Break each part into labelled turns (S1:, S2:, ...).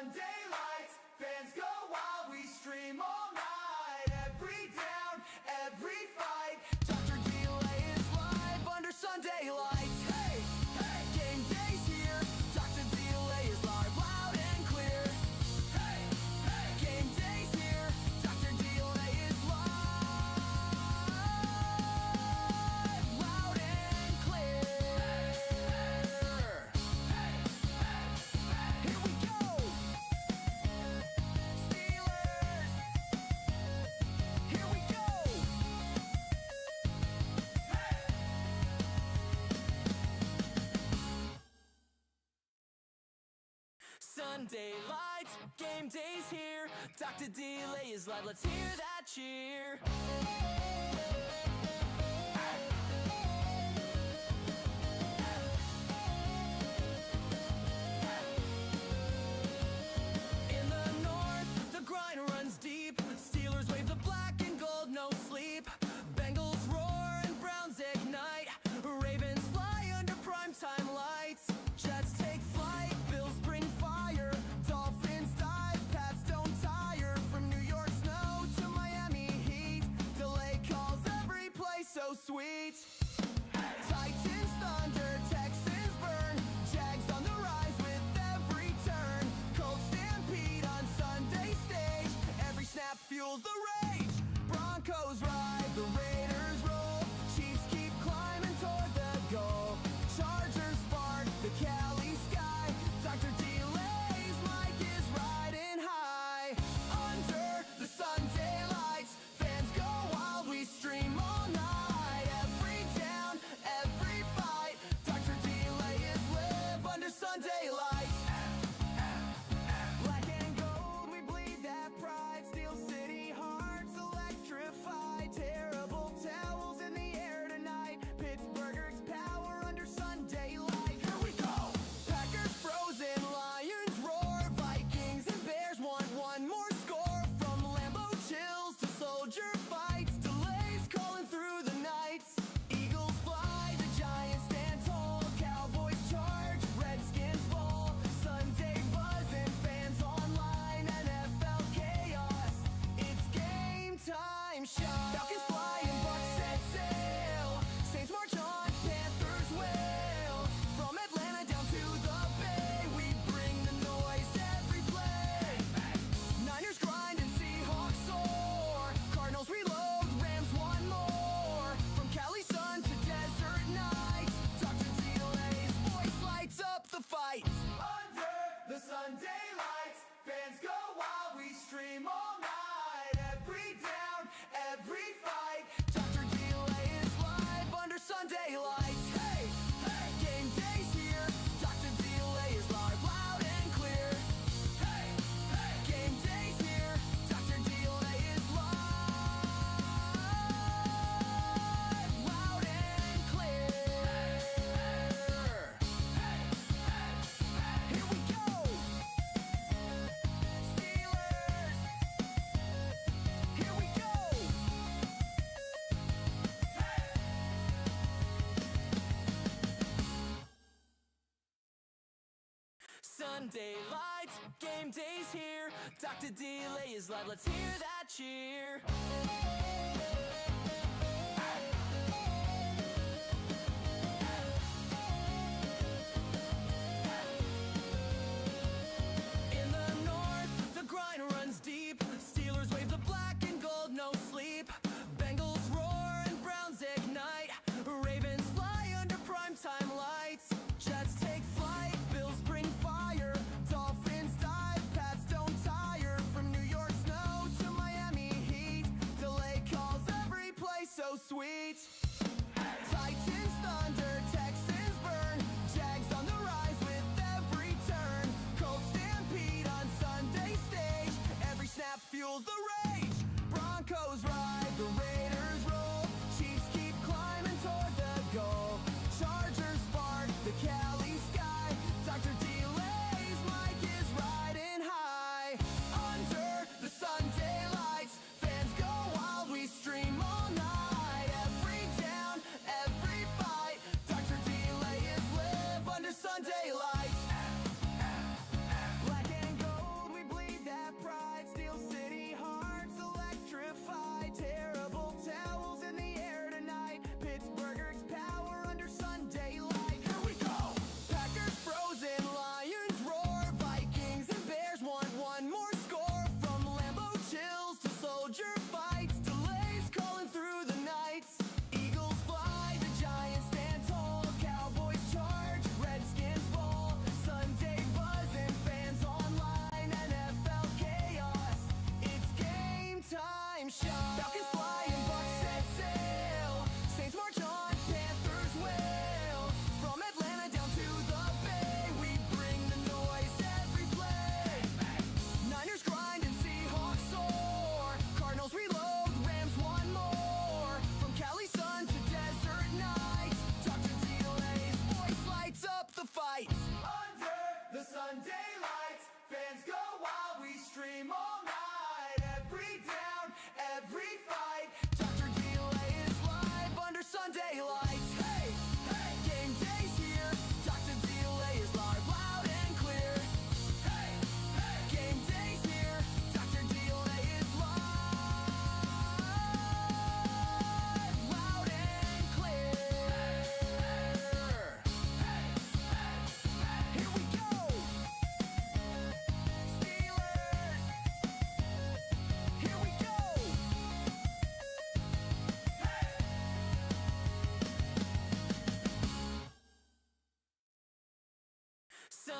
S1: Sunday lights, fans go wild, we stream all night. Every down, every fight, Dr. Delay is live under Sunday lights. Hey, hey, game day's here, Dr. Delay is live, loud and clear. Hey, hey, game day's here, Dr. Delay is live, loud and clear. Here we go! Steelers! Here we go! Sunday lights, game day's here. Dr. Delay is live, let's hear that cheer. In the north, the grind runs deep. Steelers wave the black and gold, no sleep. Bengals roar and Browns ignite. Ravens fly under primetime lights. Jets take flight, Bills bring fire. Dolphins dive, Pats don't tire. From New York snow to Miami heat, delay calls every play so sweet. Titans thunder, Texans burn. Jags on the rise with every turn. Colts stampede on Sunday stage. Every snap fuels the rage. Broncos ride, the Raiders roll. Chiefs keep climbing toward the goal. Chargers spark the Cali sky. Dr. Delay's mic is riding high. Under the Sunday lights, fans go wild, we stream all night. Every down, every fight, Dr. Delay is live under Sunday lights. Black and gold, we bleed that pride. Steel City hearts electrified. Terrible towels in the air tonight. Pittsburgh's power under Sunday light. Here we go! Packers frozen, Lions roar. Vikings and Bears want one more score. From Lambeau chills to soldier fights. Delays calling through the nights. Eagles fly, the Giants stand tall. Cowboys charge, Redskins ball. Sunday buzz and fans online. NFL chaos, it's game time shot. Falcons fly and Bucks set sail. Saints march on, Panthers wail. From Atlanta down to the Bay, we bring the noise every play. Niners grind and Seahawks soar. Cardinals reload, Rams one more. From Cali sun to desert nights, Dr. Delay's voice lights up the fight. Under the Sunday lights, fans go wild, we stream all night. Every down, every fight, Dr. Delay is live under Sunday lights. Hey, hey, game day's here, Dr. Delay is live, loud and clear. Hey, hey, game day's here, Dr. Delay is live, loud and clear. Here we go! Steelers! Here we go! Sunday lights, game day's here. Dr. Delay is live, let's hear that cheer. In the north, the grind runs deep. Steelers wave the black and gold, no sleep. Bengals roar and Browns ignite. Ravens fly under primetime lights. Jets take flight, Bills bring fire. Dolphins dive, Pats don't tire. From New York snow to Miami heat, delay calls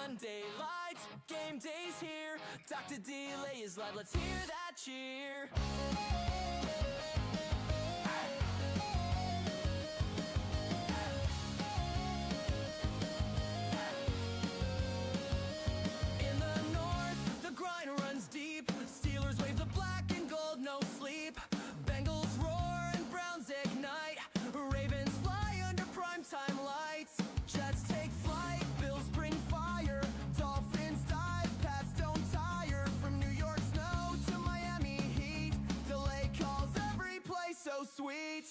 S1: Sunday lights, game day's here. Dr. Delay is live, let's hear that cheer. In the north, the grind runs deep. Steelers wave the black and gold, no sleep. Bengals roar and Browns ignite. Ravens fly under primetime lights. Jets take flight, Bills bring fire. Dolphins dive, Pats don't tire. From New York snow to Miami heat, delay calls every play so sweet.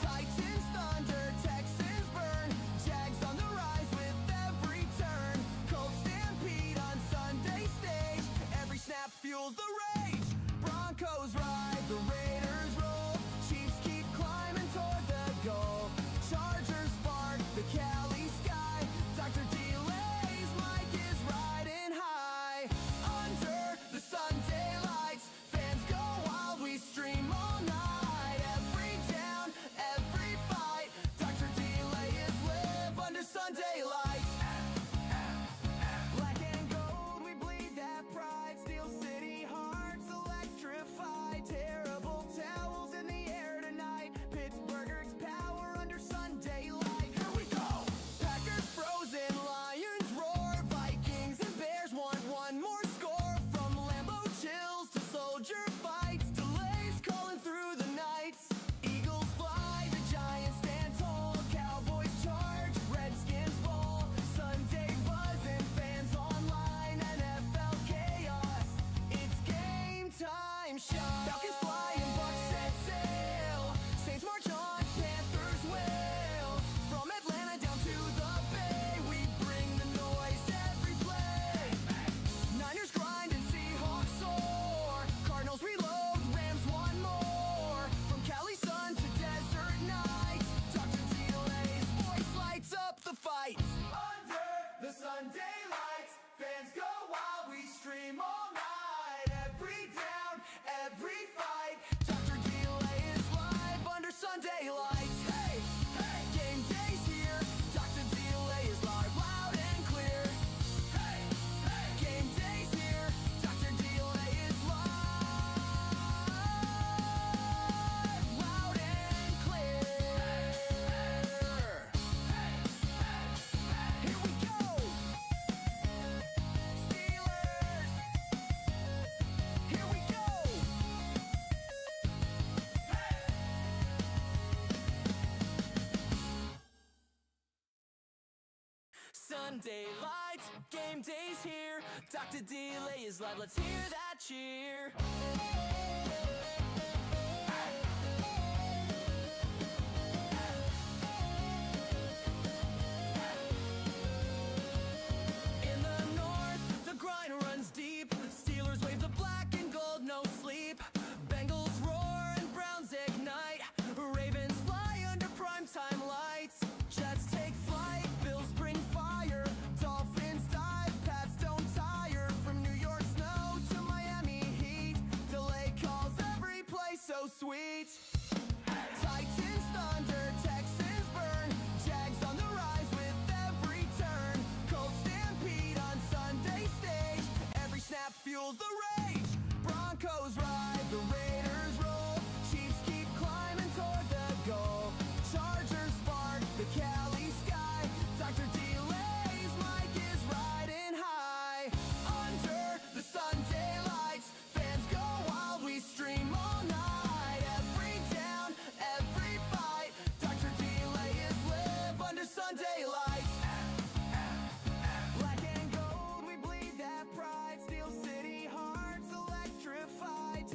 S1: Titans thunder, Texans burn. Jags on the rise with every turn. Colts stampede on Sunday stage. Every snap fuels the rage. Broncos ride, the Raiders roll. Chiefs keep climbing toward the goal. Chargers spark the Cali sky. Dr. Delay's mic is riding high. Under the Sunday lights, fans go wild, we stream all night. Every down, every fight, Dr. Delay is live under Sunday lights. Black and gold, we bleed that pride. Steel City hearts electrified. Terrible towels in the air tonight. Pittsburgh's power under Sunday light. Here we go! Packers frozen, Lions roar. Vikings and Bears want one more score. From Lambeau chills to soldier fights. Delays calling through the nights. Eagles fly, the Giants stand tall. Cowboys charge, Redskins ball. Sunday buzzing, fans online. NFL chaos, it's game time shot. Falcons fly and Bucks set sail. Saints march on, Panthers wail. From Atlanta down to the Bay, we bring the noise every play. Niners grind and Seahawks soar. Cardinals reload, Rams one more. From Cali sun to desert nights, Dr. Delay's voice lights up the fight. Under the Sunday lights, fans go wild, we stream all night. Every down, every fight, Dr. Delay is live under Sunday lights. Hey, hey, game day's here. Dr. Delay is live, loud and clear. Hey, hey, game day's here. Dr. Delay is live, loud and clear. Here we go. Steelers. Here we go. Sunday lights, game day's here. Dr. Delay is live, let's hear that cheer. In the north, the grind runs deep. Steelers wave the black and gold, no sleep. Bengals roar and Browns ignite. Ravens fly under primetime lights. Jets take flight, Bills bring fire. Dolphins dive, Pats don't tire. From New York snow to Miami heat, delay calls every play so sweet. Titans thunder, Texans burn. Jags on the rise with every turn. Colts stampede on Sunday stage. Every snap fuels the rage. Broncos ride, the Raiders roll. Chiefs keep climbing toward the goal. Chargers spark the Cali sky. Dr. Delay's mic is riding high. Under the Sunday lights, fans go wild, we stream all night. Every down, every fight, Dr. Delay is live under Sunday lights. Black and gold, we bleed that pride. Steel City hearts electrified.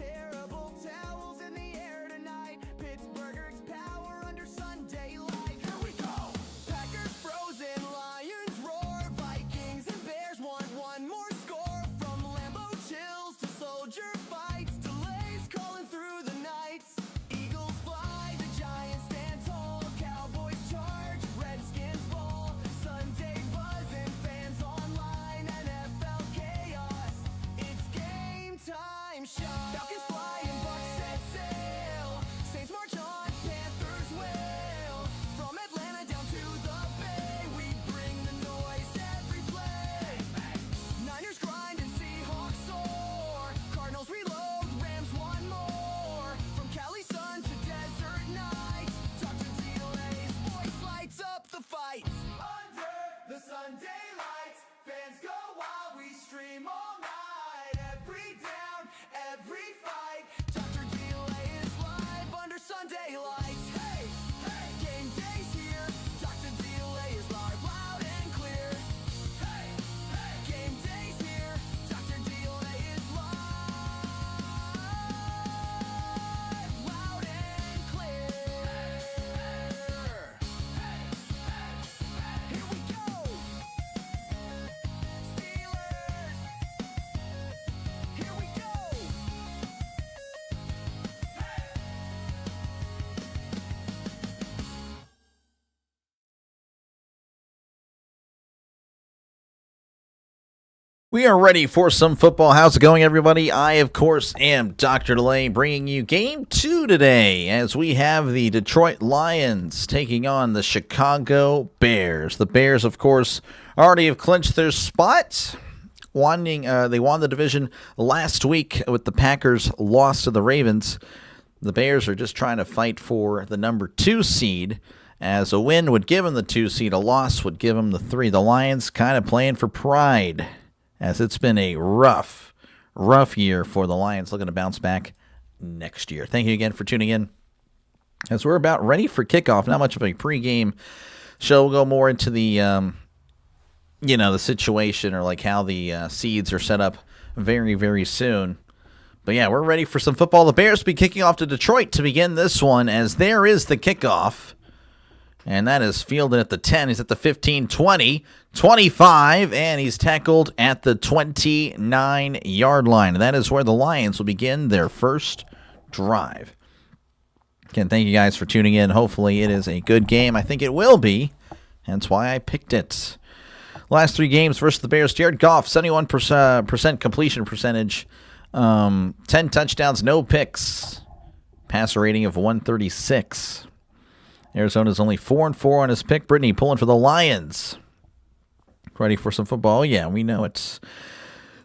S2: We are ready for some football. How's it going, everybody? I, of course, am Dr. Delay, bringing you Game 2 today as we have the Detroit Lions taking on the Chicago Bears. The Bears, of course, already have clinched their spot. They won the division last week with the Packers' loss to the Ravens. The Bears are just trying to fight for the number 2 seed, as a win would give them the 2 seed, a loss would give them the 3. The Lions kind of playing for pride, as it's been a rough year for the Lions, looking to bounce back next year. Thank you again for tuning in, as we're about ready for kickoff. Not much of a pregame show. We'll go more into the, the situation, or like how the seeds are set up very, very soon. But yeah, we're ready for some football. The Bears will be kicking off to Detroit to begin this one, as there is the kickoff. And that is fielded at the 10. He's at the 15, 20, 25, and he's tackled at the 29-yard line. That is where the Lions will begin their first drive. Again, thank you guys for tuning in. Hopefully it is a good game. I think it will be. Hence why I picked it. Last 3 games versus the Bears. Jared Goff, 71% completion percentage. 10 touchdowns, no picks. Passer rating of 136. Arizona's only 4-4 on his pick. Brittany pulling for the Lions. Ready for some football? Oh, yeah, we know it.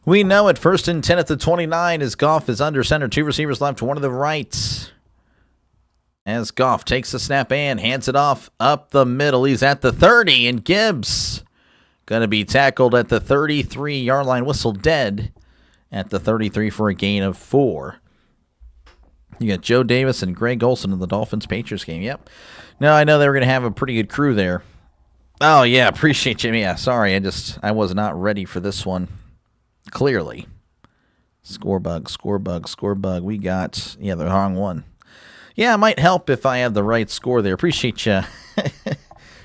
S2: We know it. 1st and 10 at the 29 as Goff is under center. 2 receivers left, 1 to the right. As Goff takes the snap and hands it off up the middle. He's at the 30, and Gibbs going to be tackled at the 33-yard line. Whistle dead at the 33 for a gain of 4. You got Joe Davis and Greg Olsen in the Dolphins-Patriots game. Yep. No, I know they were going to have a pretty good crew there. Oh, yeah, appreciate you. Yeah, sorry, I was not ready for this one. Clearly. Score bug. We got, the wrong one. Yeah, it might help if I have the right score there. Appreciate you.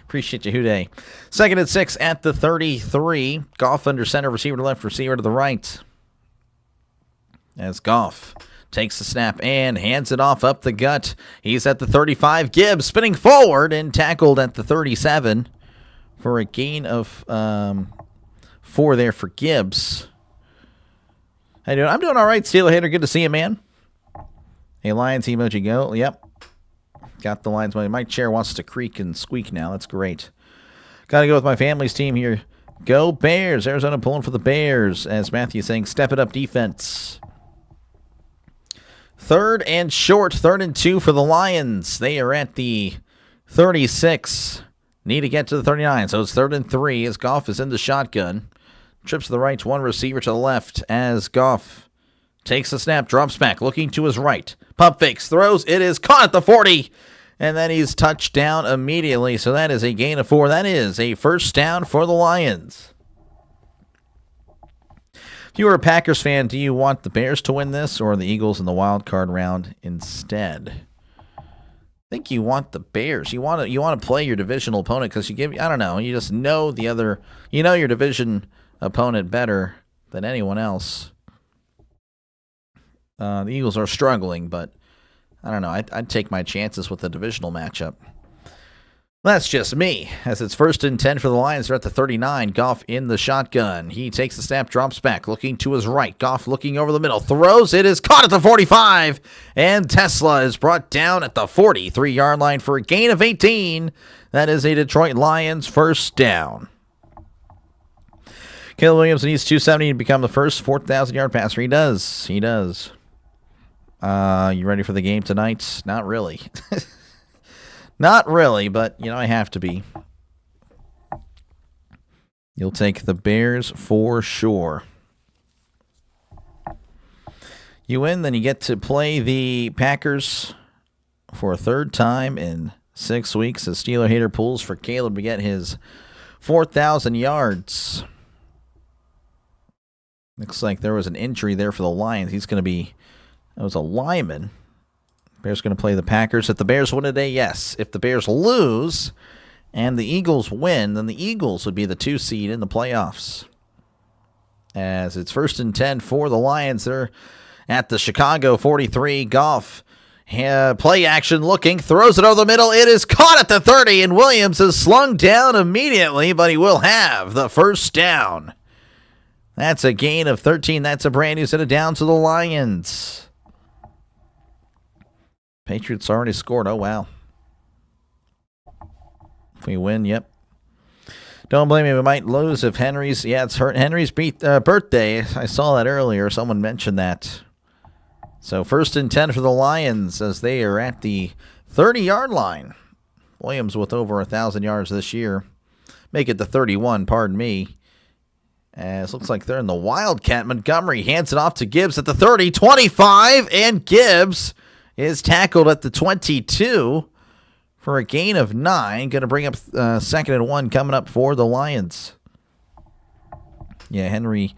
S2: Appreciate you, Houday. 2nd and 6 at the 33. Goff under center, receiver to left, receiver to the right. As Goff takes the snap and hands it off up the gut. He's at the 35. Gibbs spinning forward and tackled at the 37 for a gain of 4 there for Gibbs. How you doing? I'm doing all right, Steeler Hater. Good to see you, man. Hey, Lions emoji go. Yep. Got the Lions. My chair wants to creak and squeak now. That's great. Got to go with my family's team here. Go Bears. Arizona pulling for the Bears, as Matthew's saying, step it up defense. 3rd and short, 3rd and 2 for the Lions. They are at the 36. Need to get to the 39, so it's 3rd and 3 as Goff is in the shotgun. Trips to the right, 1 receiver to the left as Goff takes the snap, drops back, looking to his right. Pump fakes, throws, it is caught at the 40, and then he's touched down immediately, so that is a gain of 4. That is a first down for the Lions. If you were a Packers fan, do you want the Bears to win this or the Eagles in the wild card round instead? I think you want the Bears. You want to play your divisional opponent because you just know your division opponent better than anyone else. The Eagles are struggling, but I don't know. I'd take my chances with the divisional matchup. That's just me, as it's 1st and 10 for the Lions. They're at the 39. Goff in the shotgun. He takes the snap, drops back, looking to his right. Goff looking over the middle, throws. It is caught at the 45, and Tesla is brought down at the 43-yard line for a gain of 18. That is a Detroit Lions first down. Caleb Williams needs 270 to become the first 4,000-yard passer. He does. You ready for the game tonight? Not really. Not really, but, I have to be. You'll take the Bears for sure. You win, then you get to play the Packers for a 3rd time in 6 weeks. The Steeler Hater pulls for Caleb to get his 4,000 yards. Looks like there was an injury there for the Lions. That was a lineman. Bears going to play the Packers. If the Bears win today, yes. If the Bears lose and the Eagles win, then the Eagles would be the 2 seed in the playoffs. As it's 1st and 10 for the Lions. They're at the Chicago 43. Goff, play action looking, throws it over the middle. It is caught at the 30, and Williams is slung down immediately, but he will have the first down. That's a gain of 13. That's a brand new set of downs to the Lions. Patriots already scored. Oh, wow. If we win, yep. Don't blame me. We might lose if Henry's... Yeah, it's Henry's birthday. I saw that earlier. Someone mentioned that. So 1st and 10 for the Lions as they are at the 30-yard line. Williams with over 1,000 yards this year. Make it the 31, pardon me. As looks like they're in the Wildcat. Montgomery hands it off to Gibbs at the 30, 25, and Gibbs is tackled at the 22 for a gain of 9. Going to bring up 2nd and 1 coming up for the Lions. Yeah, Henry,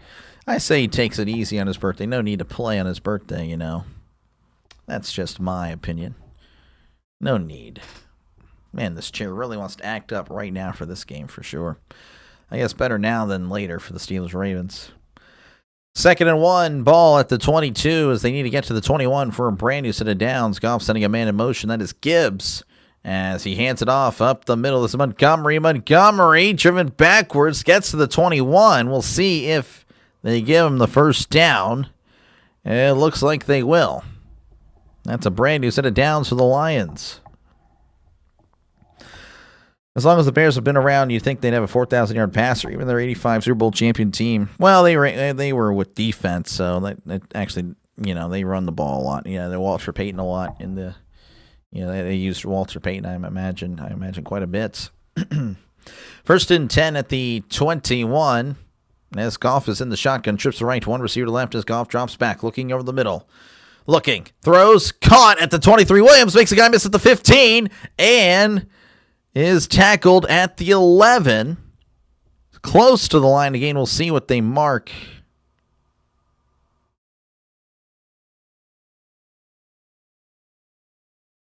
S2: I say he takes it easy on his birthday. No need to play on his birthday, you know. That's just my opinion. No need. Man, this chair really wants to act up right now for this game for sure. I guess better now than later for the Steelers-Ravens. 2nd and 1, ball at the 22 as they need to get to the 21 for a brand new set of downs. Goff sending a man in motion. That is Gibbs as he hands it off up the middle. This is Montgomery. Montgomery driven backwards, gets to the 21. We'll see if they give him the first down. It looks like they will. That's a brand new set of downs for the Lions. As long as the Bears have been around, you'd think they'd have a 4,000-yard passer, even their 85 Super Bowl champion team. Well, they were with defense, so that actually, you know, they run the ball a lot. Yeah, they Walter Payton a lot in the, you know, they used Walter Payton. I imagine quite a bit. 1st and 10 at the 21. As Goff is in the shotgun, trips to right, one receiver to left as Goff drops back, looking over the middle. Looking, throws, caught at the 23. Williams makes a guy miss at the 15, and is tackled at the 11. Close to the line again. We'll see what they mark.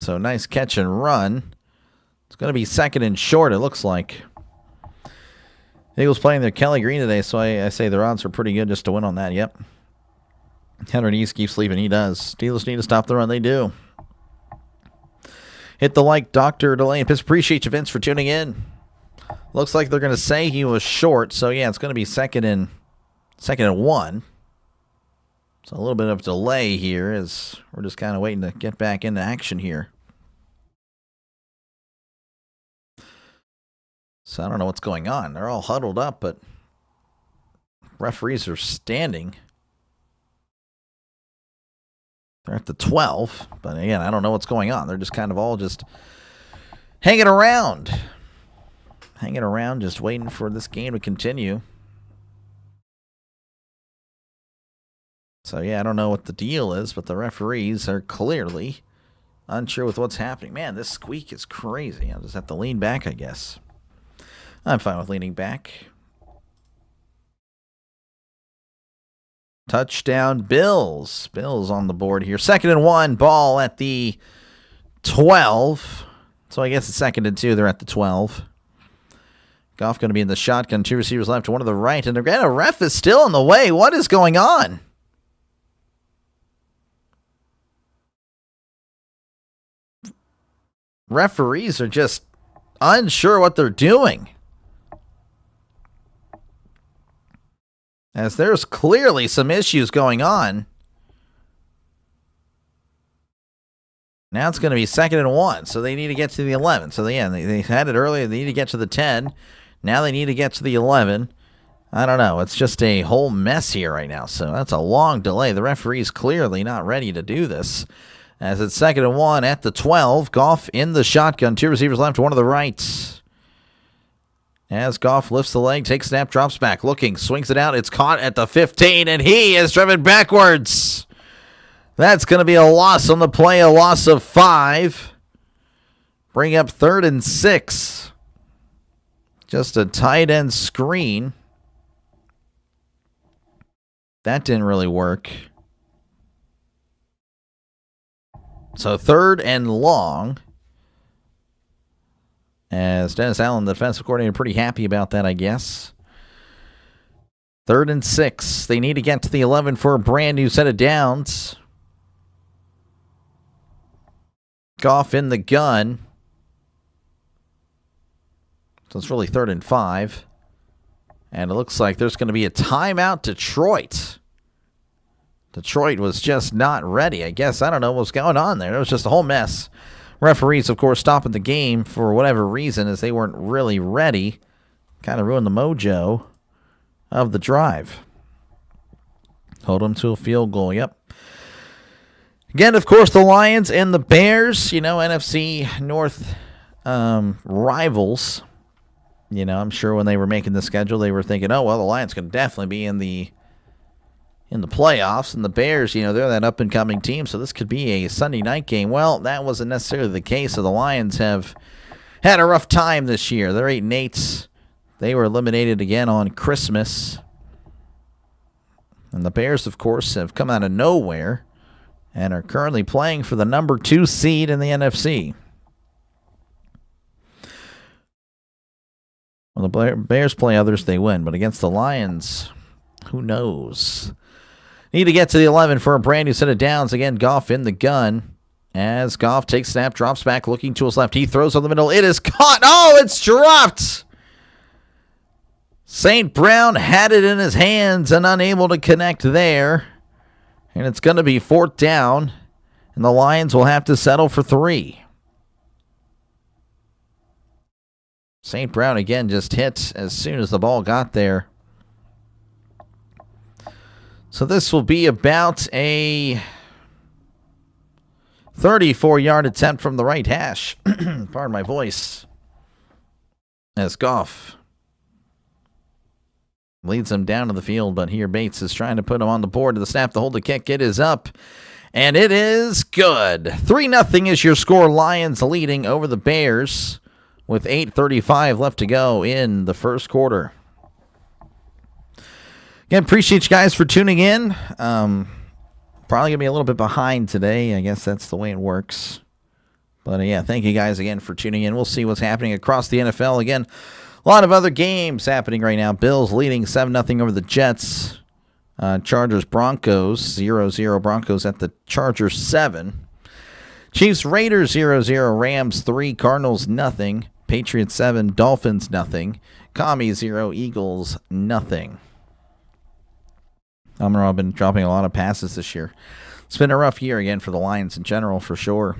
S2: So nice catch and run. It's going to be 2nd and short, it looks like. Eagles playing their Kelly Green today, so I say their odds are pretty good just to win on that. Yep. Henry Neese keeps sleeping. He does. Steelers need to stop the run. They do. Hit the like, Dr. Delay and Piss. Appreciate you, Vince, for tuning in. Looks like they're going to say he was short. So, yeah, it's going to be 2nd and 1. So, a little bit of delay here as we're just kind of waiting to get back into action here. So, I don't know what's going on. They're all huddled up, but referees are standing. They're at the 12, but again, I don't know what's going on. They're just kind of all just hanging around. Just waiting for this game to continue. So, yeah, I don't know what the deal is, but the referees are clearly unsure with what's happening. Man, this squeak is crazy. I'll just have to lean back, I guess. I'm fine with leaning back. Touchdown, Bills. Bills on the board here. 2nd and 1, ball at the 12. So I guess it's 2nd and 2. They're at the 12. Goff going to be in the shotgun. 2 receivers left, 1 to the right. And again, a ref is still in the way. What is going on? Referees are just unsure what they're doing. As there's clearly some issues going on. Now it's going to be 2nd and 1, so they need to get to the 11. So, yeah, they had it earlier. They need to get to the 10. Now they need to get to the 11. I don't know. It's just a whole mess here right now, so that's a long delay. The referee's clearly not ready to do this. As it's 2nd and 1 at the 12. Goff in the shotgun. 2 receivers left, 1 to the right. As Goff lifts the leg, takes snap, drops back, looking, swings it out. It's caught at the 15, and he is driven backwards. That's going to be a loss on the play, a loss of 5. Bring up 3rd and 6. Just a tight end screen. That didn't really work. So 3rd and long. As Dennis Allen, the defensive coordinator, pretty happy about that, I guess. 3rd and 6. They need to get to the 11 for a brand new set of downs. Goff in the gun. So it's really 3rd and 5. And it looks like there's going to be a timeout, Detroit. Detroit was just not ready. I guess, I don't know what's going on there. It was just a whole mess. Referees, of course, stopping the game for whatever reason as they weren't really ready. Kind of ruined the mojo of the drive. Hold them to a field goal, yep. Again, of course, the Lions and the Bears, NFC North rivals. I'm sure when they were making the schedule, they were thinking, oh, well, the Lions can definitely be in the playoffs. And the Bears, they're that up-and-coming team, so this could be a Sunday night game. Well, that wasn't necessarily the case, so the Lions have had a rough time this year. They're 8-8. They were eliminated again on Christmas. And the Bears, of course, have come out of nowhere and are currently playing for the number 2 seed in the NFC. When the Bears play others, they win. But against the Lions, who knows? Need to get to the 11 for a brand new set of downs. Again, Goff in the gun. As Goff takes snap, drops back, looking to his left. He throws on the middle. It is caught. Oh, it's dropped. St. Brown had it in his hands and unable to connect there. And it's going to be 4th down. And the Lions will have to settle for 3. St. Brown again just hit as soon as the ball got there. So this will be about a 34-yard attempt from the right hash. Pardon my voice. As Goff leads them down to the field, but here Bates is trying to put him on the board to the snap, to hold the kick. It is up, and it is good. 3-0 is your score. Lions leading over the Bears with 8:35 left to go in the first quarter. Again, appreciate you guys for tuning in. Probably going to be a little bit behind today. I guess that's the way it works. But, yeah, thank you guys again for tuning in. We'll see what's happening across the NFL. Again, a lot of other games happening right now. Bills leading 7-0 over the Jets. Chargers-Broncos, 0-0. Broncos at the Chargers 7. Chiefs-Raiders, 0-0. Rams 3. Cardinals, nothing. Patriots 7. Dolphins, nothing. Commies 0. Eagles, nothing. I've been dropping a lot of passes this year. It's been a rough year again for the Lions in general, for sure.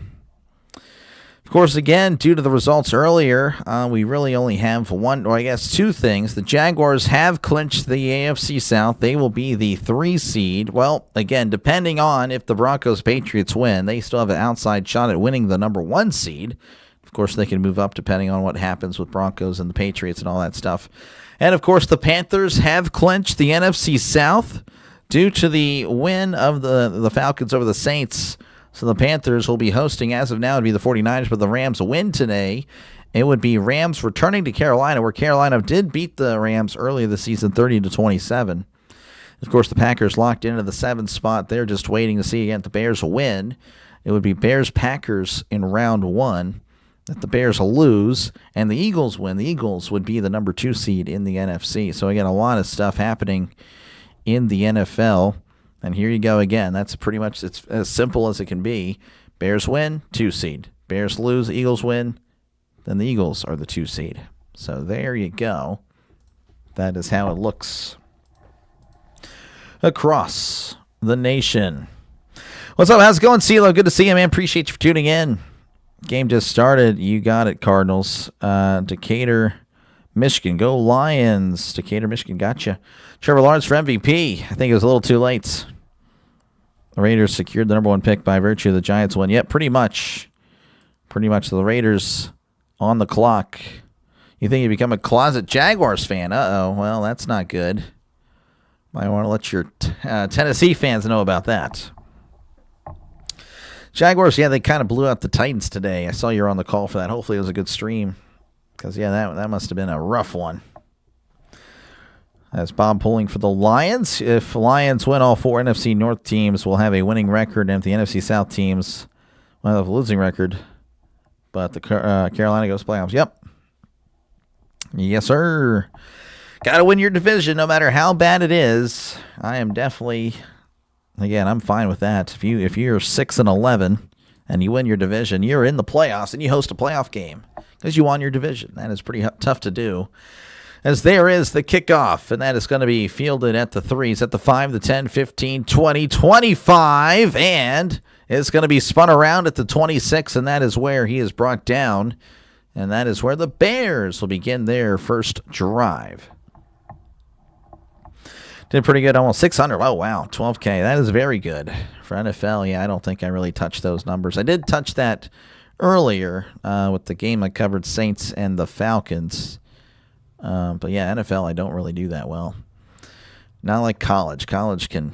S2: Of course, again, due to the results earlier, we really only have two things. The Jaguars have clinched the AFC South. They will be the 3 seed. Well, again, depending on if the Broncos-Patriots win, they still have an outside shot at winning the number 1 seed. Of course, they can move up depending on what happens with Broncos and the Patriots and all that stuff. And, of course, the Panthers have clinched the NFC South due to the win of the Falcons over the Saints. So the Panthers will be hosting, as of now, it would be the 49ers, but the Rams win today. It would be Rams returning to Carolina, where Carolina did beat the Rams earlier this season 30-27. Of course, the Packers locked into the 7th spot. They're just waiting to see again if the Bears will win. It would be Bears-Packers in round 1. If the Bears will lose and the Eagles win, the Eagles would be the number 2 seed in the NFC. So again, a lot of stuff happening in the NFL. And here you go again. That's pretty much, it's as simple as it can be. Bears win, 2 seed. Bears lose, Eagles win, then the Eagles are the 2 seed. So there you go. That is how it looks across the nation. What's up? How's it going, CeeLo? Good to see you, man. Appreciate you for tuning in. Game just started. You got it, Cardinals. Decatur, Michigan. Go Lions. Decatur, Michigan. Gotcha. Trevor Lawrence for MVP. I think it was a little too late. The Raiders secured the number 1 pick by virtue of the Giants win. Yep, pretty much. Pretty much the Raiders on the clock. You think you become a closet Jaguars fan? Uh-oh. Well, that's not good. Might want to let your Tennessee fans know about that. Jaguars, yeah, they kind of blew out the Titans today. I saw you were on the call for that. Hopefully it was a good stream. Because, yeah, that must have been a rough one. As Bob pulling for the Lions. If Lions win, all 4 NFC North teams will have a winning record. And if the NFC South teams will have a losing record. But the Carolina goes playoffs. Yep. Yes, sir. Got to win your division no matter how bad it is. I am definitely, again, I'm fine with that. If you're 6-11 and you win your division, you're in the playoffs and you host a playoff game because you won your division. That is pretty tough to do. as there is the kickoff, and that is going to be fielded at the 3s, at the 5, the 10, 15, 20, 25, and it's going to be spun around at the 26, and that is where he is brought down, and that is where the Bears will begin their first drive. Did pretty good, almost 600. Oh, wow, 12K. That is very good for NFL. Yeah, I don't think I really touched those numbers. I did touch that earlier with the game I covered, Saints and the Falcons. But yeah, NFL, I don't really do that well. Not like college. College can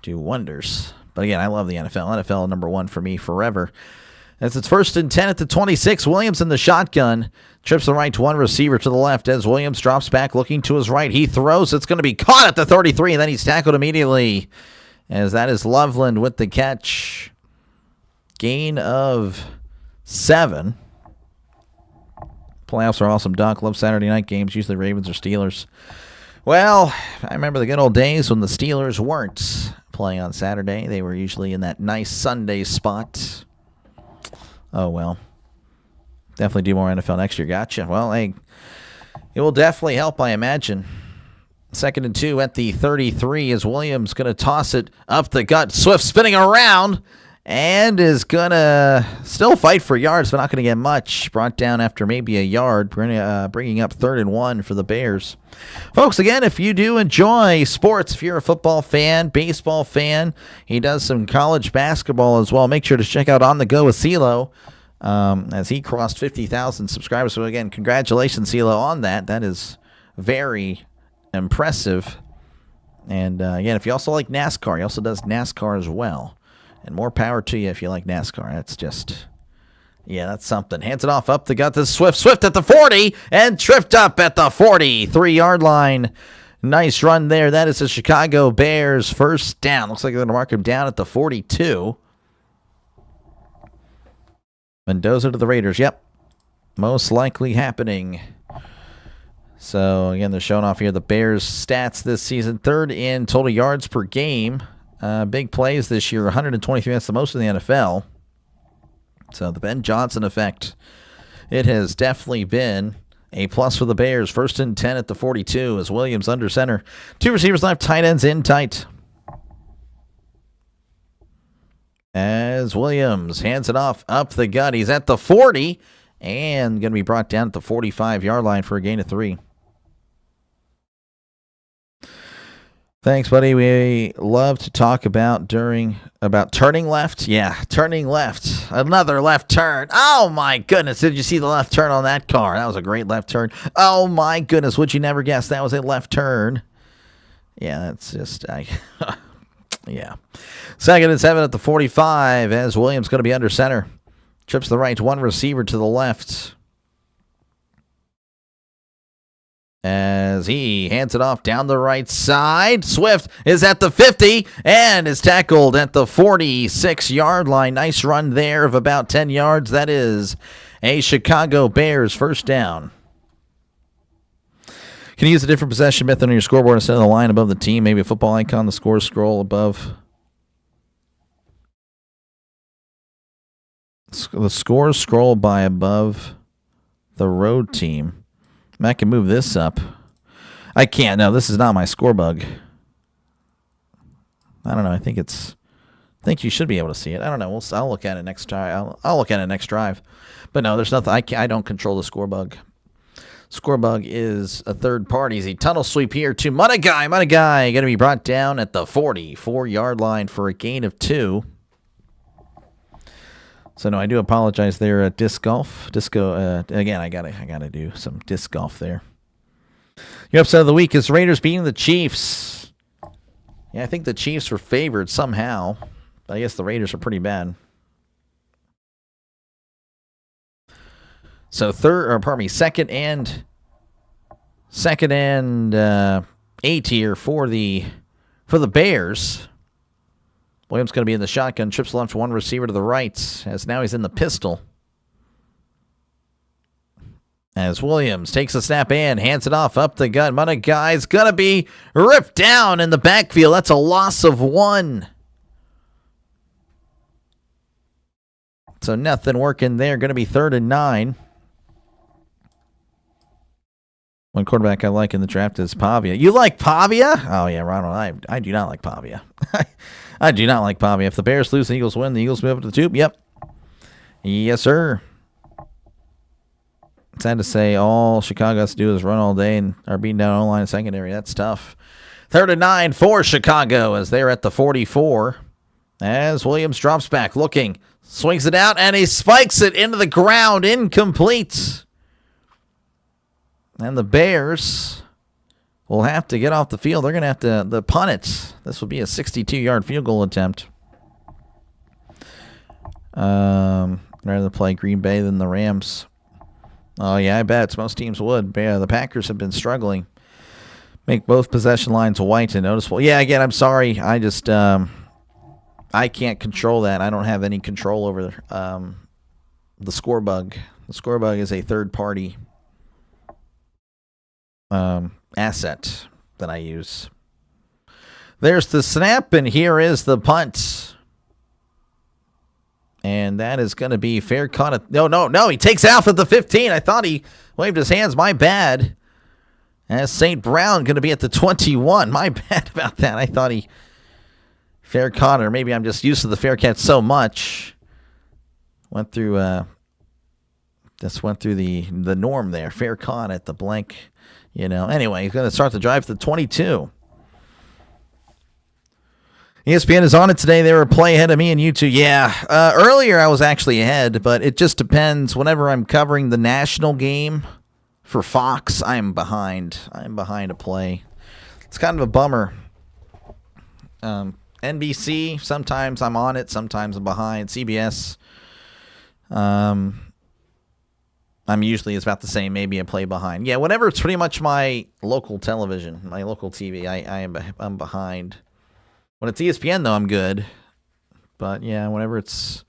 S2: do wonders. But again, I love the NFL. NFL number one for me forever. As it's 1st and 10 at the 26, Williams in the shotgun. Trips the right to one receiver to the left as Williams drops back looking to his right. He throws. It's going to be caught at the 33, and then he's tackled immediately. As that is Loveland with the catch. Gain of 7. Playoffs are awesome, Doc. Love Saturday night games, usually Ravens or Steelers. Well, I remember the good old days when the Steelers weren't playing on Saturday. They were usually in that nice Sunday spot. Oh, well. Definitely do more NFL next year. Gotcha. Well, hey, it will definitely help, I imagine. 2nd and 2 at the 33 is Williams going to toss it up the gut. Swift spinning around. And is going to still fight for yards, but not going to get much. Brought down after maybe a yard, bringing up 3rd and 1 for the Bears. Folks, again, if you do enjoy sports, if you're a football fan, baseball fan, he does some college basketball as well. Make sure to check out On The Go with CeeLo as he crossed 50,000 subscribers. So, again, congratulations, CeeLo, on that. That is very impressive. And, again, if you also like NASCAR, he also does NASCAR as well. And more power to you if you like NASCAR. That's just, yeah, that's something. Hands it off up the gut to Swift. Swift at the 40 and tripped up at the 43-yard line. Nice run there. That is the Chicago Bears first down. Looks like they're going to mark him down at the 42. Mendoza to the Raiders. Yep. Most likely happening. So, again, they're showing off here the Bears' stats this season. 3rd in total yards per game. Big plays this year, 123. That's the most in the NFL. So the Ben Johnson effect. It has definitely been a plus for the Bears. 1st and 10 at the 42 as Williams under center. 2 receivers left, tight ends in tight. As Williams hands it off up the gut. He's at the 40 and going to be brought down at the 45-yard line for a gain of 3. Thanks, buddy. We love to talk about turning left. Yeah, turning left. Another left turn. Oh, my goodness. Did you see the left turn on that car? That was a great left turn. Oh, my goodness. Would you never guess that was a left turn? Yeah, that's just, yeah. 2nd and 7 at the 45 as Williams going to be under center. Trips the right, one receiver to the left. As he hands it off down the right side. Swift is at the 50 and is tackled at the 46-yard line. Nice run there of about 10 yards. That is a Chicago Bears first down. Can you use a different possession method on your scoreboard instead of the line above the team? Maybe a football icon, the score scroll above. The scores scroll by above the road team. I can move this up. I can't. No, this is not my score bug. I don't know. I think you should be able to see it. I don't know. I'll look at it next time. I'll look at it next drive. But no, there's nothing. I don't control the score bug. Score bug is a third party. Easy tunnel sweep here to Munagai. Munagai going to be brought down at the 44-yard line for a gain of 2. So no, I do apologize there at disc golf. Again, I gotta do some disc golf there. Your upset of the week is Raiders beating the Chiefs. Yeah, I think the Chiefs were favored somehow. I guess the Raiders are pretty bad. So second and 8 here for the Bears. Williams going to be in the shotgun. Trips left, one receiver to the right. As now he's in the pistol. As Williams takes a snap and hands it off up the gut. Munagai's going to be ripped down in the backfield. That's a loss of 1. So nothing working there. Going to be 3rd and 9. One quarterback I like in the draft is Pavia. You like Pavia? Oh, yeah, Ronald, I do not like Pavia. I do not like Pavia. If the Bears lose, the Eagles win. The Eagles move up to the tube. Yep. Yes, sir. Sad to say, all Chicago has to do is run all day and are beating down online in secondary. That's tough. 3rd and 9 for Chicago as they're at the 44. As Williams drops back, looking, swings it out, and he spikes it into the ground. Incomplete. And the Bears will have to get off the field. They're going to have to punt it. This will be a 62-yard field goal attempt. Rather than play Green Bay than the Rams. Oh, yeah, I bet. Most teams would. Yeah, the Packers have been struggling. Make both possession lines white and noticeable. Yeah, again, I'm sorry. I just I can't control that. I don't have any control over the score bug. The score bug is a third-party asset that I use. There's the snap, and here is the punt. And that is going to be fair caught. No. He takes off at the 15. I thought he waved his hands. My bad. As St. Brown going to be at the 21. My bad about that. I thought he fair caught, or maybe I'm just used to the fair catch so much. Went through the norm there. Fair caught at the blank. Anyway, he's going to start the drive to the 22. ESPN is on it today. They were play ahead of me and you two. Yeah, earlier I was actually ahead, but it just depends. Whenever I'm covering the national game for Fox, I'm behind. I'm behind a play. It's kind of a bummer. NBC, sometimes I'm on it, sometimes I'm behind. CBS, I'm usually it's about the same, maybe a play behind. Yeah, whenever it's pretty much my local television, my local TV, I'm behind. When it's ESPN, though, I'm good. But, yeah, whenever it's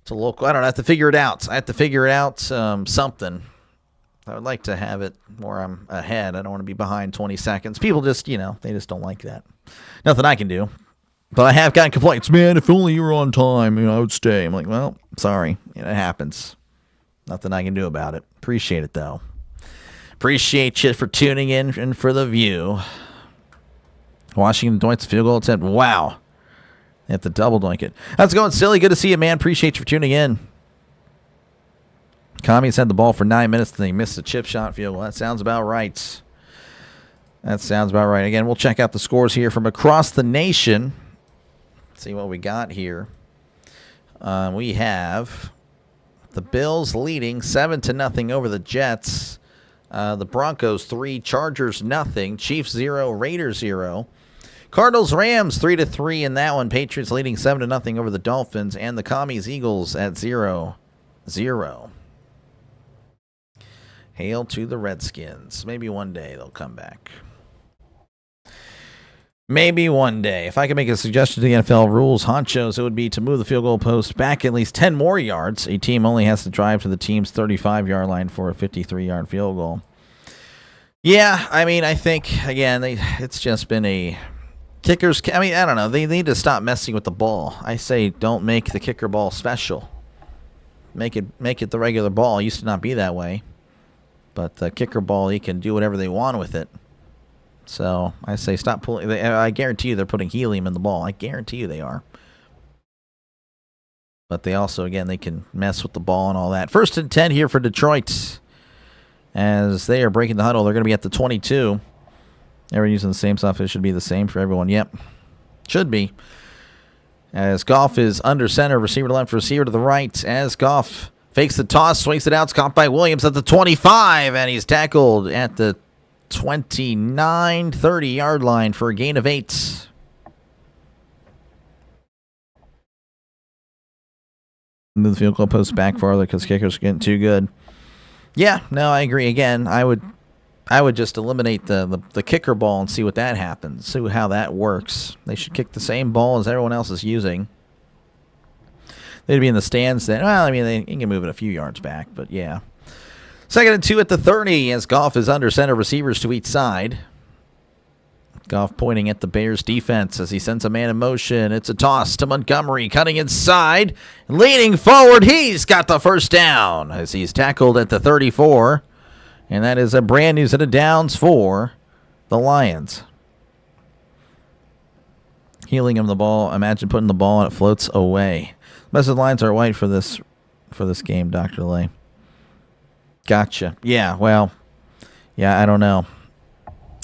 S2: a local, I don't know, I have to figure it out. Something. I would like to have it where I'm ahead. I don't want to be behind 20 seconds. People just, they just don't like that. Nothing I can do. But I have gotten complaints. Man, if only you were on time, I would stay. I'm like, well, sorry. It happens. Nothing I can do about it. Appreciate it, though. Appreciate you for tuning in and for the view. Washington doinks the field goal attempt. Wow. They have to double doink it. How's it going, Silly? Good to see you, man. Appreciate you for tuning in. Commies had the ball for 9 minutes, and they missed a chip shot field goal. That sounds about right. Again, we'll check out the scores here from across the nation. Let's see what we got here. We have the Bills leading 7-0 over the Jets. The Broncos 3, Chargers nothing, Chiefs 0, Raiders 0. Cardinals Rams 3-3 in that one. Patriots leading 7-0 over the Dolphins, and the Commies Eagles at 0-0. Hail to the Redskins. Maybe one day they'll come back. Maybe one day. If I could make a suggestion to the NFL rules honchos, it would be to move the field goal post back at least 10 more yards. A team only has to drive to the team's 35-yard line for a 53-yard field goal. Yeah, I think, again, it's just been a kickers. I don't know. They need to stop messing with the ball. I say don't make the kicker ball special. Make it the regular ball. It used to not be that way. But the kicker ball, you can do whatever they want with it. So I say stop pulling. I guarantee you they're putting helium in the ball. I guarantee you they are. But they also, again, they can mess with the ball and all that. 1st and 10 here for Detroit. As they are breaking the huddle, they're going to be at the 22. Everyone using the same stuff. It should be the same for everyone. Yep. Should be. As Goff is under center, receiver to left, receiver to the right. As Goff fakes the toss, swings it out. It's caught by Williams at the 25. And he's tackled at the 30-yard line for a gain of 8. Move the field goal post back farther because kickers are getting too good. Yeah, no, I agree. Again, I would just eliminate the kicker ball and see what that happens. See how that works. They should kick the same ball as everyone else is using. They'd be in the stands then. Well, they can move it a few yards back, but yeah. 2nd and 2 at the 30 as Goff is under center, receivers to each side. Goff pointing at the Bears defense as he sends a man in motion. It's a toss to Montgomery, cutting inside, leaning forward. He's got the first down as he's tackled at the 34. And that is a brand new set of downs for the Lions. Healing him the ball. Imagine putting the ball and it floats away. Most of the lines are white for this game, Dr. Lay. Gotcha. Yeah, well, yeah, I don't know.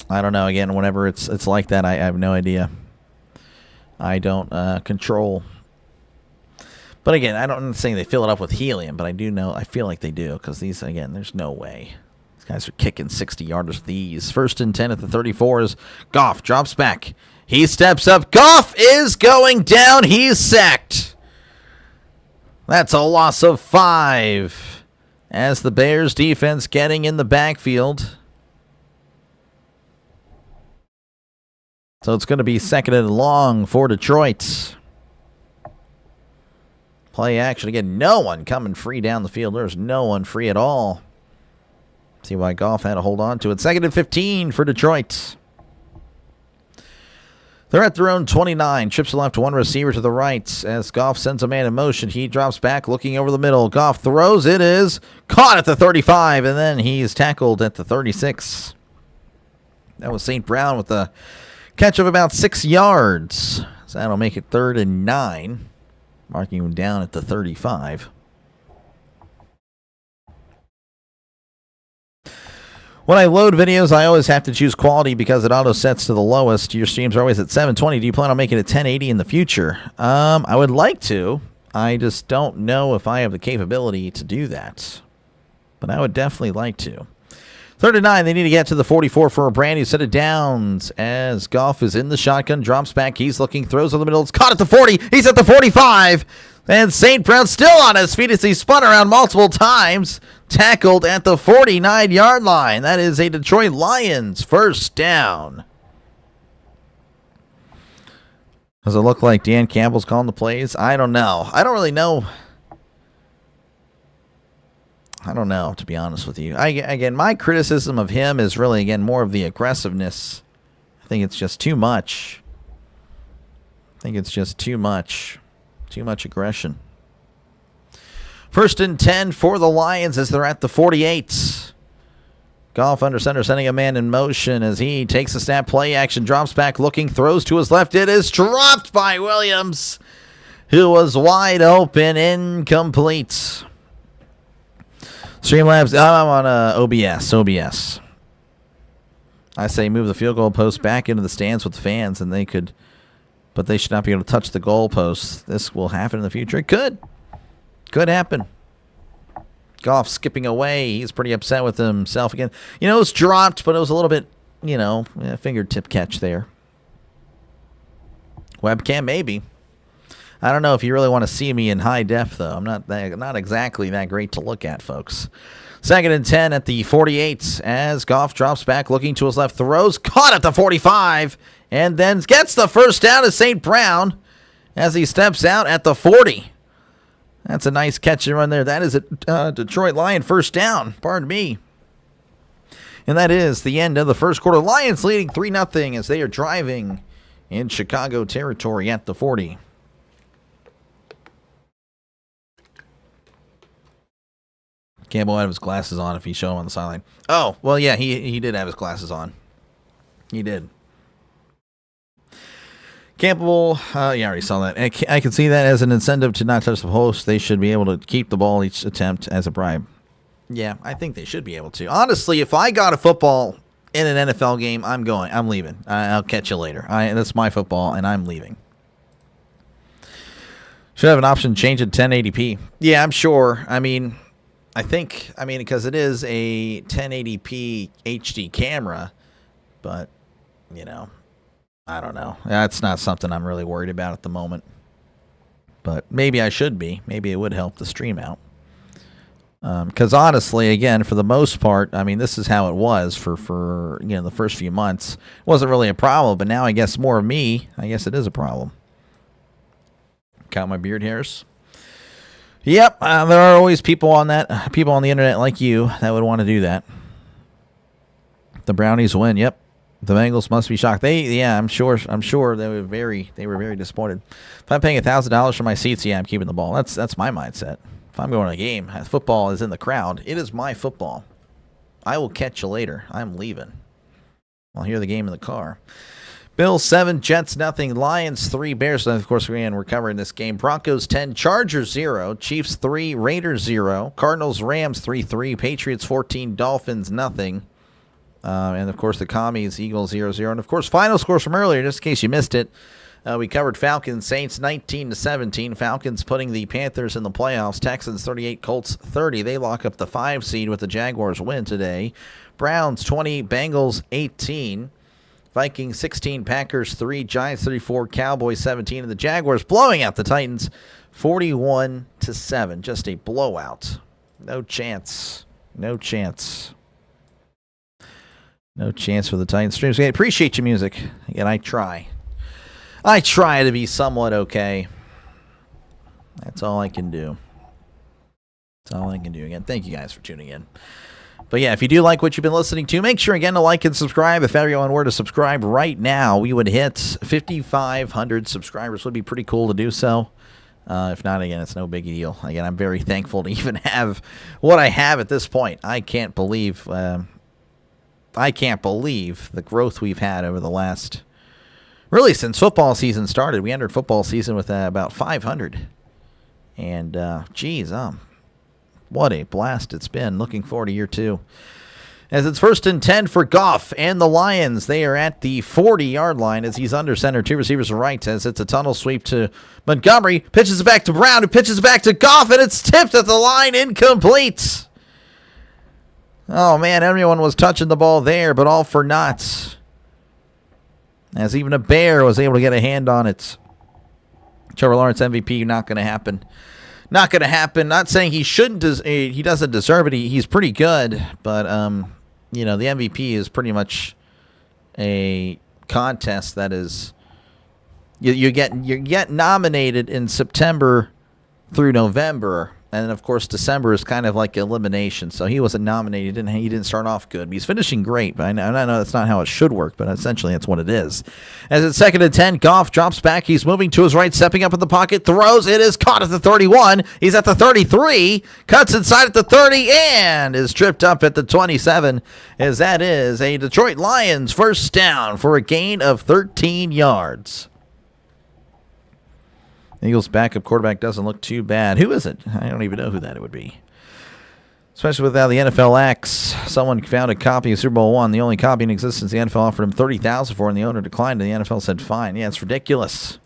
S2: Again, whenever it's like that, I have no idea. I don't control. But again, I'm not saying they fill it up with helium, but I feel like they do, because these, again, there's no way. These guys are kicking 60-yarders with these. 1st and 10 at the 34 as Goff drops back. He steps up. Goff is going down. He's sacked. That's a loss of 5 as the Bears defense getting in the backfield. So it's going to be 2nd and long for Detroit. Play action. Again, no one coming free down the field. There's no one free at all. See why Goff had to hold on to it. 2nd and 15 for Detroit. They're at their own 29. Trips to left, one receiver to the right. As Goff sends a man in motion, he drops back, looking over the middle. Goff throws. It is caught at the 35, and then he's tackled at the 36. That was St. Brown with a catch of about 6 yards. So that'll make it 3rd and 9. Marking him down at the 35. When I load videos, I always have to choose quality because it auto sets to the lowest. Your streams are always at 720. Do you plan on making it 1080 in the future? I would like to. I just don't know if I have the capability to do that. But I would definitely like to. 3rd and 9. They need to get to the 44 for a brand new set of downs. As Goff is in the shotgun, drops back. He's looking, throws in the middle. It's caught at the 40. He's at the 45. And St. Brown still on his feet as he spun around multiple times. Tackled at the 49-yard line. That is a Detroit Lions 1st down. Does it look like Dan Campbell's calling the plays? I don't know. I don't really know. I don't know, to be honest with you. Again, my criticism of him is really, again, more of the aggressiveness. I think it's just too much. Too much aggression. 1st and 10 for the Lions as they're at the 48. Goff under center, sending a man in motion as he takes a snap, play action, drops back, looking, throws to his left. It is dropped by Williams, who was wide open, incomplete. Streamlabs, I'm on OBS. I say move the field goal post back into the stands with the fans, and they could, but they should not be able to touch the goal posts. This will happen in the future. It could happen. Goff skipping away. He's pretty upset with himself again. It was dropped, but it was a little bit, fingertip catch there. Webcam, maybe. I don't know if you really want to see me in high def, though. I'm not exactly that great to look at, folks. 2nd and 10 at the 48 as Goff drops back, looking to his left, throws, caught at the 45, and then gets the 1st down to St. Brown as he steps out at the 40. That's a nice catch and run there. That is a Detroit Lion 1st down. Pardon me. And that is the end of the 1st quarter. Lions leading 3-0 as they are driving in Chicago territory at the 40. Campbell had his glasses on if he showed him on the sideline. Oh, well, yeah, he did have his glasses on. He did. Campbell, yeah, I already saw that. I can see that as an incentive to not touch the post. They should be able to keep the ball each attempt as a bribe. Yeah, I think they should be able to. Honestly, if I got a football in an NFL game, I'm leaving. I'll catch you later. That's my football, and I'm leaving. Should have an option to change it to 1080p. Yeah, I'm sure. Because it is a 1080p HD camera, but, I don't know. That's not something I'm really worried about at the moment. But maybe I should be. Maybe it would help the stream out. Because honestly, again, for the most part, this is how it was for the first few months. It wasn't really a problem, but now I guess more of me, I guess it is a problem. Count my beard hairs. Yep, there are always people on the internet like you that would want to do that. The Brownies win. Yep. The Bengals must be shocked. I'm sure they were very disappointed. If I'm paying $1,000 for my seats, yeah, I'm keeping the ball. That's my mindset. If I'm going to a game, football is in the crowd. It is my football. I will catch you later. I'm leaving. I'll hear the game in the car. Bills 7, Jets nothing, Lions 3, Bears. Of course, we're covering this game. Broncos 10, Chargers 0, Chiefs 3, Raiders 0, Cardinals Rams 3-3, Patriots 14, Dolphins nothing. And of course, the Commies Eagles 0-0. And of course, final scores from earlier, just in case you missed it. We covered Falcons Saints 19-17. Falcons putting the Panthers in the playoffs. Texans 38, Colts 30. They lock up the 5 seed with the Jaguars win today. Browns 20, Bengals 18. Vikings 16, Packers 3, Giants 34, Cowboys 17, and the Jaguars blowing out the Titans 41-7. Just a blowout. No chance. No chance. No chance for the Titans. Streams. I appreciate your music. Again, I try. I try to be somewhat okay. That's all I can do. That's all I can do. Again, thank you guys for tuning in. But yeah, if you do like what you've been listening to, make sure again to like and subscribe. If everyone were to subscribe right now, we would hit 5,500 subscribers. Would be pretty cool to do so. If not, again, it's no big deal. Again, I'm very thankful to even have what I have at this point. I can't believe the growth we've had over the last, really since football season started. We entered football season with about 500, and geez, what a blast it's been. Looking forward to year 2. As it's 1st and 10 for Goff and the Lions. They are at the 40-yard line as he's under center. 2 receivers right as it's a tunnel sweep to Montgomery. Pitches it back to Brown, who pitches it back to Goff, and it's tipped at the line, incomplete. Oh, man, everyone was touching the ball there, but all for naught. As even a Bear was able to get a hand on it. Trevor Lawrence MVP, not going to happen. Not going to happen. Not saying he shouldn't. He doesn't deserve it. He's pretty good, but the MVP is pretty much a contest that is you get nominated in September through November, and then of course December is kind of like elimination. So he wasn't nominated. He didn't start off good. He's finishing great, but I know that's not how it should work, but essentially that's what it is. As it's 2nd and 10, Goff drops back. He's moving to his right, stepping up in the pocket, throws. It is caught at the 31. He's at the 33, cuts inside at the 30, and is tripped up at the 27. As that is a Detroit Lions first down for a gain of 13 yards. Eagles backup quarterback doesn't look too bad. Who is it? I don't even know who that would be. Especially without the NFL X. Someone found a copy of Super Bowl I, the only copy in existence. The NFL offered him $30,000 for, and the owner declined, and the NFL said fine. Yeah, it's ridiculous.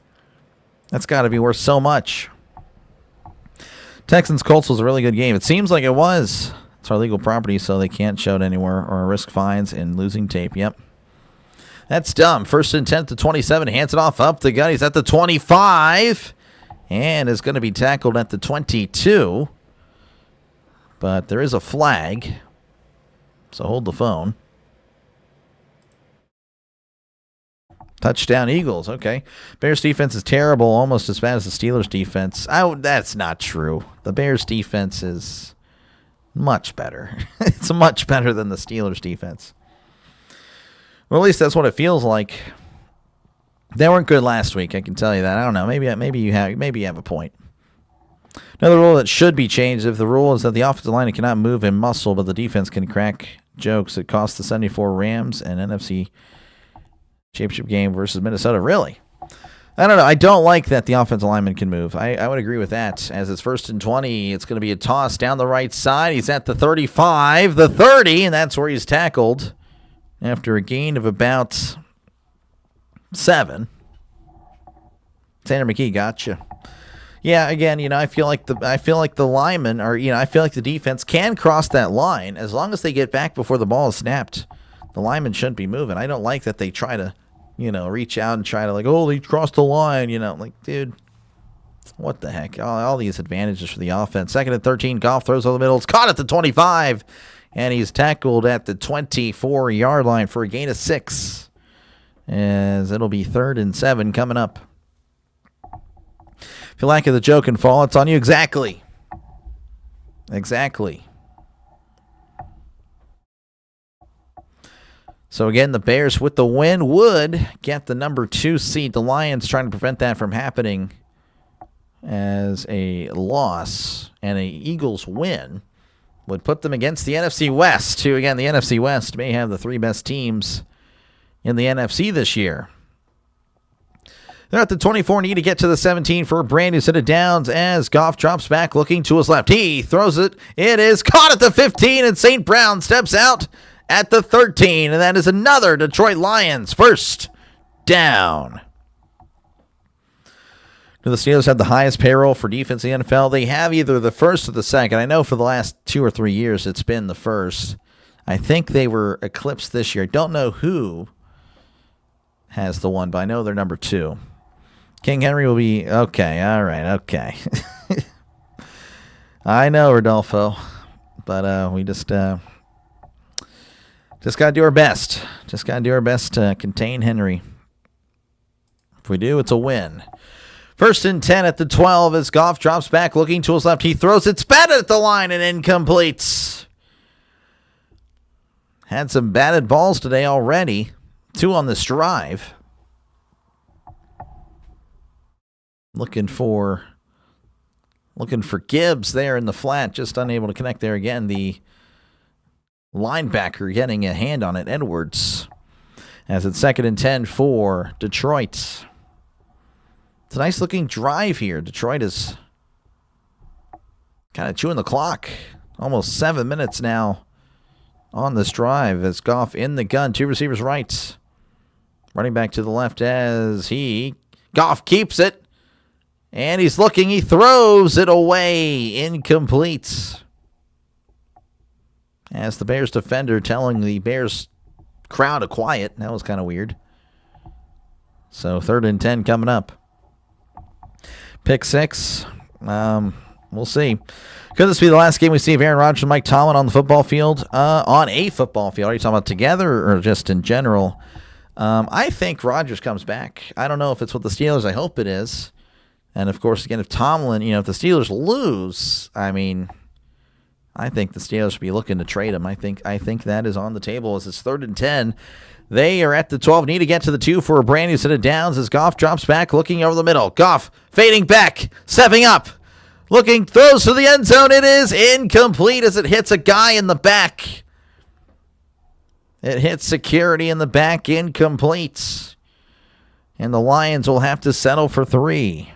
S2: That's got to be worth so much. Texans-Colts was a really good game. It seems like it was. It's our legal property, so they can't show it anywhere or risk fines and losing tape. Yep. That's dumb. 1st and 10 to 27. Hands it off up the gut. He's at the 25. And is going to be tackled at the 22. But there is a flag. So hold the phone. Touchdown Eagles. Okay. Bears defense is terrible. Almost as bad as the Steelers defense. That's not true. The Bears defense is much better. It's much better than the Steelers defense. Well, at least that's what it feels like. They weren't good last week, I can tell you that. I don't know. Maybe you have a point. Another rule that should be changed, if the rule is that the offensive line cannot move and muscle, but the defense can crack jokes. It cost the 74 Rams an NFC Championship game versus Minnesota. Really? I don't know. I don't like that the offensive lineman can move. I would agree with that. As it's 1st and 20, it's going to be a toss down the right side. He's at the 35, the 30, and that's where he's tackled after a gain of about 7. Tanner McKee, gotcha. Yeah, again, I feel like the linemen are, I feel like the defense can cross that line as long as they get back before the ball is snapped. The linemen shouldn't be moving. I don't like that they try to, reach out and try to they crossed the line, dude, what the heck? All these advantages for the offense. 2nd and 13, Goff throws over the middle. It's caught at the 25, and he's tackled at the 24-yard line for a gain of 6. As it'll be 3rd and 7 coming up. If you lack of the joke and fall, it's on you. Exactly. So again, the Bears with the win would get the number 2 seed. The Lions trying to prevent that from happening as a loss and a Eagles win. would put them against the NFC West, who, again, the NFC West may have the 3 best teams in the NFC this year. They're at the 24, need to get to the 17 for a brand new set of downs as Goff drops back looking to his left. He throws it. It is caught at the 15, and St. Brown steps out at the 13, and that is another Detroit Lions first down. Do the Steelers have the highest payroll for defense in the NFL? They have either the first or the second. I know for the last 2 or 3 years it's been the first. I think they were eclipsed this year. I don't know who has the one, but I know they're number 2. King Henry will be okay. All right, okay. I know, Rodolfo, but we just gotta do our best. Just gotta do our best to contain Henry. If we do, it's a win. First and 10 at the 12 as Goff drops back looking to his left. He throws it, spat at the line, and incomplete. Had some batted balls today already. 2 on this drive. Looking for Gibbs there in the flat, just unable to connect there again. The linebacker getting a hand on it, Edwards. As it's 2nd and 10 for Detroit. It's a nice looking drive here. Detroit is kind of chewing the clock. Almost 7 minutes now on this drive as Goff in the gun. 2 receivers right. Running back to the left as Goff keeps it. And he's looking. He throws it away. Incomplete. As the Bears defender telling the Bears crowd to quiet. That was kind of weird. So 3rd and 10 coming up. Pick 6. We'll see. Could this be the last game we see of Aaron Rodgers and Mike Tomlin on the football field? On a football field. Are you talking about together or just in general? I think Rodgers comes back. I don't know if it's with the Steelers. I hope it is. And, of course, again, if Tomlin, if the Steelers lose, I think the Steelers should be looking to trade him. I think that is on the table as it's 3rd and 10. They are at the 12. Need to get to the 2 for a brand new set of downs as Goff drops back, looking over the middle. Goff fading back, stepping up, looking, throws to the end zone. It is incomplete as it hits a guy in the back. It hits security in the back, incomplete. And the Lions will have to settle for 3.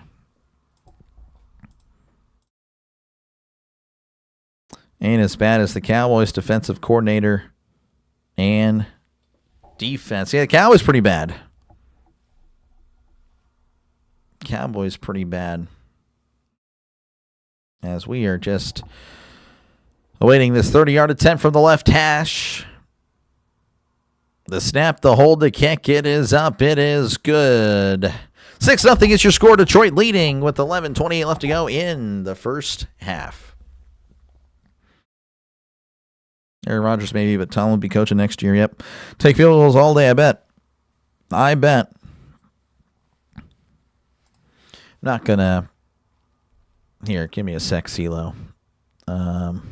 S2: Ain't as bad as the Cowboys defensive coordinator and defense. Yeah, the Cowboys pretty bad. Cowboys pretty bad. As we are just awaiting this 30-yard attempt from the left hash. The snap, the hold, the kick. It is up. It is good. 6-0 is your score. Detroit leading with 11:28 left to go in the first half. Aaron Rodgers maybe, but Tom will be coaching next year. Yep. Take field goals all day, I bet. I'm not going to... Here, give me a sec, CeeLo. Going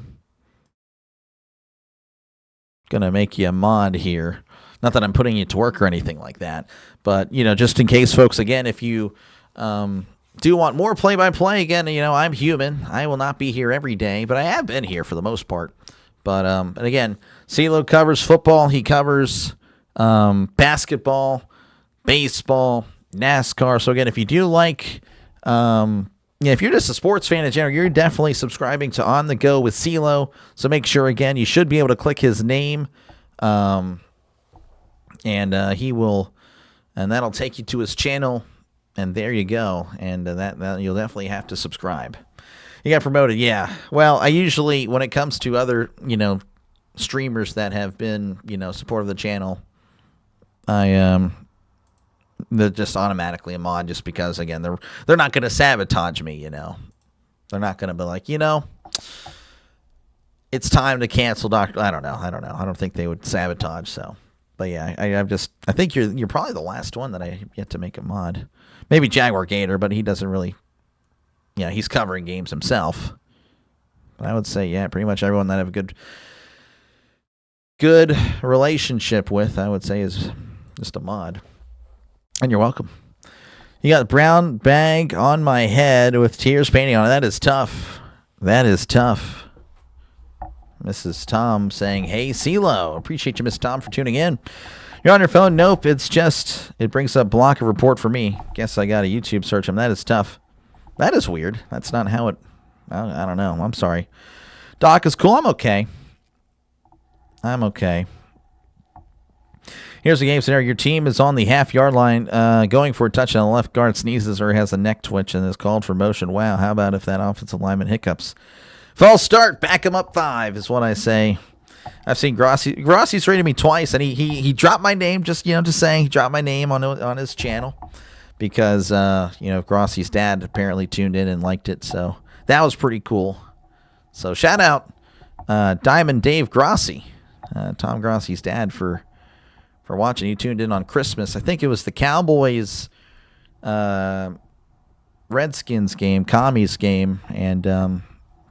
S2: to make you a mod here. Not that I'm putting you to work or anything like that. But, just in case, folks, again, if you do want more play-by-play, again, I'm human. I will not be here every day, but I have been here for the most part. But, and again, CeeLo covers football. He covers basketball, baseball, NASCAR. So, again, if you do like, if you're just a sports fan in general, you're definitely subscribing to On The Go with CeeLo. So make sure, again, you should be able to click his name. And he will, and that'll take you to his channel. And there you go. And that you'll definitely have to subscribe. You got promoted, yeah. Well, I usually, when it comes to other, streamers that have been, supportive of the channel, they're just automatically a mod just because, again, they're not going to sabotage me, They're not going to be like, it's time to cancel Dr. I don't know. I don't think they would sabotage, so. But yeah, I think you're probably the last one that I have yet to make a mod. Maybe Jaguar Gator, but he doesn't really... Yeah, he's covering games himself. But I would say, yeah, pretty much everyone that I have a good relationship with, I would say, is just a mod. And you're welcome. You got a brown bag on my head with tears painting on it. That is tough. That is tough. Mrs. Tom saying, hey, CeeLo. Appreciate you, Miss Tom, for tuning in. You're on your phone? Nope. It's just, it brings up block of report for me. Guess I got a YouTube search. That is tough. That is weird. That's not how it, I don't know. I'm sorry. Doc is cool. I'm okay. I'm okay. Here's the game scenario. Your team is on the half-yard line going for a touchdown. The left guard sneezes or has a neck twitch and is called for motion. Wow, how about if that offensive lineman hiccups? False start. Back him up 5 is what I say. I've seen Grossi. Grossi's rated me twice, and he dropped my name, just saying. He dropped my name on his channel because, Grossi's dad apparently tuned in and liked it. So that was pretty cool. So shout out Diamond Dave Grossi, Tom Grossi's dad, for watching. He tuned in on Christmas. I think it was the Cowboys Redskins game, Commies game, and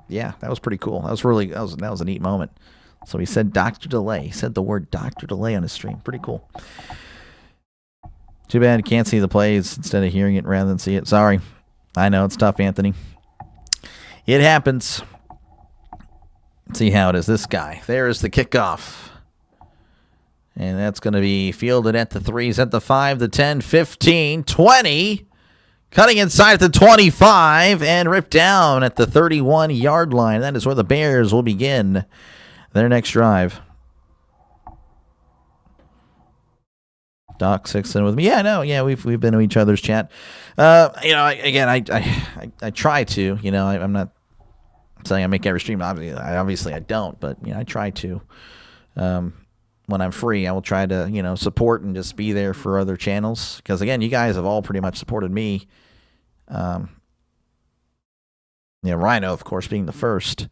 S2: yeah, that was pretty cool. That was a neat moment. So he said Dr. Delay. He said the word Dr. Delay on his stream. Pretty cool. Too bad you can't see the plays instead of hearing it rather than see it. Sorry. I know it's tough, Anthony. It happens. Let's see how it is. This guy. There is the kickoff. And that's going to be fielded at the 3s, at the 5, the 10, 15, 20. Cutting inside at the 25 and ripped down at the 31-yard line. That is where the Bears will begin their next drive. Doc 6 in with me. Yeah, no, yeah, we've been to each other's chat. I try to. I'm not saying I make every stream. Obviously, I don't, but I try to. When I'm free, I will try to, support and just be there for other channels. Because, again, you guys have all pretty much supported me. Rhino, of course, being the first.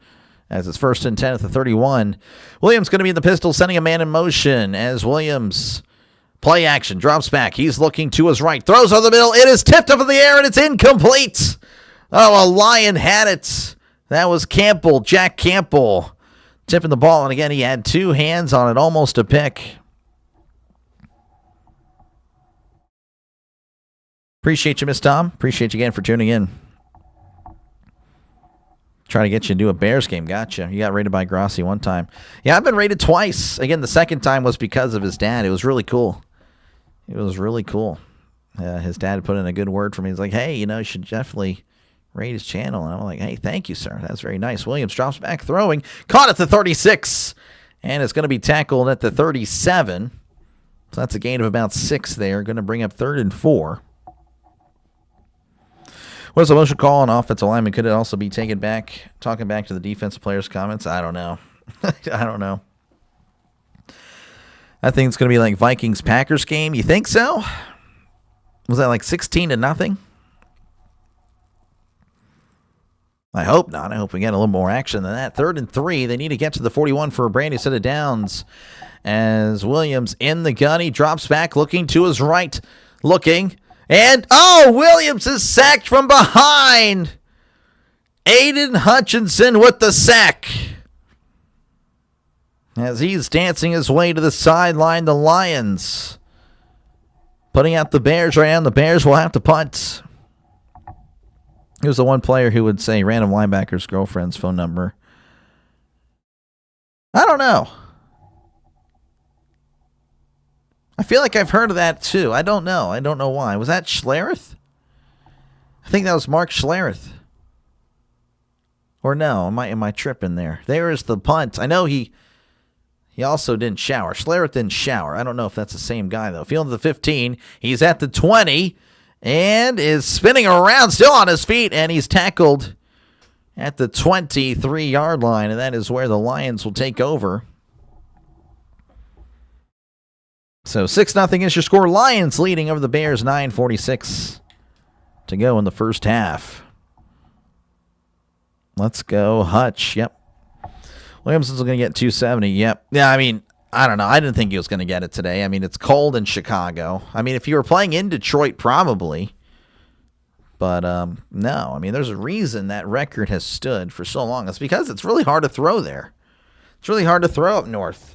S2: As it's 1st and 10 at the 31. Williams going to be in the pistol, sending a man in motion. As Williams, play action, drops back. He's looking to his right. Throws over the middle. It is tipped up in the air, and it's incomplete. Oh, a Lion had it. That was Campbell, Jack Campbell. Tipping the ball, and again, he had 2 hands on it, almost a pick. Appreciate you, Miss Tom. Appreciate you again for tuning in. Trying to get you to do a Bears game. Gotcha. You got rated by Grossi one time. Yeah, I've been rated twice. Again, the second time was because of his dad. It was really cool. His dad put in a good word for me. He's like, hey, you should definitely rate his channel. And I'm like, hey, thank you, sir. That's very nice. Williams drops back, throwing. Caught at the 36. And it's going to be tackled at the 37. So that's a gain of about 6 there. Going to bring up 3rd and 4. What is the motion call on offensive lineman? Could it also be taken back, talking back to the defensive players' comments? I don't know. I don't know. I think it's going to be like Vikings-Packers game. You think so? Was that like 16-0? I hope not. I hope we get a little more action than that. 3rd and 3. They need to get to the 41 for a brand new set of downs. As Williams in the gun, he drops back, looking to his right. Looking. And, Williams is sacked from behind. Aiden Hutchinson with the sack. As he's dancing his way to the sideline, the Lions putting out the Bears right now. The Bears will have to punt. He was the one player who would say random linebacker's girlfriend's phone number. I don't know. I feel like I've heard of that too. I don't know. I don't know why. Was that Schlereth? I think that was Mark Schlereth. Or no, am I tripping there? There is the punt. I know he also didn't shower. Schlereth didn't shower. I don't know if that's the same guy though. Fielding the 15. He's at the 20 and is spinning around, still on his feet, and he's tackled at the 23-yard line, and that is where the Lions will take over. So 6-0 is your score. Lions leading over the Bears, 9:46 to go in the first half. Let's go, Hutch. Yep. Williamson's going to get 270. Yep. Yeah, I don't know. I didn't think he was going to get it today. It's cold in Chicago. If you were playing in Detroit, probably. But, no. There's a reason that record has stood for so long. It's because it's really hard to throw there. It's really hard to throw up north.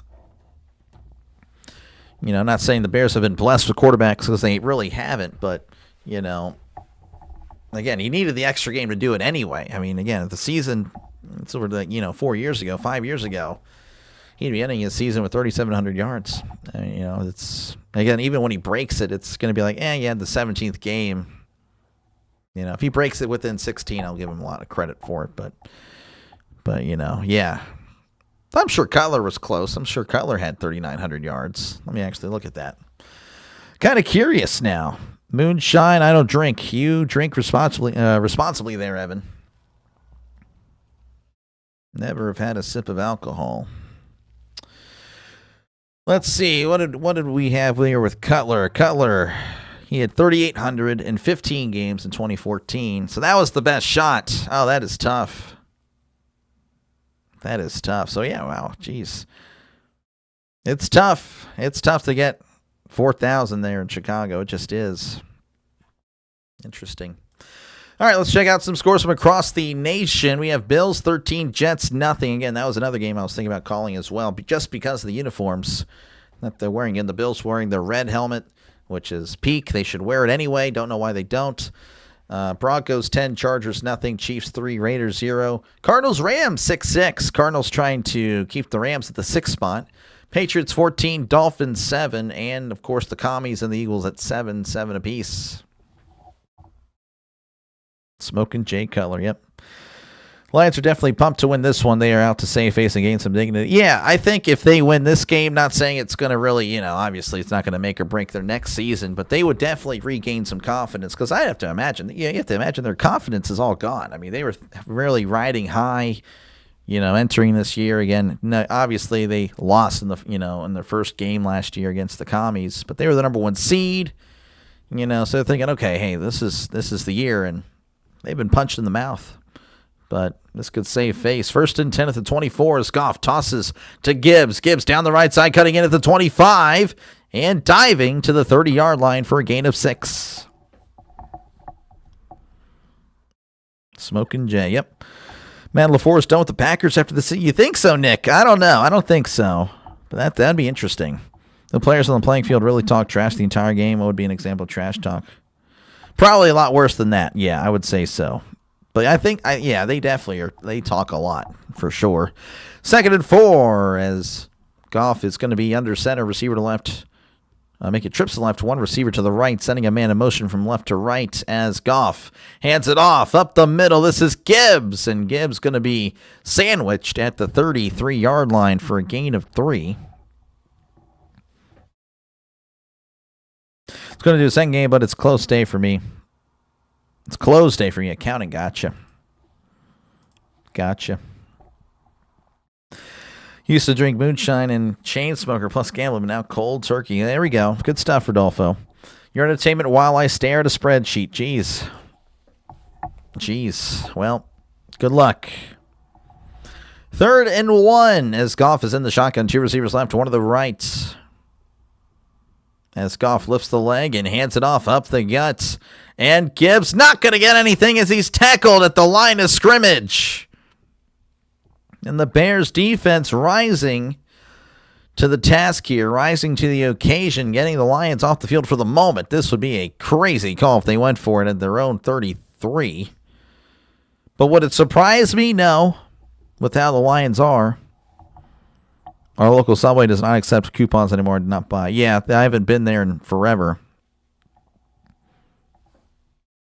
S2: I'm not saying the Bears have been blessed with quarterbacks because they really haven't, but, again, he needed the extra game to do it anyway. Again, if the season It's over the 4 years ago, 5 years ago. He'd be ending his season with 3,700 yards. It's again, even when he breaks it, it's going to be like, you had the 17th game. If he breaks it within 16, I'll give him a lot of credit for it. But yeah. I'm sure Cutler was close. I'm sure Cutler had 3,900 yards. Let me actually look at that. Kind of curious now. Moonshine, I don't drink. You drink responsibly there, Evan. Never have had a sip of alcohol. Let's see. What did we have here with Cutler? Cutler, he had 3,815 games in 2014. So that was the best shot. Oh, that is tough. That is tough. So, yeah, wow. Jeez. It's tough. It's tough to get 4,000 there in Chicago. It just is. Interesting. All right, let's check out some scores from across the nation. We have Bills 13, Jets nothing. Again, that was another game I was thinking about calling as well, just because of the uniforms that they're wearing. And the Bills wearing their red helmet, which is peak. They should wear it anyway. Don't know why they don't. Broncos 10, Chargers nothing, Chiefs 3, Raiders 0. Cardinals, Rams 6-6. Cardinals trying to keep the Rams at the 6th spot. Patriots 14, Dolphins 7, and of course the Commies and the Eagles at 7 apiece. Smoking Jay Cutler, yep. Lions are definitely pumped to win this one. They are out to save face and gain some dignity. Yeah, I think if they win this game, not saying it's going to really, obviously it's not going to make or break their next season, but they would definitely regain some confidence because I have to imagine, their confidence is all gone. I mean, they were really riding high, entering this year again. Obviously, they lost in their first game last year against the Commies, but they were the number 1 seed, so they're thinking, okay, hey, this is the year, and they've been punched in the mouth. But this could save face. 1st and 10 at the 24 as Goff tosses to Gibbs. Gibbs down the right side, cutting in at the 25, and diving to the 30-yard line for a gain of 6. Smoking Jay, yep. Matt LaFleur's done with the Packers after the season. You think so, Nick? I don't know. I don't think so. But that'd be interesting. The players on the playing field really talk trash the entire game. What would be an example of trash talk? Probably a lot worse than that. Yeah, I would say so. But I think, they definitely are. They talk a lot, for sure. 2nd and 4 as Goff is going to be under center, receiver to left. Make it trips to left, 1 receiver to the right, sending a man in motion from left to right as Goff hands it off up the middle. This is Gibbs, and Gibbs going to be sandwiched at the 33-yard line for a gain of 3. It's going to do a second game, but it's close day for me. It's closed day for you. Accounting, gotcha. Used to drink moonshine and chain smoker plus gambling, but now cold turkey. There we go. Good stuff, Rodolfo. Your entertainment while I stare at a spreadsheet. Jeez. Well, good luck. 3rd and 1 as Goff is in the shotgun. 2 receivers left, 1 to the right. As Goff lifts the leg and hands it off up the gut. And Gibbs not going to get anything as he's tackled at the line of scrimmage. And the Bears defense rising to the task here, rising to the occasion, getting the Lions off the field for the moment. This would be a crazy call if they went for it at their own 33. But would it surprise me? No. With how the Lions are. Our local Subway does not accept coupons anymore. Did not buy. Yeah, I haven't been there in forever.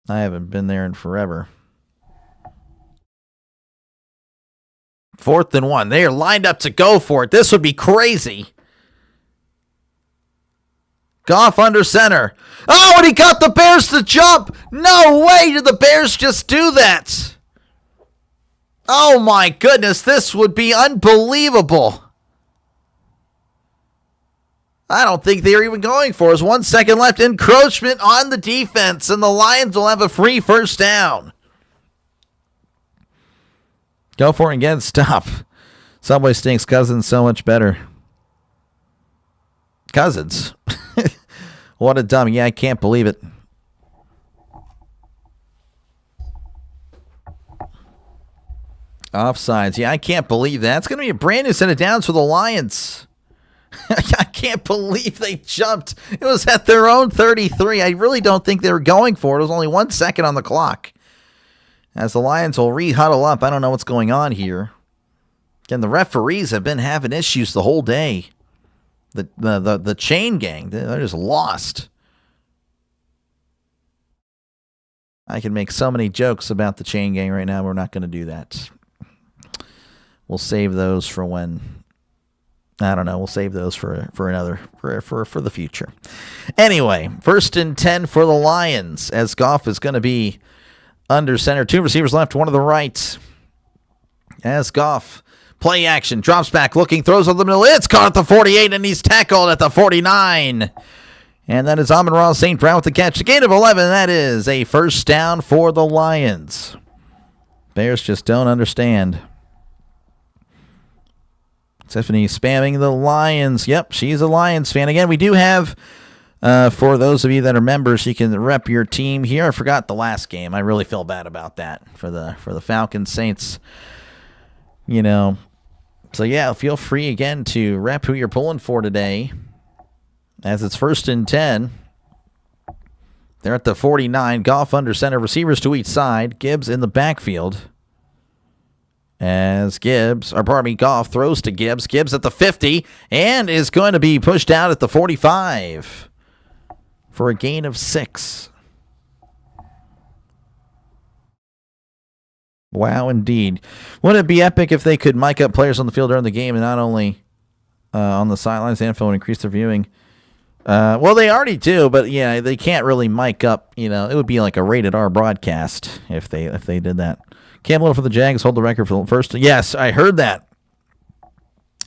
S2: 4th and 1. They are lined up to go for it. This would be crazy. Goff under center. Oh, and he got the Bears to jump. No way did the Bears just do that. Oh, my goodness. This would be unbelievable. I don't think they were even going for it. There's 1 second left. Encroachment on the defense, and the Lions will have a free 1st down. Go for it again. Stop. Subway stinks. Cousins so much better. Cousins. What a dummy. Yeah, I can't believe it. Offsides. Yeah, I can't believe that. It's going to be a brand new set of downs for the Lions. I can't believe they jumped. It was at their own 33. I really don't think they were going for it. It was only 1 second on the clock. as the Lions will re-huddle up. I don't know what's going on here. Again, the referees have been having issues the whole day. The chain gang, they're just lost. I can make so many jokes about the chain gang right now. We're not going to do that. We'll save those for when, I don't know. We'll save those for the future. Anyway, 1st and 10 for the Lions as Goff is going to be under center. 2 receivers left, 1 to the right. As Goff, play action, drops back, looking, throws on the middle. It's caught at the 48, and he's tackled at the 49. And that is Amon-Ra St. Brown with the catch. A gain of 11. That is a first down for the Lions. Bears just don't understand. Tiffany spamming the Lions. Yep, she's a Lions fan. Again, we do have, for those of you that are members, you can rep your team here. I forgot the last game. I really feel bad about that for the Falcons Saints. You know, so yeah, feel free again to rep who you're pulling for today. As it's 1st and 10. They're at the 49. Goff under center. Receivers to each side. Gibbs in the backfield. As Goff throws to Gibbs. Gibbs at the 50. And is going to be pushed out at the 45. For a gain of 6. Wow, indeed. Wouldn't it be epic if they could mic up players on the field during the game and not only on the sidelines and phone increase their viewing? Well, they already do, but yeah, they can't really mic up. You know, it would be like a rated R broadcast if they did that. Cam Little for the Jags hold the record for the first. Yes, I heard that.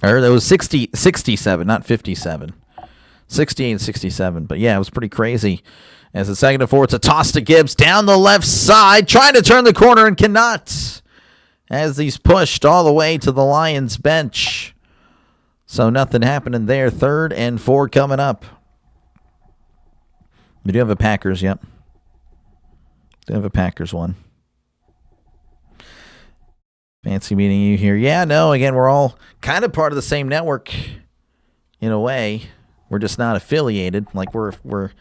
S2: I heard that was 67, not 57. 68-67. But yeah, it was pretty crazy. As it's 2nd and 4, it's a toss to Gibbs down the left side, trying to turn the corner and cannot. As he's pushed all the way to the Lions bench. So nothing happening there. 3rd and 4 coming up. We do have a Packers, yep. Do have a Packers one. Fancy meeting you here. Yeah, no, again, we're all kind of part of the same network in a way. We're just not affiliated. Like, we're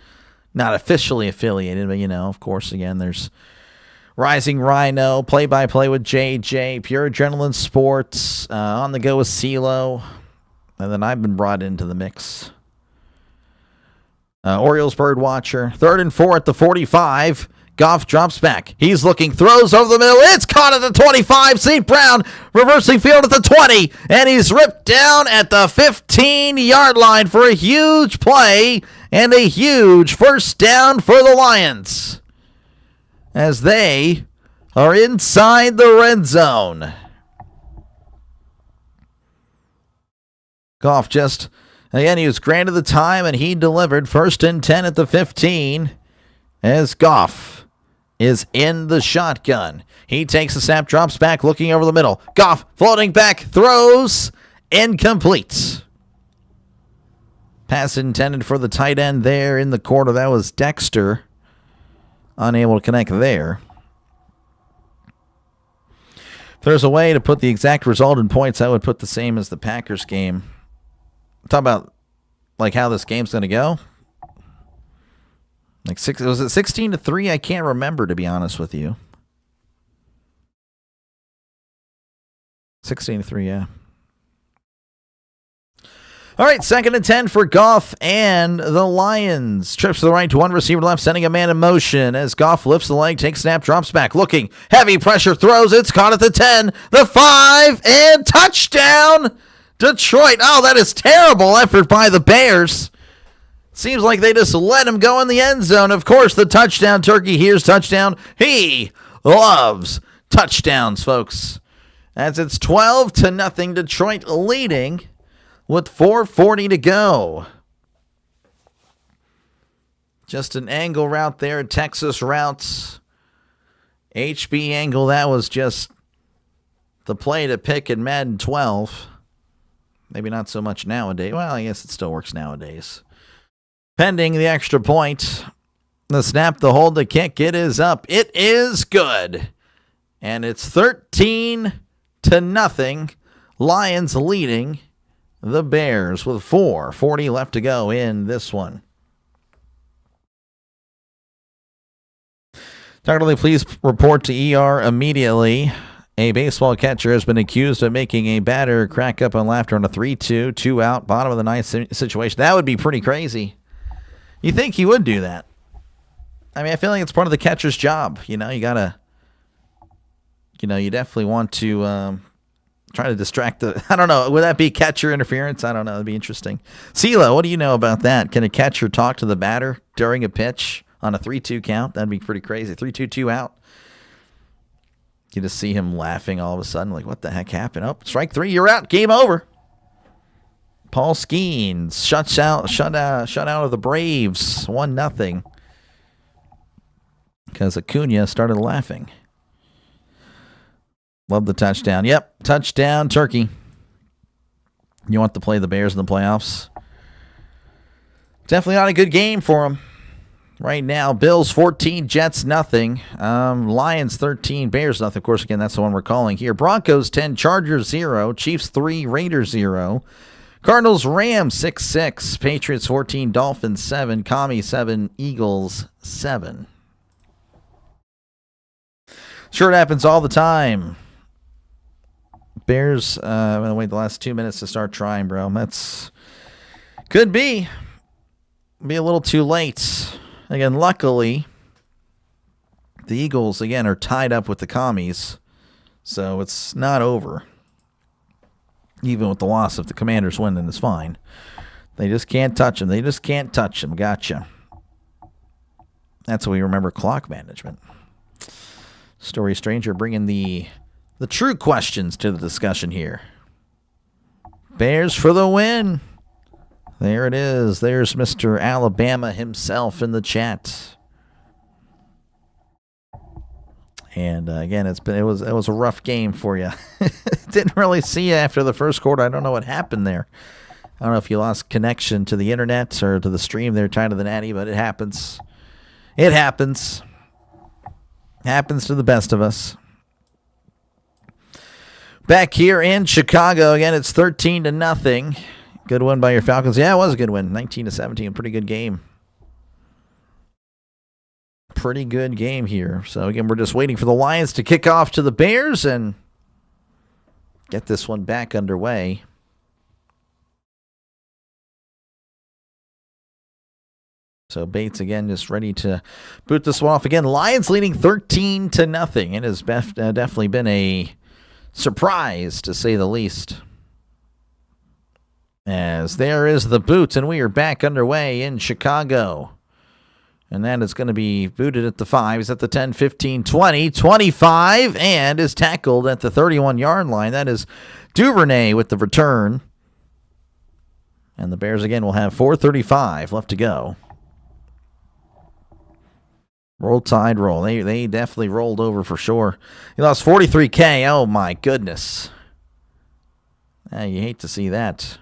S2: not officially affiliated, but, you know, of course, again, there's Rising Rhino, play-by-play with JJ, Pure Adrenaline Sports, On the Go with CeeLo, and then I've been brought into the mix. Orioles Bird Watcher. 3rd and 4 at the 45. Goff drops back. He's looking, throws over the middle. It's caught at the 25. St. Brown reversing field at the 20. And he's ripped down at the 15-yard line for a huge play and a huge first down for the Lions. As they are inside the red zone. Goff just, again, he was granted the time and he delivered. 1st and 10 at the 15 as Goff is in the shotgun. He takes the snap, drops back, looking over the middle. Goff floating back, throws, incomplete. Pass intended for the tight end there in the corner. That was Dexter. Unable to connect there. If there's a way to put the exact result in points, I would put the same as the Packers game. Talk about like how this game's going to go. Like was it 16-3? I can't remember, to be honest with you. 16-3, yeah. All right, 2nd and 10 for Goff and the Lions. Trips to the right to one receiver left, sending a man in motion as Goff lifts the leg, takes snap, drops back, looking. Heavy pressure, throws. It's caught at the 10, the 5, and touchdown, Detroit. Oh, that is terrible effort by the Bears. Seems like they just let him go in the end zone. Of course, the touchdown turkey hears touchdown. He loves touchdowns, folks. As it's 12-0, Detroit leading with 4:40 to go. Just an angle route there, Texas routes. HB angle, that was just the play to pick in Madden 12. Maybe not so much nowadays. Well, I guess it still works nowadays. Pending the extra point. The snap, the hold, the kick, it is up. It is good. And it's 13-0. Lions leading the Bears with 4:40 left to go in this one. Dr. Lee, please report to ER immediately. A baseball catcher has been accused of making a batter crack up on laughter on a 3-2, 2 out, bottom of the ninth situation. That would be pretty crazy. You think he would do that? I mean, I feel like it's part of the catcher's job. You know, you gotta, you definitely want to try to distract the. I don't know. Would that be catcher interference? I don't know. It'd be interesting. CeeLo, what do you know about that? Can a catcher talk to the batter during a pitch on a 3-2 count? That'd be pretty crazy. 3-2, 2 out. You just see him laughing all of a sudden, like, what the heck happened? Oh, strike 3, you're out. Game over. Paul Skeens shut out of the Braves 1-0 because Acuna started laughing. Love the touchdown. Yep, touchdown, Turkey. You want to play the Bears in the playoffs? Definitely not a good game for them. Right now, Bills 14, Jets nothing. Lions 13, Bears nothing. Of course, again, that's the one we're calling here. Broncos 10, Chargers 0, Chiefs 3, Raiders 0. Cardinals, Rams 6-6, Patriots 14, Dolphins 7, Commies 7, Eagles 7. Sure, it happens all the time. Bears, I'm going to wait the last 2 minutes to start trying, bro. That's could be a little too late. Again, luckily, the Eagles, again, are tied up with the Commies, so it's not over. Even with the loss, if the Commanders win, then it's fine. They just can't touch them. Gotcha. That's what we remember clock management. Story Stranger bringing the true questions to the discussion here. Bears for the win. There it is. There's Mr. Alabama himself in the chat. And again, it was a rough game for you. Didn't really see you after the first quarter. I don't know what happened there. I don't know if you lost connection to the internet or to the stream there tied to the Natty, but it happens. It happens. Happens to the best of us. Back here in Chicago, again, it's 13-0. Good win by your Falcons. Yeah, it was a good win. 19-17. Pretty good game. Pretty good game here. So, again, we're just waiting for the Lions to kick off to the Bears and get this one back underway. So, Bates, again, just ready to boot this one off. Again, Lions leading 13-0. It has definitely been a surprise, to say the least. As there is the boot, and we are back underway in Chicago. And that is going to be booted at the 5. He's at the 10, 15, 20, 25, and is tackled at the 31-yard line. That is Duvernay with the return. And the Bears, again, will have 4:35 left to go. Roll Tide roll. They definitely rolled over for sure. He lost 43K. Oh, my goodness. You hate to see that.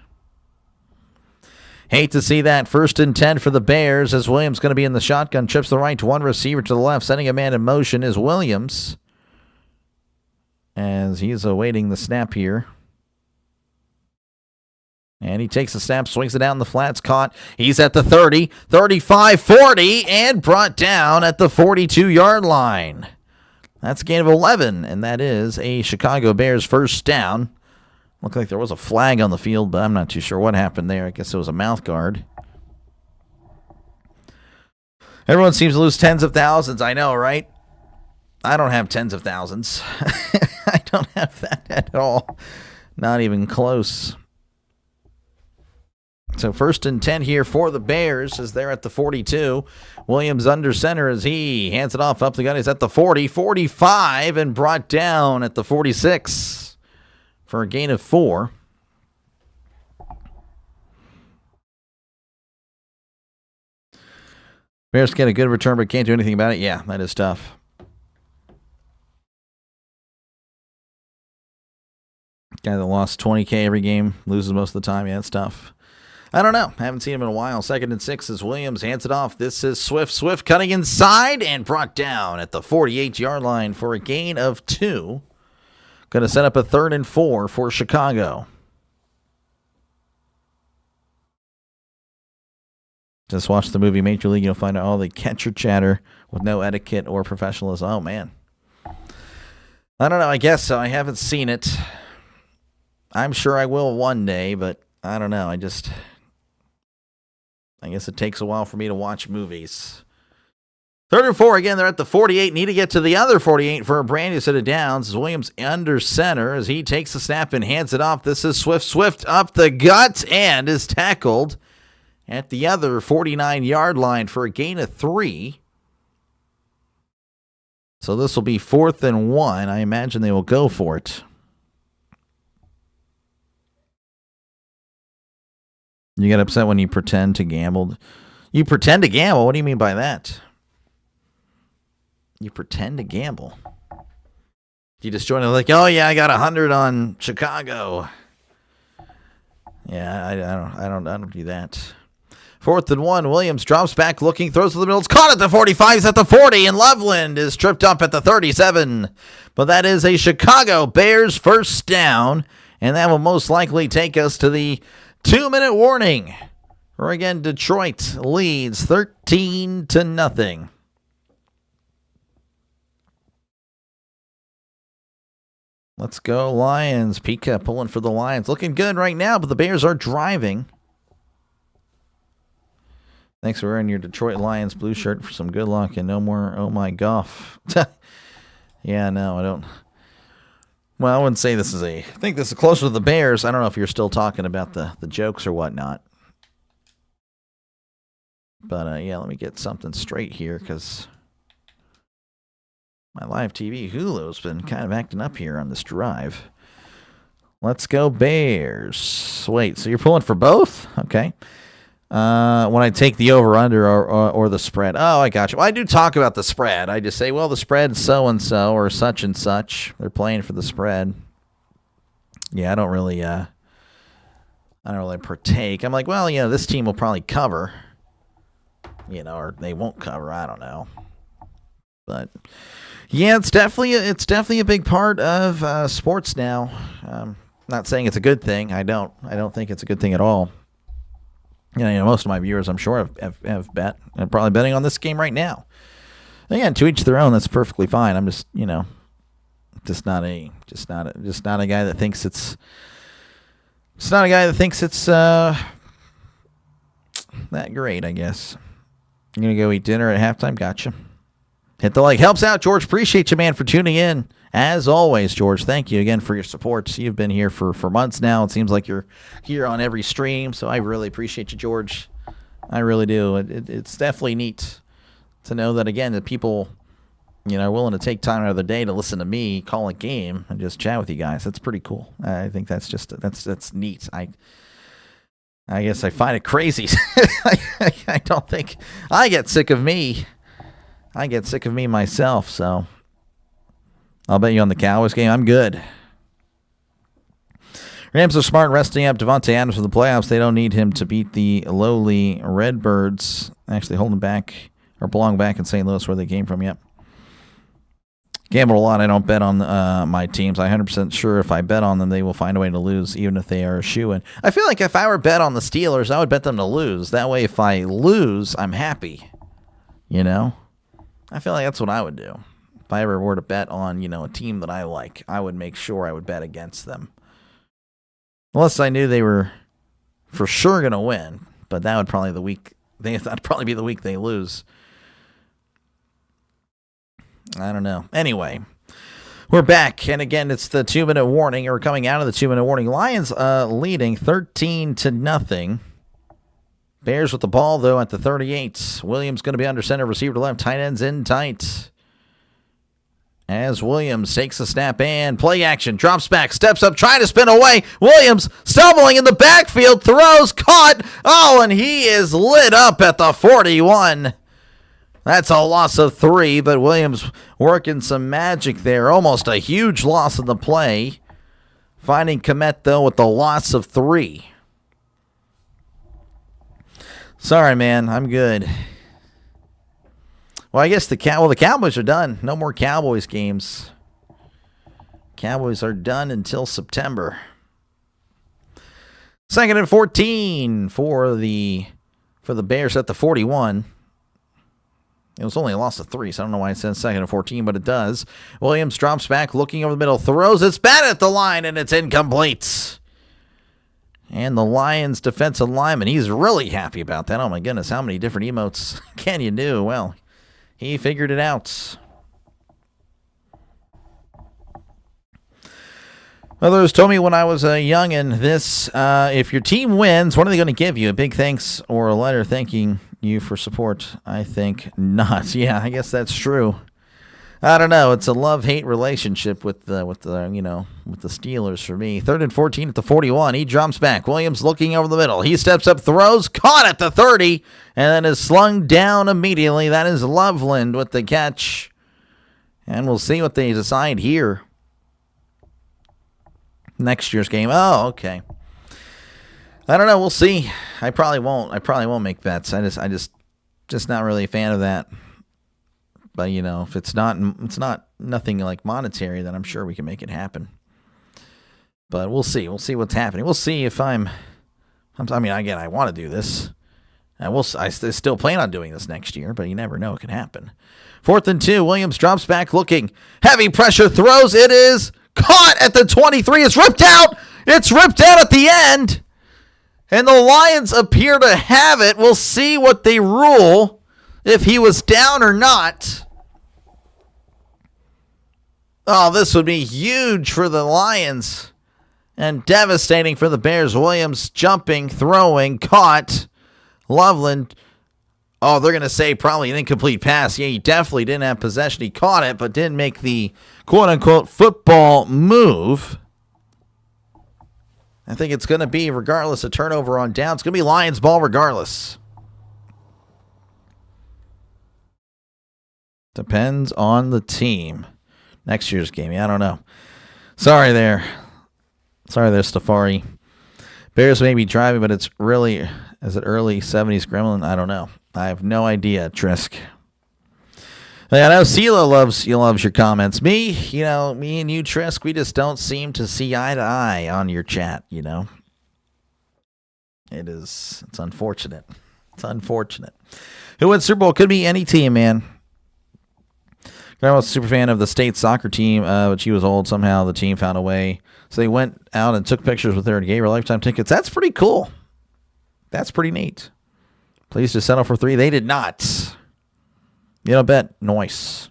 S2: Hate to see that. 1st and 10 for the Bears as Williams going to be in the shotgun. Trips the right to one receiver to the left. Sending a man in motion is Williams. As he's awaiting the snap here. And he takes the snap, swings it down the flats, caught. He's at the 30, 35, 40, and brought down at the 42-yard line. That's a gain of 11, and that is a Chicago Bears first down. Looked like there was a flag on the field, but I'm not too sure what happened there. I guess it was a mouth guard. Everyone seems to lose tens of thousands. I know, right? I don't have tens of thousands. I don't have that at all. Not even close. So 1st and 10 here for the Bears as they're at the 42. Williams under center as he hands it off up the gut. He's at the 40, 45, and brought down at the 46 for a gain of 4. Bears get a good return but can't do anything about it. Yeah, that is tough. Guy that lost 20K every game, loses most of the time. Yeah, it's tough. I don't know. Haven't seen him in a while. 2nd and 6 as Williams hands it off. This is Swift. Swift cutting inside and brought down at the 48-yard line for a gain of 2. Going to set up a 3rd and 4 for Chicago. Just watch the movie Major League. You'll find out all the catcher chatter with no etiquette or professionalism. Oh, man. I don't know. I guess so. I haven't seen it. I'm sure I will one day, but I don't know. I guess it takes a while for me to watch movies. 3rd and 4. Again, they're at the 48. Need to get to the other 48 for a brand new set of downs. Williams under center as he takes the snap and hands it off. This is Swift. Swift up the gut and is tackled at the other 49-yard line for a gain of 3. So this will be 4th and 1. I imagine they will go for it. You get upset when you pretend to gamble. You pretend to gamble? What do you mean by that? You pretend to gamble. You just join it like, oh yeah, I got 100 on Chicago. Yeah, I don't do that. 4th and 1. Williams drops back, looking, throws to the middle. It's caught at the 45. It's at the 40, and Loveland is tripped up at the 37. But that is a Chicago Bears first down, and that will most likely take us to the 2-minute warning. Or again, Detroit leads 13-0. Let's go, Lions. Pika pulling for the Lions. Looking good right now, but the Bears are driving. Thanks for wearing your Detroit Lions blue shirt for some good luck and no more oh my goff. Yeah, no, I don't. Well, I wouldn't say this is I think this is closer to the Bears. I don't know if you're still talking about the jokes or whatnot. But, yeah, let me get something straight here because my live TV Hulu's been kind of acting up here on this drive. Let's go Bears. Wait, so you're pulling for both? Okay. When I take the over-under or the spread. Oh, I got you. Well, I do talk about the spread. I just say, well, the spread's so-and-so or such and such. They're playing for the spread. Yeah, I don't really partake. I'm like, well, this team will probably cover. Or they won't cover. I don't know. But yeah, it's definitely a big part of sports now. Not saying it's a good thing. I don't think it's a good thing at all. Most of my viewers, I'm sure, have bet and probably betting on this game right now. Again, to each their own. That's perfectly fine. I'm just, just not a guy that thinks it's. It's not a guy that thinks it's that great. I guess. I'm gonna go eat dinner at halftime. Gotcha. Hit the like. Helps out, George. Appreciate you, man, for tuning in. As always, George, thank you again for your support. You've been here for months now. It seems like you're here on every stream, so I really appreciate you, George. I really do. It's definitely neat to know that, again, that people, are willing to take time out of their day to listen to me call a game and just chat with you guys. That's pretty cool. I think that's neat. I guess I find it crazy. I don't think I get sick of me. I get sick of me myself, so I'll bet you on the Cowboys game. I'm good. Rams are smart resting up Devontae Adams for the playoffs. They don't need him to beat the lowly Redbirds. Actually, holding back or belong back in St. Louis where they came from. Yep. Gamble a lot. I don't bet on my teams. I'm 100% sure if I bet on them, they will find a way to lose, even if they are a shoo-in. I feel like if I were bet on the Steelers, I would bet them to lose. That way, if I lose, I'm happy. I feel like that's what I would do. If I ever were to bet on, a team that I like, I would make sure I would bet against them. Unless I knew they were for sure going to win, but that would probably that'd probably be the week they lose. I don't know. Anyway, we're back, and again, it's the 2-minute warning. We're coming out of the 2-minute warning. Lions leading 13-0. Bears with the ball, though, at the 38. Williams going to be under center, receiver to left, tight ends in tight. As Williams takes a snap and play action, drops back, steps up, trying to spin away. Williams stumbling in the backfield, throws, caught. Oh, and he is lit up at the 41. That's a loss of 3, but Williams working some magic there. Almost a huge loss in the play. Finding Kmet, though, with the loss of 3. Sorry, man. I'm good. Well, I guess the Cowboys are done. No more Cowboys games. Cowboys are done until September. 2nd and 14 for the for the Bears at the 41. It was only a loss of 3, so I don't know why it says 2nd and 14, but it does. Williams drops back, looking over the middle, throws it's bad at the line, and it's incomplete. And the Lions defensive lineman, he's really happy about that. Oh my goodness, how many different emotes can you do? Well, he figured it out. Others told me when I was a youngin' this, if your team wins, what are they going to give you? A big thanks or a letter thanking you for support? I think not. Yeah, I guess that's true. I don't know. It's a love-hate relationship with the Steelers for me. 3rd and 14 at the 41. He drops back. Williams looking over the middle. He steps up, throws, caught at the 30, and then is slung down immediately. That is Loveland with the catch. And we'll see what they decide here. Next year's game. Oh, okay. I don't know. We'll see. I probably won't make bets. I just not really a fan of that. But if it's not nothing like monetary, then I'm sure we can make it happen. But we'll see. We'll see what's happening. We'll see if I want to do this. I still plan on doing this next year, but you never know. It can happen. 4th and 2. Williams drops back, looking. Heavy pressure, throws. It is caught at the 23. It's ripped out. It's ripped out at the end. And the Lions appear to have it. We'll see what they rule, if he was down or not. Oh, this would be huge for the Lions and devastating for the Bears. Williams jumping, throwing, caught. Loveland. Oh, they're going to say probably an incomplete pass. Yeah, he definitely didn't have possession. He caught it, but didn't make the quote-unquote football move. I think it's going to be, regardless, a turnover on down. It's going to be Lions ball regardless. Depends on the team. Next year's game. Yeah, I don't know. Sorry there, Stafari. Bears may be driving, but it's really, is it early 70s gremlin? I don't know. I have no idea, Trisk. I know Sela loves your comments. Me and you, Trisk, we just don't seem to see eye to eye on your chat, It's unfortunate. It's unfortunate. Who wins Super Bowl? Could be any team, man. I was a super fan of the state soccer team, but she was old. Somehow the team found a way. So they went out and took pictures with her and gave her lifetime tickets. That's pretty cool. That's pretty neat. Please just settle for 3. They did not. Bet. Nice.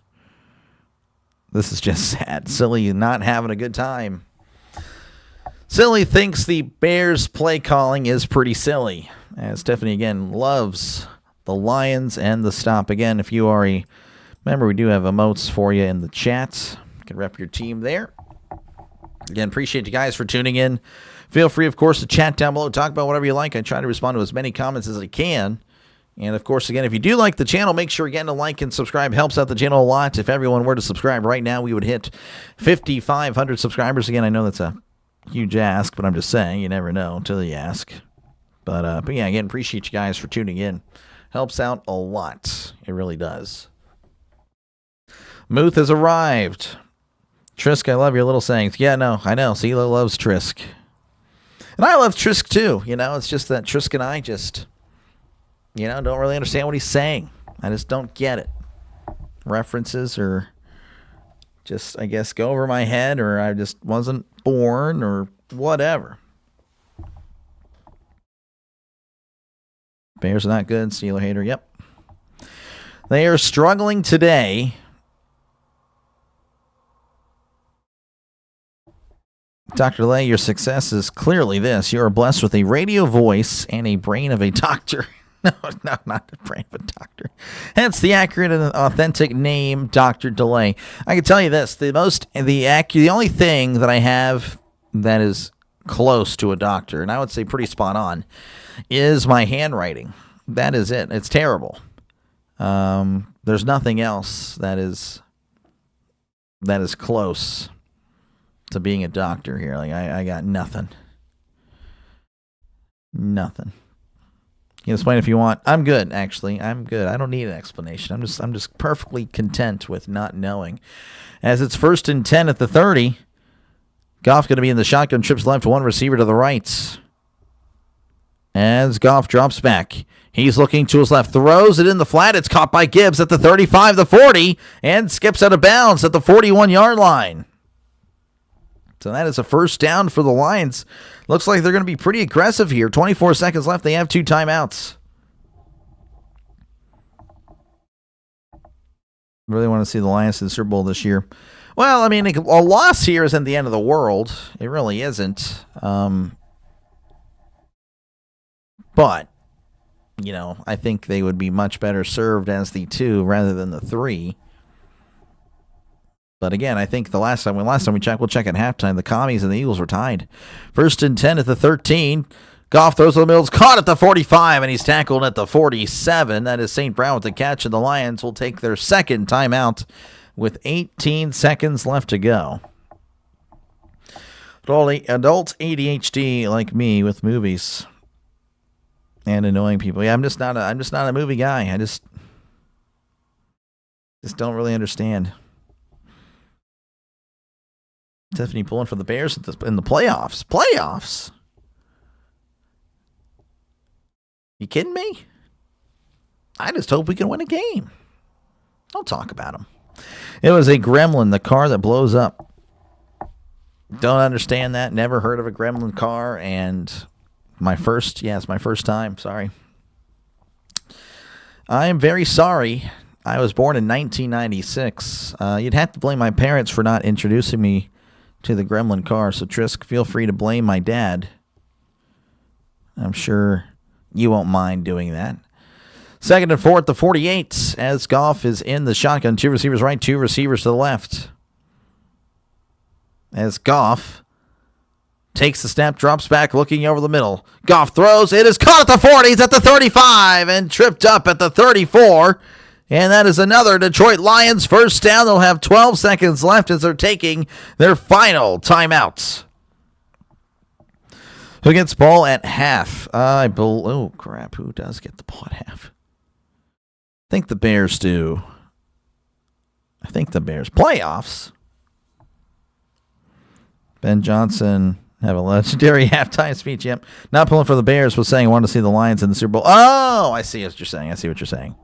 S2: This is just sad. Silly not having a good time. Silly thinks the Bears play calling is pretty silly. As Stephanie again loves the Lions and the stop. Again, if you are a member, we do have emotes for you in the chat. You can rep your team there. Again, appreciate you guys for tuning in. Feel free, of course, to chat down below. Talk about whatever you like. I try to respond to as many comments as I can. And, of course, again, if you do like the channel, make sure, again, to like and subscribe. Helps out the channel a lot. If everyone were to subscribe right now, we would hit 5,500 subscribers. Again, I know that's a huge ask, but I'm just saying you never know until you ask. But yeah, again, appreciate you guys for tuning in. Helps out a lot. It really does. Muth has arrived. Trisk, I love your little sayings. Yeah, no, I know. Sela loves Trisk. And I love Trisk, too. It's just that Trisk and I just, don't really understand what he's saying. I just don't get it. References or just, I guess, go over my head, or I just wasn't born, or whatever. Bears are not good. Steeler hater, yep. They are struggling today. Dr. Lay, your success is clearly this. You are blessed with a radio voice and a brain of a doctor. No, not the brain of a doctor. Hence the accurate and authentic name, Dr. Delay. I can tell you this. The only thing that I have that is close to a doctor, and I would say pretty spot on, is my handwriting. That is it. It's terrible. There's nothing else that is close to being a doctor here. Like I got nothing. Nothing. You can explain if you want. I'm good, actually. I'm good. I don't need an explanation. I'm just perfectly content with not knowing. As it's 1st and 10 at the 30. Goff going to be in the shotgun, trips left, one receiver to the right. as Goff drops back. He's looking to his left, throws it in the flat. It's caught by Gibbs at the 35, the 40, and skips out of bounds at the 41-yard line. So that is a first down for the Lions. Looks like they're going to be pretty aggressive here. 24 seconds left. They have 2 timeouts. Really want to see the Lions in the Super Bowl this year. Well, I mean, a loss here isn't the end of the world. It really isn't. But, you know, I think they would be much better served as the 2 rather than the 3. But again, I think the last time we checked, we'll check at halftime, the Commies and the Eagles were tied. 1st and 10 at the 13. Goff throws to the middle, it's caught at the 45, and he's tackled at the 47. That is St. Brown with the catch, and the Lions will take their second timeout with 18 seconds left to go. Adult ADHD like me with movies and annoying people. Yeah, I'm just not a movie guy. I just don't really understand. Tiffany pulling for the Bears in the playoffs. Playoffs? You kidding me? I just hope we can win a game. Don't talk about them. It was a Gremlin, the car that blows up. Don't understand that. Never heard of a Gremlin car. And it's my first time. Sorry. I am very sorry. I was born in 1996. You'd have to blame my parents for not introducing me to the Gremlin car. So, Trisk, feel free to blame my dad. I'm sure you won't mind doing that. 2nd and 4 at the 48 as Goff is in the shotgun. 2 receivers right, 2 receivers to the left. As Goff takes the snap, drops back, looking over the middle. Goff throws. It is caught at the 40. It's at the 35 and tripped up at the 34. And that is another Detroit Lions first down. They'll have 12 seconds left as they're taking their final timeouts. Who gets ball at half? Oh, crap. Who does get the ball at half? I think the Bears do. I think the Bears. Playoffs. Ben Johnson have a legendary halftime speech. Yep. Not pulling for the Bears, was saying wanted to see the Lions in the Super Bowl. Oh, I see what you're saying.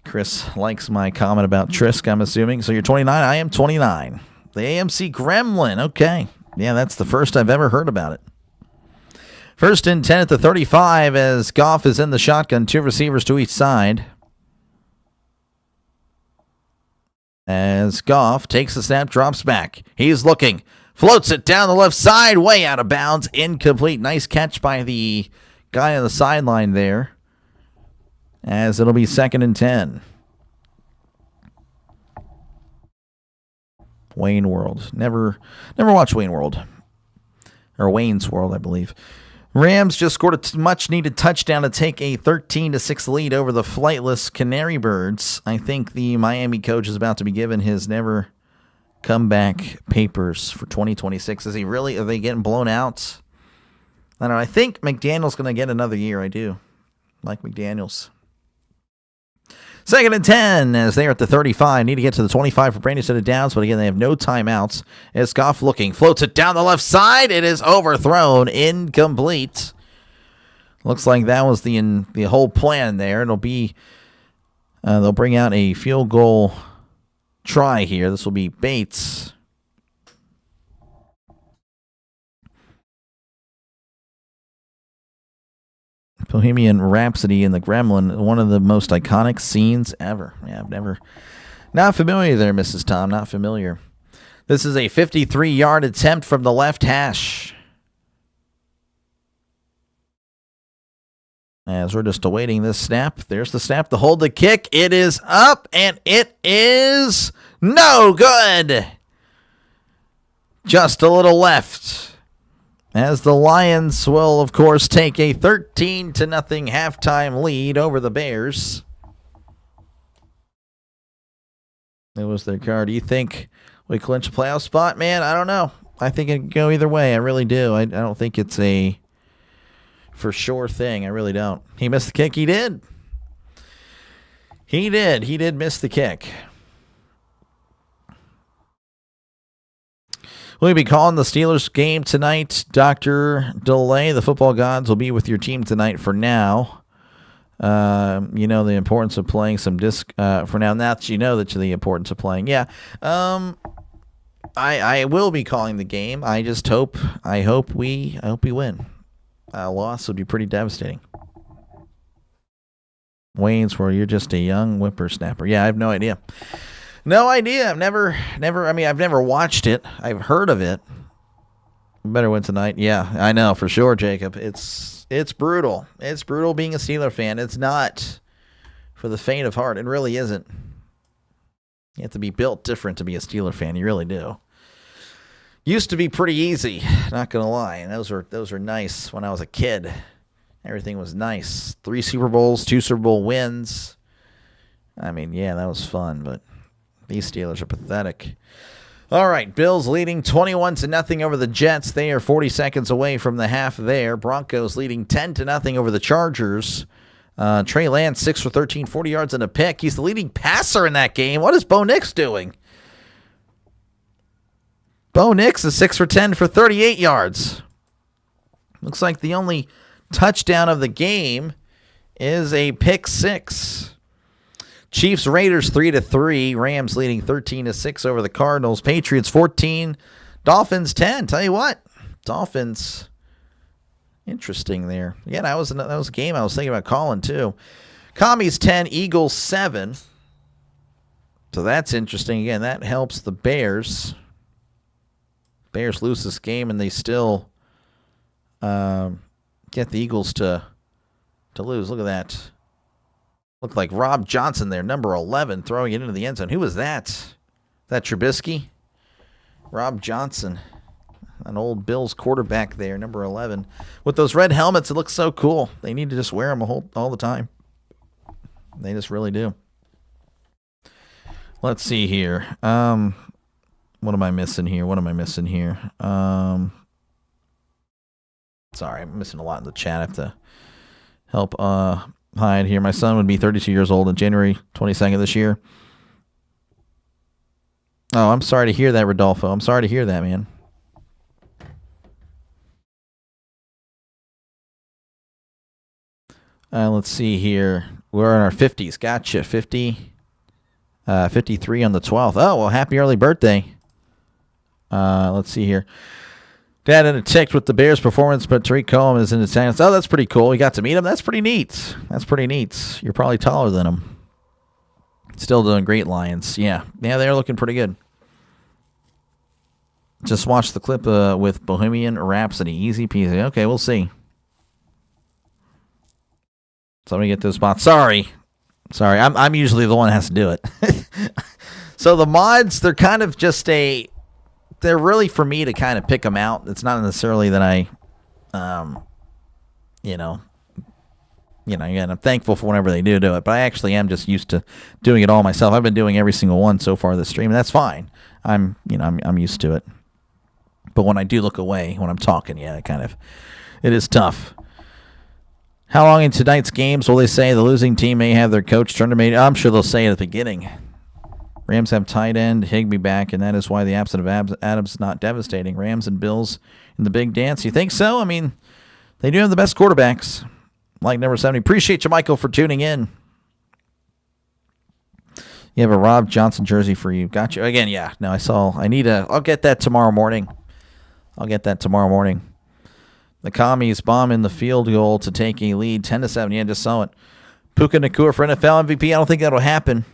S2: Chris likes my comment about Trisk, I'm assuming. So you're 29. I am 29. The AMC Gremlin. Okay. Yeah, that's the first I've ever heard about it. 1st and 10 at the 35 as Goff is in the shotgun. 2 receivers to each side. As Goff takes the snap, drops back. He's looking. Floats it down the left side. Way out of bounds. Incomplete. Nice catch by the guy on the sideline there. As it'll be 2nd and 10. Wayne World. Never watched Wayne World. Or Wayne's World, I believe. Rams just scored a much-needed touchdown to take a 13-6 lead over the flightless Canary Birds. I think the Miami coach is about to be given his never comeback papers for 2026. Is he really? Are they getting blown out? I don't know. I think McDaniel's going to get another year. I do. Like McDaniels. 2nd and 10 as they are at the 35. Need to get to the 25 for Brandon set of downs, but again, they have no timeouts. As Goff looking, floats it down the left side. It is overthrown, incomplete. Looks like that was the whole plan there. It'll be, they'll bring out a field goal try here. This will be Bates. Bohemian Rhapsody in the Gremlin, one of the most iconic scenes ever. Yeah, not familiar there, Mrs. Tom, not familiar. This is a 53-yard attempt from the left hash. As we're just awaiting this snap, there's the snap to hold the kick. It is up, and it is no good. Just a little left. As the Lions will, of course, take a 13-0 halftime lead over the Bears. It was their card. Do you think we clinch a playoff spot? Man, I don't know. I think it can go either way. I really do. I don't think it's a for sure thing. I really don't. He missed the kick. He did. He did miss the kick. We'll be calling the Steelers game tonight. Dr. DeLay, the football gods, will be with your team tonight for now. You know the importance of playing some disc for now. Now that you know the importance of playing. Yeah. I will be calling the game. I hope we win. A loss would be pretty devastating. Wayne's where you're just a young whippersnapper. Yeah, I have no idea. No idea. I've never. I mean, I've never watched it. I've heard of it. Better win tonight. Yeah, I know for sure, Jacob. It's brutal. It's brutal being a Steeler fan. It's not for the faint of heart. It really isn't. You have to be built different to be a Steeler fan. You really do. Used to be pretty easy, not gonna lie. And those were nice when I was a kid. Everything was nice. 3 Super Bowls, 2 Super Bowl wins. I mean, yeah, that was fun, but these Steelers are pathetic. All right, Bills leading 21-0 over the Jets. They are 40 seconds away from the half there. Broncos leading 10-0 over the Chargers. Trey Lance, 6 for 13, 40 yards and a pick. He's the leading passer in that game. What is Bo Nix doing? Bo Nix is 6 for 10 for 38 yards. Looks like the only touchdown of the game is a pick 6. Chiefs Raiders 3-3. Rams leading 13-6 over the Cardinals. Patriots 14. Dolphins 10. Tell you what, Dolphins interesting there. Yeah, that was a game I was thinking about calling too. Commies 10. Eagles 7. So that's interesting. Again, that helps the Bears. Bears lose this game and they still get the Eagles to lose. Look at that. Looked like Rob Johnson there, number 11, throwing it into the end zone. Who was that? Is that Trubisky? Rob Johnson, an old Bills quarterback there, number 11. With those red helmets, it looks so cool. They need to just wear them all the time. They just really do. Let's see here. What am I missing here? Sorry, I'm missing a lot in the chat. I have to help hide here. My son would be 32 years old on January 22nd this year. Oh, I'm sorry to hear that, Rodolfo. I'm sorry to hear that, man. Let's see here. We're in our 50s. Gotcha. 50. 53 on the 12th. Oh, well, happy early birthday. Let's see here. Dad in a ticked with the Bears' performance, but Tariq Cohen is in attendance. Oh, that's pretty cool. You got to meet him? That's pretty neat. You're probably taller than him. Still doing great, Lions. Yeah, they're looking pretty good. Just watched the clip with Bohemian Rhapsody. Easy peasy. Okay, we'll see. So let me get those spots. Sorry. I'm usually the one that has to do it. So the mods, they're kind of just they're really for me to kind of pick them out. It's not necessarily that I, again, I'm thankful for whenever they do it, but I actually am just used to doing it all myself. I've been doing every single one so far this stream, and that's fine. I'm used to it. But when I do look away when I'm talking, it is tough. How long in tonight's games will they say the losing team may have their coach terminated? I'm sure they'll say at the beginning. Rams have tight end Higbee back, and that is why the absence of Adams is not devastating. Rams and Bills in the big dance. You think so? I mean, they do have the best quarterbacks. Like number 70. Appreciate you, Michael, for tuning in. You have a Rob Johnson jersey for you. Got you. Again, yeah. No, I'll get that tomorrow morning. The Commies bomb in the field goal to take a lead 10-7. Yeah, just saw it. Puka Nacua for NFL MVP. I don't think that'll happen.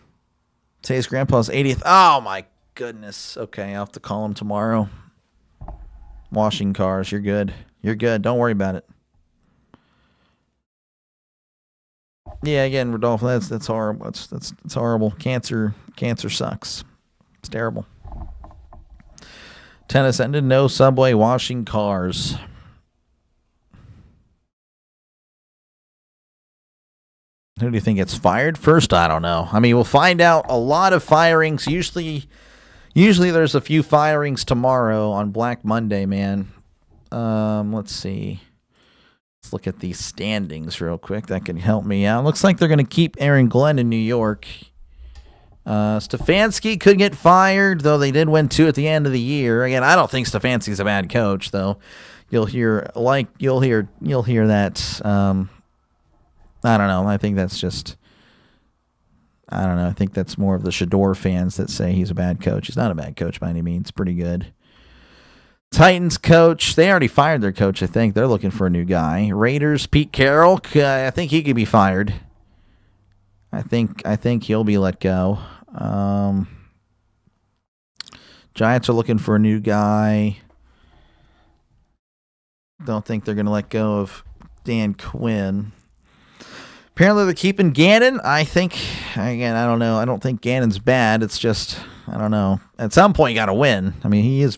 S2: Today's grandpa's 80th. Oh, my goodness. Okay, I'll have to call him tomorrow. Washing cars. You're good. Don't worry about it. Yeah, again, Rodolfo, that's horrible. That's horrible. Cancer sucks. It's terrible. Tennis ended. No subway washing cars. Who do you think gets fired first? I don't know. I mean, we'll find out. A lot of firings. Usually there's a few firings tomorrow on Black Monday, man. Let's see. Let's look at these standings real quick. That can help me out. Looks like they're going to keep Aaron Glenn in New York. Stefanski could get fired, though they did win 2 at the end of the year. Again, I don't think Stefanski's a bad coach, though. You'll hear that. I don't know. I think that's just. I don't know. I think that's more of the Shador fans that say he's a bad coach. He's not a bad coach by any means. Pretty good. Titans coach. They already fired their coach, I think. They're looking for a new guy. Raiders, Pete Carroll. I think he could be fired. I think he'll be let go. Giants are looking for a new guy. Don't think they're going to let go of Dan Quinn. Apparently they're keeping Gannon. I don't know. I don't think Gannon's bad. It's just, I don't know. At some point you got to win. I mean, he's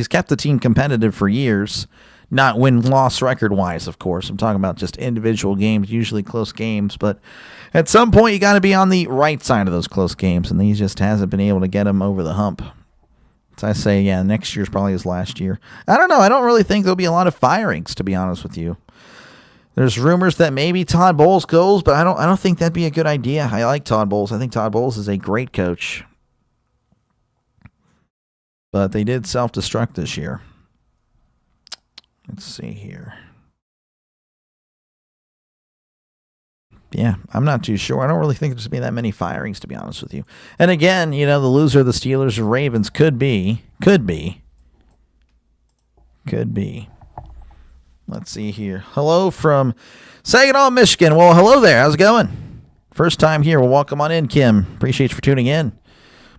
S2: kept the team competitive for years. Not win-loss record-wise, of course. I'm talking about just individual games, usually close games. But at some point, you got to be on the right side of those close games, and he just hasn't been able to get them over the hump. So I say, yeah, next year's probably his last year. I don't know. I don't really think there'll be a lot of firings, to be honest with you. There's rumors that maybe Todd Bowles goes, but I don't think that'd be a good idea. I like Todd Bowles. I think Todd Bowles is a great coach. But they did self-destruct this year. Let's see here. Yeah, I'm not too sure. I don't really think there's going to be that many firings, to be honest with you. And again, the loser of the Steelers or Ravens could be. Let's see here. Hello from Saginaw, Michigan. Well, hello there. How's it going? First time here. Well, welcome on in, Kim. Appreciate you for tuning in.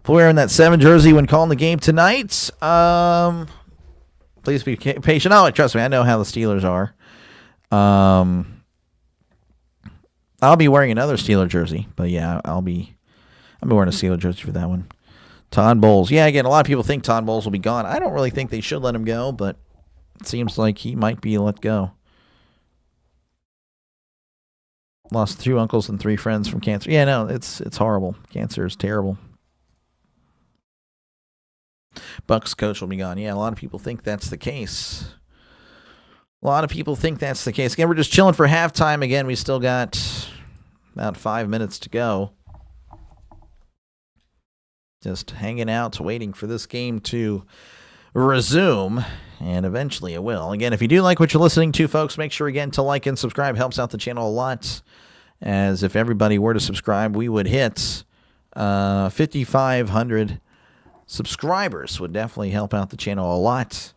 S2: Wearing that 7 jersey when calling the game tonight. Please be patient. Oh, trust me, I know how the Steelers are. I'll be wearing another Steeler jersey, but yeah, I'll be wearing a Steeler jersey for that one. Todd Bowles. Yeah, again, a lot of people think Todd Bowles will be gone. I don't really think they should let him go, but it seems like he might be let go. Lost 2 uncles and 3 friends from cancer. Yeah, no, it's horrible. Cancer is terrible. Bucks coach will be gone. Yeah, a lot of people think that's the case. Again, we're just chilling for halftime. Again, we still got about 5 minutes to go. Just hanging out, waiting for this game to resume, and eventually it will. Again, if you do like what you're listening to, folks, make sure, again, to like and subscribe. Helps out the channel a lot, as if everybody were to subscribe, we would hit 5,500 subscribers. Would definitely help out the channel a lot.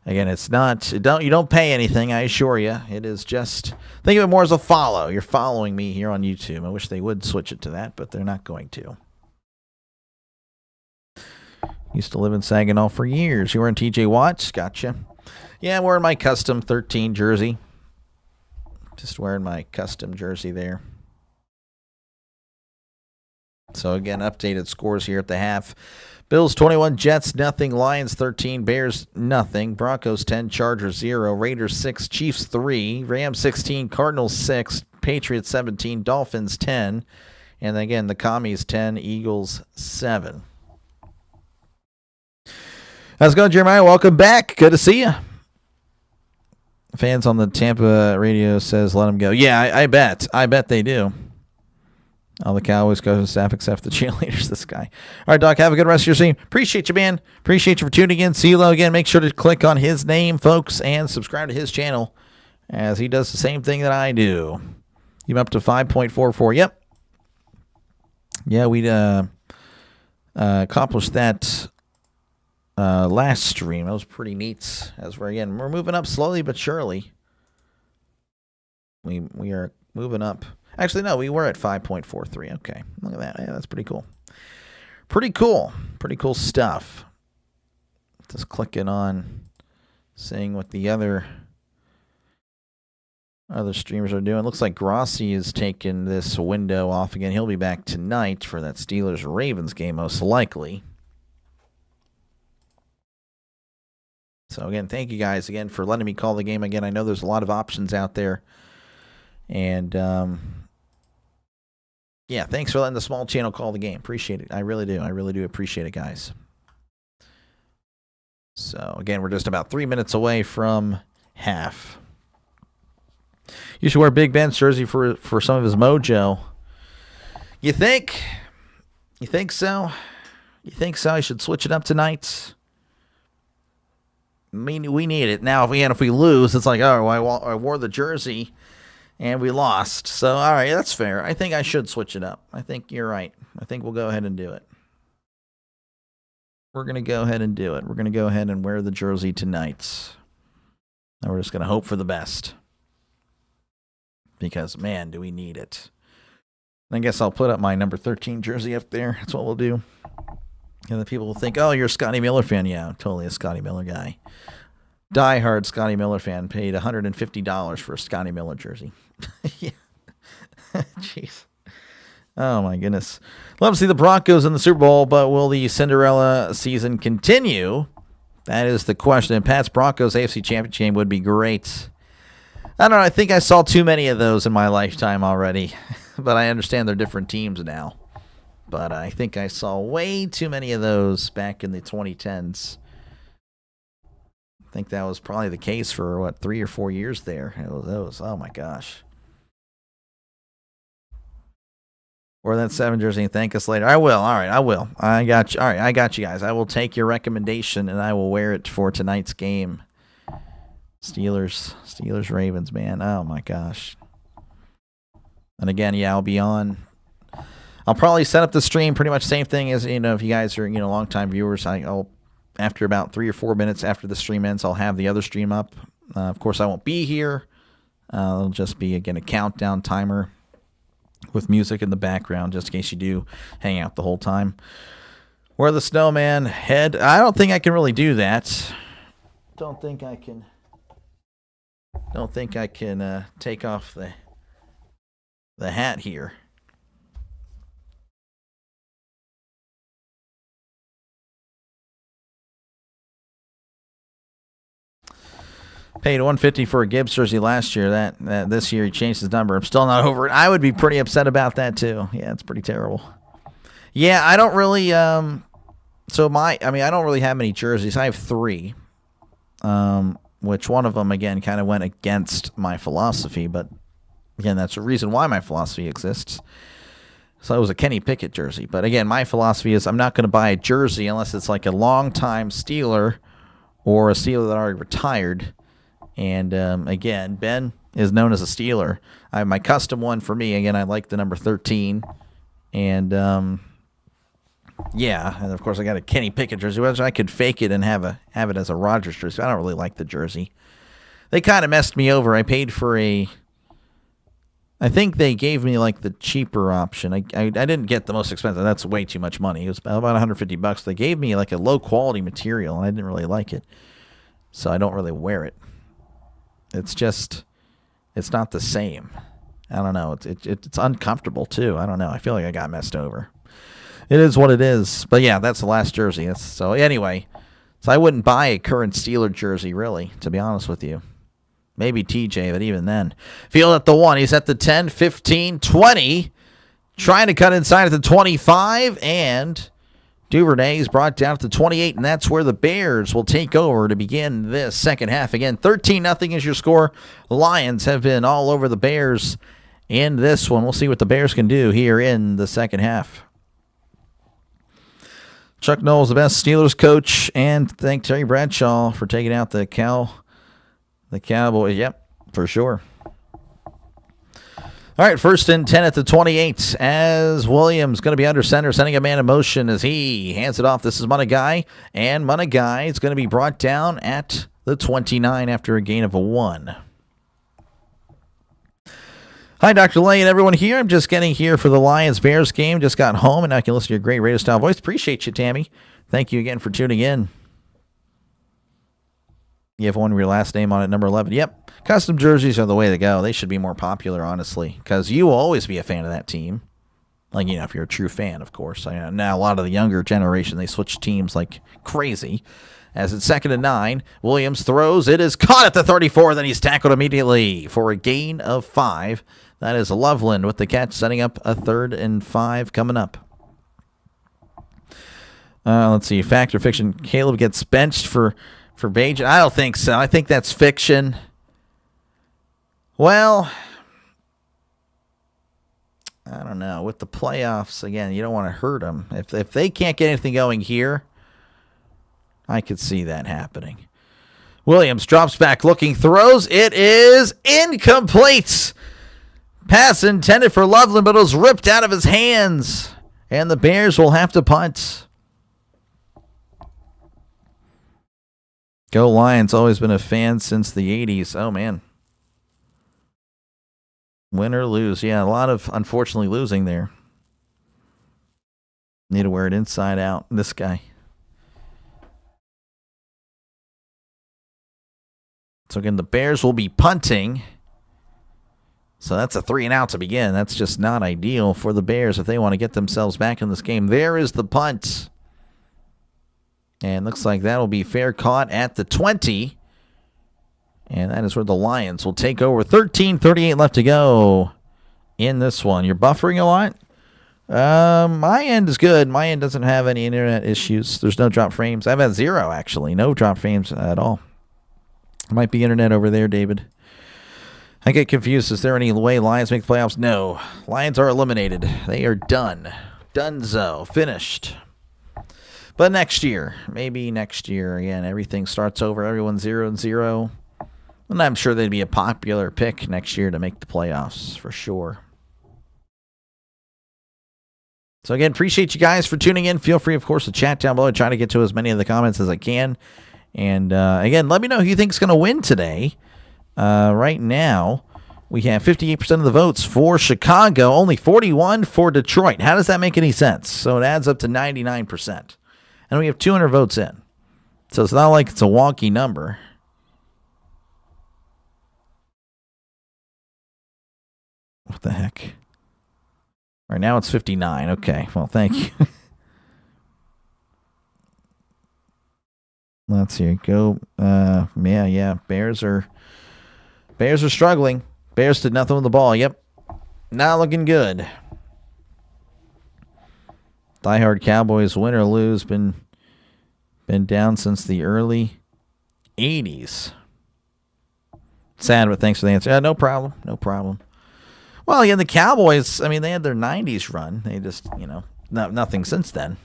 S2: Again, you don't pay anything, I assure you. It is just, think of it more as a follow. You're following me here on YouTube. I wish they would switch it to that, but they're not going to. Used to live in Saginaw for years. You were in TJ Watts? Gotcha. Yeah, I'm wearing my custom 13 jersey. Just wearing my custom jersey there. So again, updated scores here at the half. Bills 21, Jets nothing, Lions 13, Bears nothing, Broncos 10, Chargers 0, Raiders 6, Chiefs 3, Rams 16, Cardinals 6, Patriots 17, Dolphins 10, and again the Commies 10, Eagles 7. How's it going, Jeremiah? Welcome back. Good to see you. Fans on the Tampa radio says let them go. Yeah, I bet. I bet they do. All the Cowboys go to staff except the cheerleaders, this guy. All right, Doc, have a good rest of your stream. Appreciate you, man. Appreciate you for tuning in. CeeLo, again, make sure to click on his name, folks, and subscribe to his channel, as he does the same thing that I do. I'm up to 5.44. Yep. Yeah, we accomplished that last stream. That was pretty neat. As we're moving up slowly but surely. We are moving up. Actually, no, we were at 5.43. Okay, look at that. Yeah, that's pretty cool. Pretty cool stuff. Just clicking on, seeing what the other streamers are doing. Looks like Grossi is taking this window off again. He'll be back tonight for that Steelers-Ravens game, most likely. So, again, thank you guys again for letting me call the game again. I know there's a lot of options out there. And, yeah, thanks for letting the small channel call the game. Appreciate it. I really do. I really do appreciate it, guys. So, again, we're just about 3 minutes away from half. You should wear Big Ben's jersey for some of his mojo. You think? You think so? You think so? I should switch it up tonight? I mean, we need it. Now, if we lose, it's like, oh, I wore the jersey and we lost. So, all right, that's fair. I think I should switch it up. I think you're right. I think we'll go ahead and do it. We're going to go ahead and do it. We're going to go ahead and wear the jersey tonight. And we're just going to hope for the best. Because, man, do we need it. I guess I'll put up my number 13 jersey up there. That's what we'll do. And then people will think, oh, you're a Scotty Miller fan. Yeah, I'm totally a Scotty Miller guy. Die-hard Scotty Miller fan. Paid $150 for a Scotty Miller jersey. Yeah. Jeez. Oh, my goodness. Love to see the Broncos in the Super Bowl, but will the Cinderella season continue? That is the question. And Pat's Broncos AFC Championship game would be great. I don't know. I think I saw too many of those in my lifetime already. But I understand they're different teams now. But I think I saw way too many of those back in the 2010s. I think that was probably the case for, 3 or 4 years there. It was those. Oh, my gosh. Or that 7 jersey and thank us later. I will. All right, I will. I got you. All right, I got you guys. I will take your recommendation, and I will wear it for tonight's game. Steelers, Ravens, man. Oh, my gosh. And again, yeah, I'll be on. I'll probably set up the stream pretty much same thing as, if you guys are, longtime viewers. I'll after about 3 or 4 minutes after the stream ends, I'll have the other stream up. Of course, I won't be here. It'll just be, again, a countdown timer with music in the background, just in case you do hang out the whole time. Where the snowman head? I don't think I can really do that. Don't think I can take off the hat here. Paid $150 for a Gibbs jersey last year. That this year he changed his number. I'm still not over it. I would be pretty upset about that too. Yeah, it's pretty terrible. Yeah, I don't really. I don't really have many jerseys. I have 3. Which one of them again kind of went against my philosophy, but again, that's the reason why my philosophy exists. So it was a Kenny Pickett jersey. But again, my philosophy is I'm not going to buy a jersey unless it's like a long-time Steeler or a Steeler that already retired. And again, Ben is known as a Steeler. I have my custom one for me. Again, I like the number 13. And yeah, and of course I got a Kenny Pickett jersey, which I could fake it and have it as a Rodgers jersey. I don't really like the jersey. They kind of messed me over. I paid for I think they gave me like the cheaper option. I didn't get the most expensive. That's way too much money. It was about $150. They gave me like a low quality material, and I didn't really like it, so I don't really wear it. It's not the same. I don't know. It's uncomfortable too. I don't know. I feel like I got messed over. It is what it is. But yeah, that's the last jersey. So anyway, so I wouldn't buy a current Steeler jersey really, to be honest with you. Maybe TJ, but even then. Field at the 1. He's at the 10, 15, 20. Trying to cut inside at the 25. And Duvernay is brought down to the 28. And that's where the Bears will take over to begin this second half. Again, 13-0 is your score. The Lions have been all over the Bears in this one. We'll see what the Bears can do here in the second half. Chuck Noll's the best Steelers coach. And thank Terry Bradshaw for taking out the Cowboys, yep, for sure. All right, 1st and 10 at the 28 as Williams going to be under center, sending a man in motion as he hands it off. This is Munagai, and Munagai is going to be brought down at the 29 after a gain of 1. Hi, Dr. Lay and everyone here. I'm just getting here for the Lions-Bears game. Just got home, and I can listen to your great radio-style voice. Appreciate you, Tammy. Thank you again for tuning in. You have one with your last name on it, number 11. Yep. Custom jerseys are the way to go. They should be more popular, honestly, because you will always be a fan of that team. Like, if you're a true fan, of course. Now, a lot of the younger generation, they switch teams like crazy. As it's 2nd and 9, Williams throws. It is caught at the 34. Then he's tackled immediately for a gain of 5. That is Loveland with the catch, setting up a 3rd and 5 coming up. Let's see. Fact or fiction? Caleb gets benched for Bajan? I don't think so. I think that's fiction. Well, I don't know. With the playoffs, again, you don't want to hurt them. If they can't get anything going here, I could see that happening. Williams drops back, looking, throws. It is incomplete. Pass intended for Loveland, but it was ripped out of his hands. And the Bears will have to punt. Go Lions, always been a fan since the 80s. Oh, man. Win or lose. Yeah, a lot of, unfortunately, losing there. Need to wear it inside out. This guy. So, again, the Bears will be punting. So that's a 3-and-out to begin. That's just not ideal for the Bears if they want to get themselves back in this game. There is the punt. And looks like that will be fair caught at the 20. And that is where the Lions will take over. 13:38 left to go in this one. You're buffering a lot? My end is good. My end doesn't have any internet issues. There's no drop frames. I've had 0, actually. No drop frames at all. Might be internet over there, David. I get confused. Is there any way Lions make the playoffs? No. Lions are eliminated. They are done. Donezo. Finished. But next year. Maybe next year. Again, everything starts over. Everyone's 0-0. And I'm sure they'd be a popular pick next year to make the playoffs. For sure. So again, appreciate you guys for tuning in. Feel free, of course, to chat down below. I try to get to as many of the comments as I can. And again, let me know who you think is going to win today. Right now, we have 58% of the votes for Chicago, only 41 for Detroit. How does that make any sense? So it adds up to 99%. And we have 200 votes in. So it's not like it's a wonky number. What the heck? All right, now it's 59. Okay, well, thank you. Let's see. Go. Yeah. Bears are struggling. Bears did nothing with the ball. Yep. Not looking good. Diehard Cowboys, win or lose, been down since the early 80s. Sad, but thanks for the answer. No problem. No problem. Well, yeah, the Cowboys, I mean, they had their 90s run. They just, nothing since then.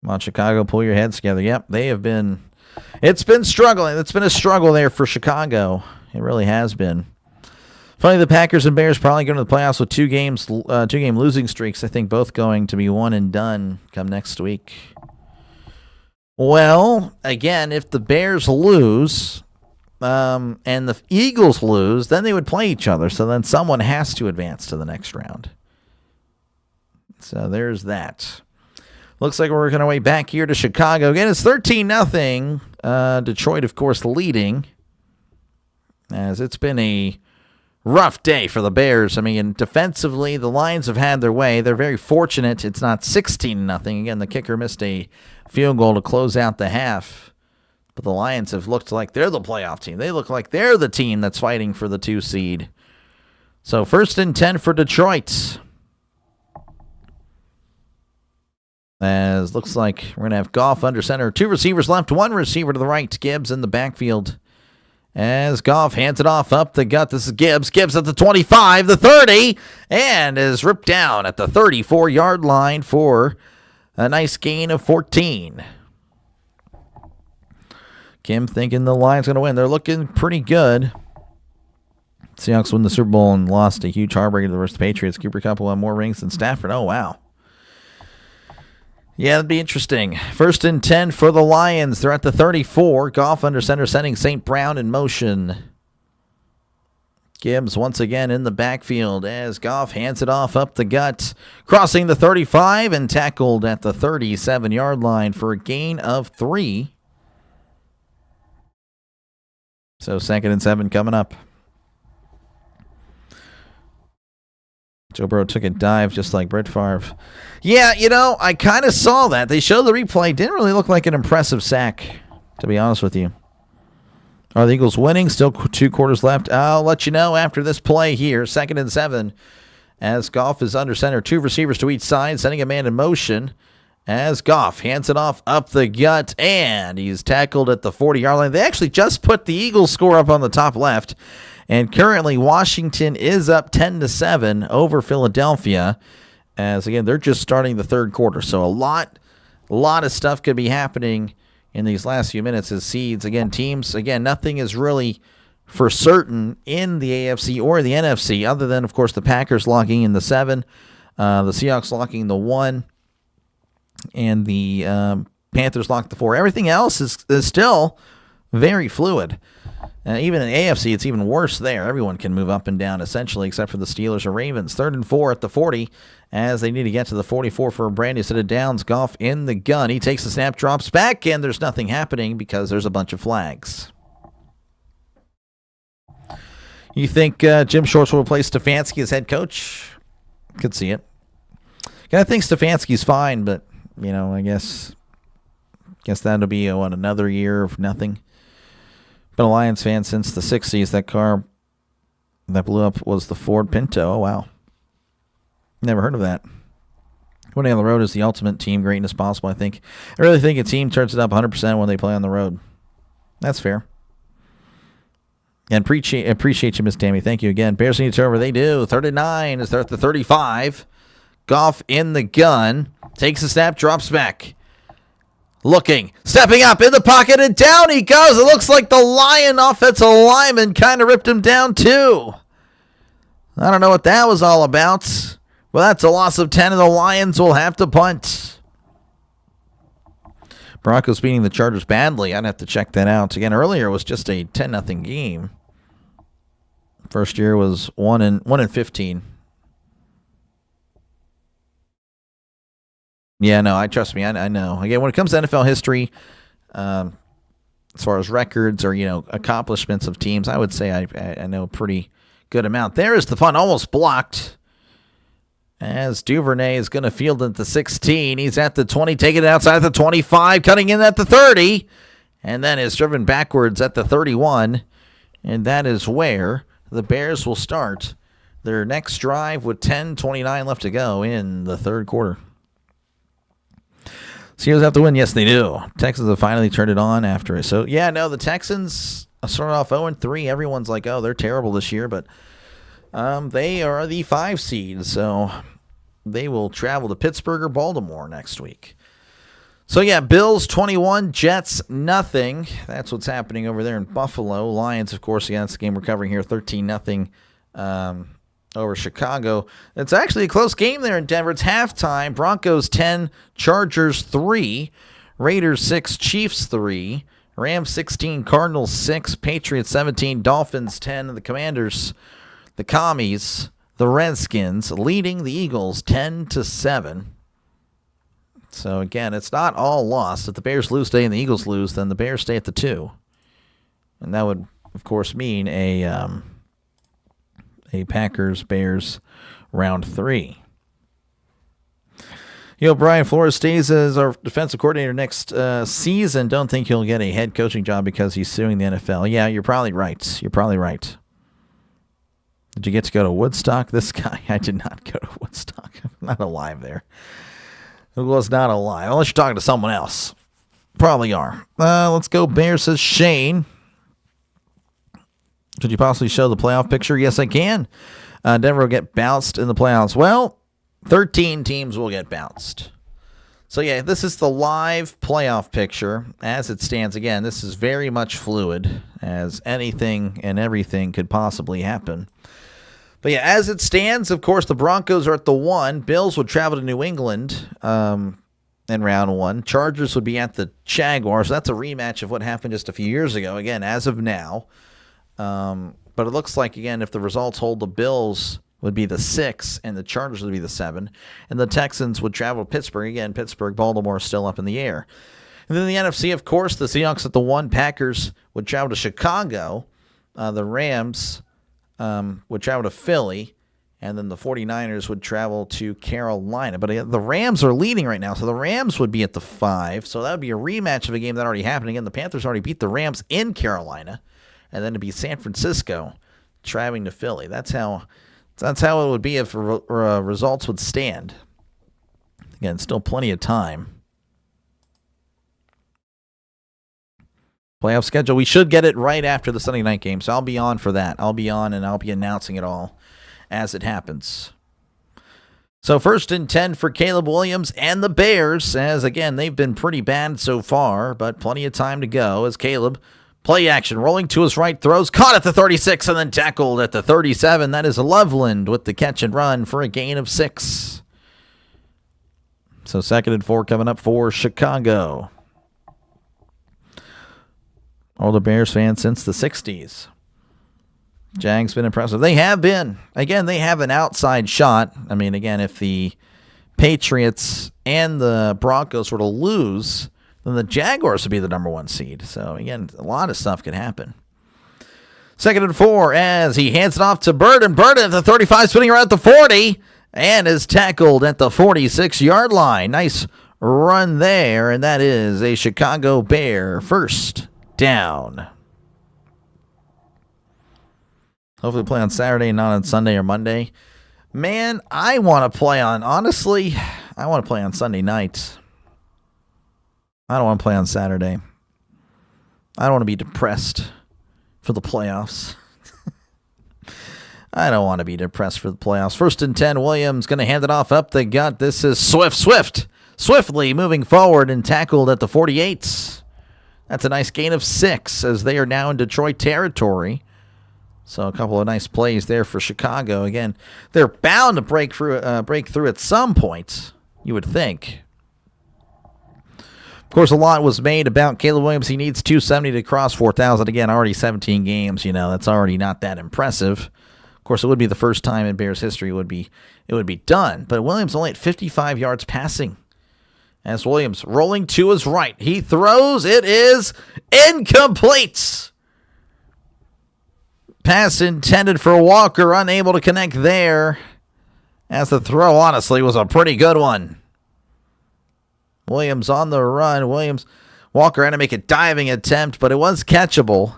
S2: Come on, Chicago, pull your heads together. Yep, it's been struggling. It's been a struggle there for Chicago. It really has been. Funny, the Packers and Bears probably going to the playoffs with two-game losing streaks. I think both going to be one and done come next week. Well, again, if the Bears lose and the Eagles lose, then they would play each other. So then someone has to advance to the next round. So there's that. Looks like we're working our way back here to Chicago. Again, it's 13-0. Detroit, of course, leading. As it's been a rough day for the Bears. I mean, defensively, the Lions have had their way. They're very fortunate. It's not 16-0. Again, the kicker missed a field goal to close out the half. But the Lions have looked like they're the playoff team. They look like they're the team that's fighting for the 2 seed. So 1st and 10 for Detroit. As looks like we're going to have Goff under center. 2 receivers left, 1 receiver to the right. Gibbs in the backfield. As Goff hands it off up the gut. This is Gibbs. Gibbs at the 25, the 30, and is ripped down at the 34-yard line for a nice gain of 14. Kim thinking the Lions going to win. They're looking pretty good. Seahawks win the Super Bowl and lost a huge heartbreaker to the Patriots. Cooper Kupp won more rings than Stafford. Oh, wow. Yeah, that'd be interesting. 1st and 10 for the Lions. They're at the 34. Goff under center, sending St. Brown in motion. Gibbs once again in the backfield as Goff hands it off up the gut. Crossing the 35 and tackled at the 37-yard line for a gain of 3. So 2nd and 7 coming up. Joe Burrow took a dive just like Brett Favre. Yeah, I kind of saw that. They showed the replay. Didn't really look like an impressive sack, to be honest with you. Are the Eagles winning? Still 2 quarters left. I'll let you know after this play here. 2nd and 7 as Goff is under center. 2 receivers to each side, sending a man in motion as Goff hands it off up the gut, and he's tackled at the 40-yard line. They actually just put the Eagles score up on the top left. And currently, Washington is up 10-7 over Philadelphia. As again, they're just starting the third quarter. So a lot of stuff could be happening in these last few minutes as seeds. Again, teams, nothing is really for certain in the AFC or the NFC, other than, of course, the Packers locking in the 7, the Seahawks locking the 1, and the Panthers locked the 4. Everything else is still very fluid. Even in the AFC, it's even worse there. Everyone can move up and down, essentially, except for the Steelers or Ravens. 3rd and 4 at the 40, as they need to get to the 44 for a brand new set of downs. Goff in the gun. He takes the snap, drops back, and there's nothing happening because there's a bunch of flags. You think Jim Schwartz will replace Stefanski as head coach? Could see it. I think Stefanski's fine, but, I guess that'll be another year of nothing. Been a Lions fan since the 60s. That car that blew up was the Ford Pinto. Oh, wow. Never heard of that. Winning on the road is the ultimate team greatness possible, I think. I really think a team turns it up 100% when they play on the road. That's fair. And appreciate you, Miss Tammy. Thank you again. Bears need to turn over. They do. 39 as they're at the 35. Goff in the gun. Takes a snap, drops back. Looking, stepping up in the pocket, and down he goes. It looks like the Lion offensive lineman kind of ripped him down too. I don't know what that was all about. Well, that's a loss of 10, and the Lions will have to punt. Broncos beating the Chargers badly. I'd have to check that out. Again, earlier was just a 10-0 game. First year was 1-15. Yeah, no, trust me, I know. Again, when it comes to NFL history, as far as records or, accomplishments of teams, I would say I know a pretty good amount. There is the punt, almost blocked. As Duvernay is going to field at the 16. He's at the 20, taking it outside the 25, cutting in at the 30, and then is driven backwards at the 31. And that is where the Bears will start their next drive with 10:29 left to go in the third quarter. Steelers have to win. Yes, they do. Texans have finally turned it on after it. So, the Texans started off 0-3. Everyone's like, oh, they're terrible this year. But they are the 5 seed. So they will travel to Pittsburgh or Baltimore next week. So, Bills 21, Jets nothing. That's what's happening over there in Buffalo. Lions, of course, that's the game we're covering here, 13-0. Over Chicago. It's actually a close game there in Denver. It's halftime. Broncos 10, Chargers 3, Raiders 6, Chiefs 3, Rams 16, Cardinals 6, Patriots 17, Dolphins 10, and the Commanders, the Commies, the Redskins, leading the Eagles 10-7. So again, it's not all lost. If the Bears lose today and the Eagles lose, then the Bears stay at the 2. And that would, of course, mean a Packers-Bears round 3. Brian Flores stays as our defensive coordinator next season. Don't think he'll get a head coaching job because he's suing the NFL. Yeah, you're probably right. Did you get to go to Woodstock? This guy, I did not go to Woodstock. I'm not alive there. It was not alive. Unless you're talking to someone else. Probably are. Let's go Bears, says Shane. Could you possibly show the playoff picture? Yes, I can. Denver will get bounced in the playoffs. Well, 13 teams will get bounced. So, this is the live playoff picture as it stands. Again, this is very much fluid, as anything and everything could possibly happen. But, as it stands, of course, the Broncos are at the 1. Bills would travel to New England in round 1. Chargers would be at the Jaguars. That's a rematch of what happened just a few years ago. Again, as of now. But it looks like, again, if the results hold, the Bills would be the 6 and the Chargers would be the 7. And the Texans would travel to Pittsburgh. Again, Pittsburgh, Baltimore is still up in the air. And then the NFC, of course, the Seahawks at the 1. Packers would travel to Chicago. The Rams would travel to Philly. And then the 49ers would travel to Carolina. But the Rams are leading right now, so the Rams would be at the 5. So that would be a rematch of a game that already happened. Again, the Panthers already beat the Rams in Carolina. And then it'd be San Francisco traveling to Philly. That's how it would be if results would stand. Again, still plenty of time. playoff schedule. We should get it right after the Sunday night game, so I'll be on for that. I'll be on, and I'll be announcing it all as it happens. So 1st and 10 for Caleb Williams and the Bears, as, again, they've been pretty bad so far, but plenty of time to go as Caleb, play action, rolling to his right, throws, caught at the 36, and then tackled at the 37. That is Loveland with the catch and run for a gain of 6. So 2nd and 4 coming up for Chicago. All the Bears fans since the 60s. Jags been impressive. They have been. Again, they have an outside shot. I mean, again, if the Patriots and the Broncos were to lose, then the Jaguars would be the number 1 seed. So, again, a lot of stuff could happen. 2nd and 4 as he hands it off to Burden. Burden at the 35, spinning around at the 40, and is tackled at the 46-yard line. Nice run there, and that is a Chicago Bear first down. Hopefully play on Saturday, not on Sunday or Monday. Man, I want to play on, honestly, I want to play on Sunday night. I don't want to play on Saturday. I don't want to be depressed for the playoffs. I don't want to be depressed for the playoffs. 1st and 10, Williams going to hand it off up the gut. This is swiftly moving forward and tackled at the 48. That's a nice gain of 6 as they are now in Detroit territory. So a couple of nice plays there for Chicago. Again, they're bound to break through at some point, you would think. Of course, a lot was made about Caleb Williams. He needs 270 to cross 4,000. Again, already 17 games. That's already not that impressive. Of course, it would be the first time in Bears history it would be done. But Williams only at 55 yards passing. As Williams rolling to his right, he throws. It is incomplete. Pass intended for Walker, unable to connect there. As the throw, honestly, was a pretty good one. Williams on the run. Walker had to make a diving attempt, but it was catchable.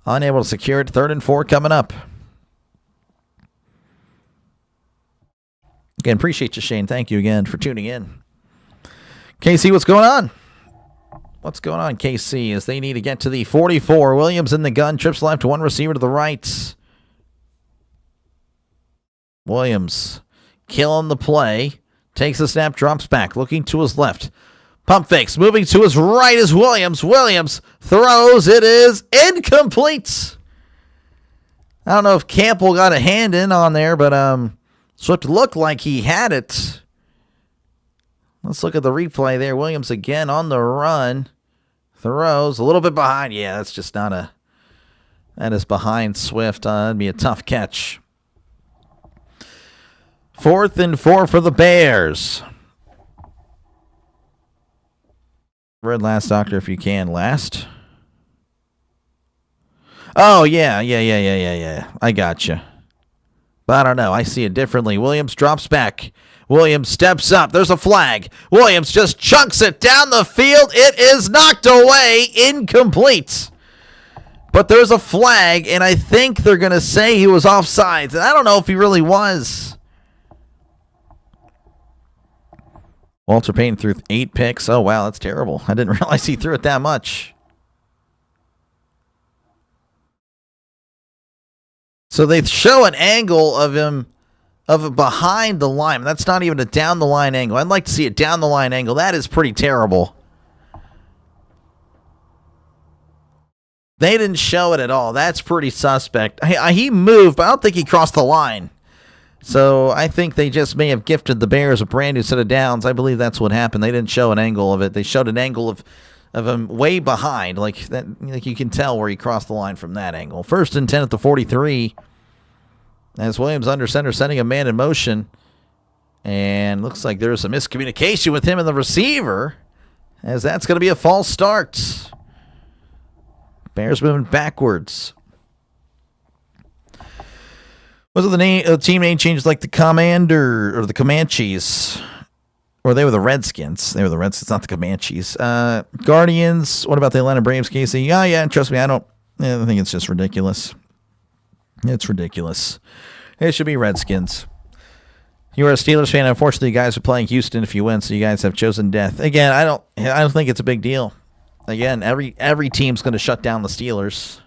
S2: Unable to secure it. 3rd and 4 coming up. Again, appreciate you, Shane. Thank you again for tuning in. KC, what's going on? What's going on, KC, as they need to get to the 44. Williams in the gun, trips left, 1 receiver to the right. Williams killing the play. Takes the snap, drops back, looking to his left. Pump fakes, moving to his right is Williams. Williams throws. It is incomplete. I don't know if Campbell got a hand in on there, but Swift looked like he had it. Let's look at the replay there. Williams again on the run. Throws a little bit behind. Yeah, that's just not a... That is behind Swift. That'd be a tough catch. 4th and 4 for the Bears. Red last, Doctor, if you can. Last. Oh, yeah. I gotcha. But I don't know. I see it differently. Williams drops back. Williams steps up. There's a flag. Williams just chunks it down the field. It is knocked away. Incomplete. But there's a flag, and I think they're going to say he was offsides. And I don't know if he really was. Walter Payton threw 8 picks. Oh, wow, that's terrible. I didn't realize he threw it that much. So they show an angle of him behind the line. That's not even a down the line angle. I'd like to see a down the line angle. That is pretty terrible. They didn't show it at all. That's pretty suspect. He moved, but I don't think he crossed the line. So I think they just may have gifted the Bears a brand new set of downs. I believe that's what happened. They didn't show an angle of it. They showed an angle of him way behind, like that. Like you can tell where he crossed the line from that angle. 1st and 10 at the 43. As Williams under center, sending a man in motion. And looks like there's some miscommunication with him and the receiver, as that's going to be a false start. Bears moving backwards. Was it the team name changes like the Commander or the Comanches? Or they were the Redskins. They were the Redskins, not the Comanches. Guardians. What about the Atlanta Braves, Casey? Yeah, trust me, I think it's just ridiculous. It's ridiculous. It should be Redskins. You are a Steelers fan. Unfortunately, you guys are playing Houston if you win, so you guys have chosen death. Again, I don't think it's a big deal. Again, every team's going to shut down the Steelers.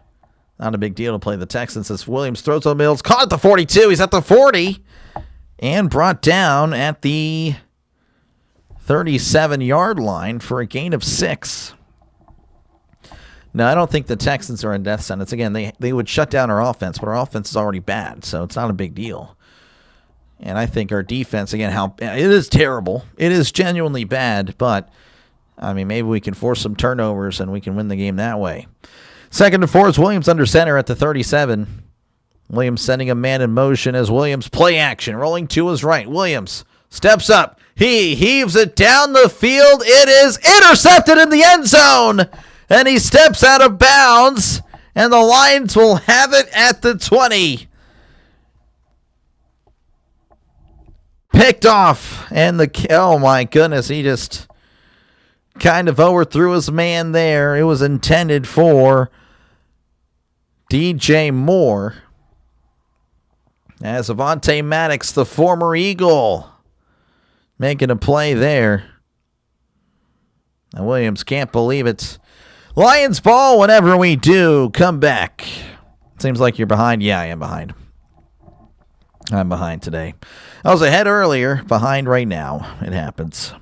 S2: Not a big deal to play the Texans as Williams throws to the middle. Caught at the 42. He's at the 40. And brought down at the 37-yard line for a gain of 6. No, I don't think the Texans are in death sentence. Again, they would shut down our offense, but our offense is already bad, so it's not a big deal. And I think our defense, again, it is terrible. It is genuinely bad, but, I mean, maybe we can force some turnovers and we can win the game that way. 2nd and 4 is Williams under center at the 37. Williams sending a man in motion as Williams play action, rolling to his right. Williams steps up. He heaves it down the field. It is intercepted in the end zone. And he steps out of bounds. And the Lions will have it at the 20. Picked off. And oh my goodness, he just kind of overthrew his man there. It was intended for DJ Moore. As Avonte Maddox, the former Eagle, making a play there. And Williams can't believe it. Lions ball whenever we do come back. Seems like you're behind. Yeah, I am behind. I'm behind today. I was ahead earlier, behind right now. It happens.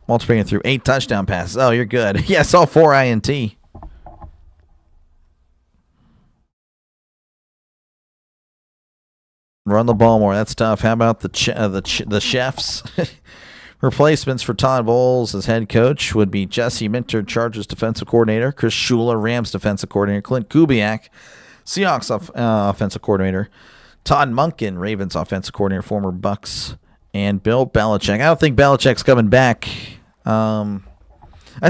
S2: Multiplying through 8 touchdown passes. Oh, you're good. Yes, all 4 INT. Run the ball more. That's tough. How about the chefs? Replacements for Todd Bowles as head coach would be Jesse Minter, Chargers defensive coordinator, Chris Shula, Rams defensive coordinator, Clint Kubiak, Seahawks offensive coordinator, Todd Monken, Ravens offensive coordinator, former Bucks, and Bill Belichick. I don't think Belichick's coming back. I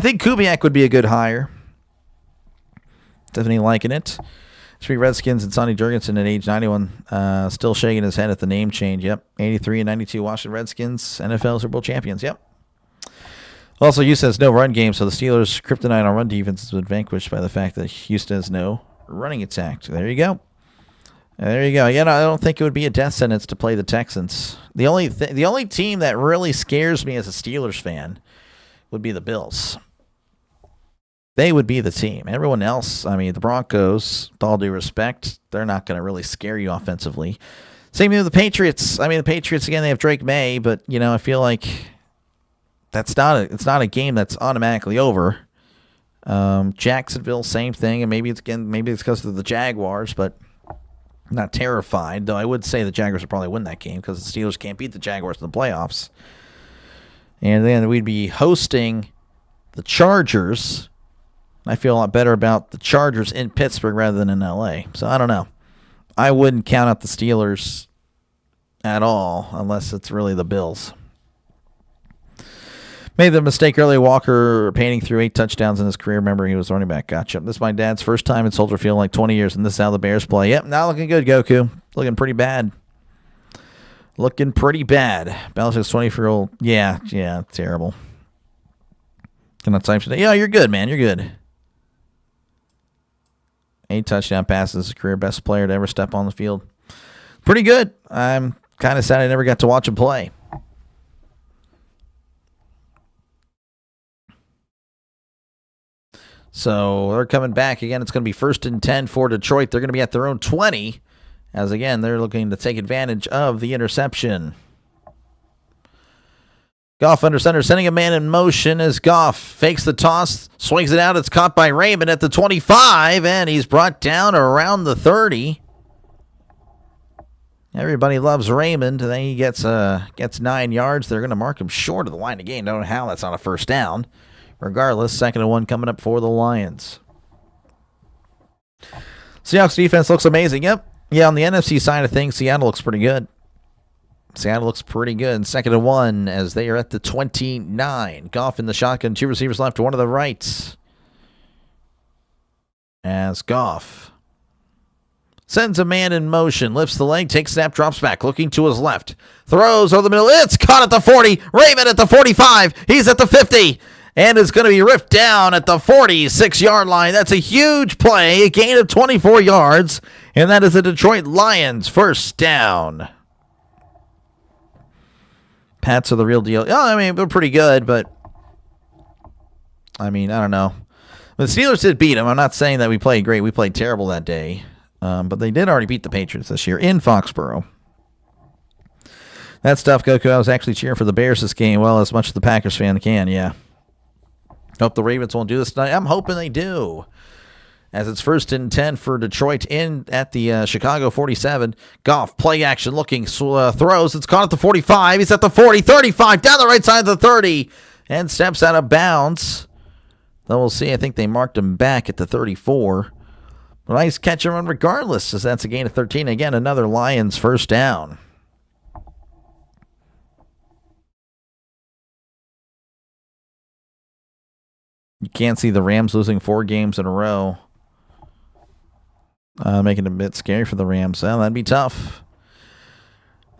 S2: think Kubiak would be a good hire. Definitely liking it. 3 Redskins and Sonny Jurgensen at age 91, still shaking his head at the name change. Yep. 83 and 92 Washington Redskins, NFL Super Bowl champions. Yep. Also, Houston has no run game, so the Steelers' kryptonite on run defense has been vanquished by the fact that Houston has no running attack. There you go. There you go. Yeah, no, I don't think it would be a death sentence to play the Texans. The only team that really scares me as a Steelers fan would be the Bills. They would be the team. Everyone else, I mean, the Broncos, with all due respect, they're not going to really scare you offensively. Same thing with the Patriots. I mean, the Patriots, again, they have Drake May, but, you know, I feel like it's not a game that's automatically over. Jacksonville, same thing, and maybe it's because of the Jaguars, but I'm not terrified, though I would say the Jaguars will probably win that game because the Steelers can't beat the Jaguars in the playoffs. And then we'd be hosting the Chargers. I feel a lot better about the Chargers in Pittsburgh rather than in L.A. So I don't know. I wouldn't count out the Steelers at all unless it's really the Bills. Made the mistake earlier. Walker painting through 8 touchdowns in his career. Remember, he was running back. Gotcha. This is my dad's first time in Soldier Field in like 20 years, and this is how the Bears play. Yep, not looking good, Goku. Looking pretty bad. Looking pretty bad. Belichick's 24-year-old. Yeah, terrible. Can I type today? Yeah, you're good, man. You're good. 8 touchdown passes, career best player to ever step on the field. Pretty good. I'm kind of sad I never got to watch him play. So they're coming back again. It's going to be 1st and 10 for Detroit. They're going to be at their own 20, as again they're looking to take advantage of the interception. Goff under center, sending a man in motion as Goff fakes the toss, swings it out. It's caught by Raymond at the 25, and he's brought down around the 30. Everybody loves Raymond. Then he gets 9 yards. They're going to mark him short of the line of game. Don't know how that's not a first down. Regardless, 2nd and 1 coming up for the Lions. Seahawks defense looks amazing. Yep. Yeah, on the NFC side of things, Seattle looks pretty good. Seattle looks pretty good. 2nd and 1 as they are at the 29. Goff in the shotgun. 2 receivers left, 1 to the right. As Goff sends a man in motion, lifts the leg, takes snap, drops back, looking to his left. Throws over the middle. It's caught at the 40. Raymond at the 45. He's at the 50. And it's going to be ripped down at the 46-yard line. That's a huge play. A gain of 24 yards. And that is the Detroit Lions' first down. Pats are the real deal. Oh, I mean, they're pretty good, but I mean, I don't know. The Steelers did beat them. I'm not saying that we played great. We played terrible that day. But they did already beat the Patriots this year in Foxborough. That's tough, Goku. I was actually cheering for the Bears this game. Well, as much as the Packers fan can, yeah. Hope the Ravens won't do this tonight. I'm hoping they do. As it's 1st and 10 for Detroit in at the Chicago 47. Goff, play action, looking, throws. It's caught at the 45. He's at the 40, 35, down the right side of the 30, and steps out of bounds. Though we'll see. I think they marked him back at the 34. But nice catch and run regardless, as that's a gain of 13. Again, another Lions first down. You can't see the Rams losing 4 games in a row. Making it a bit scary for the Rams. Well, that'd be tough.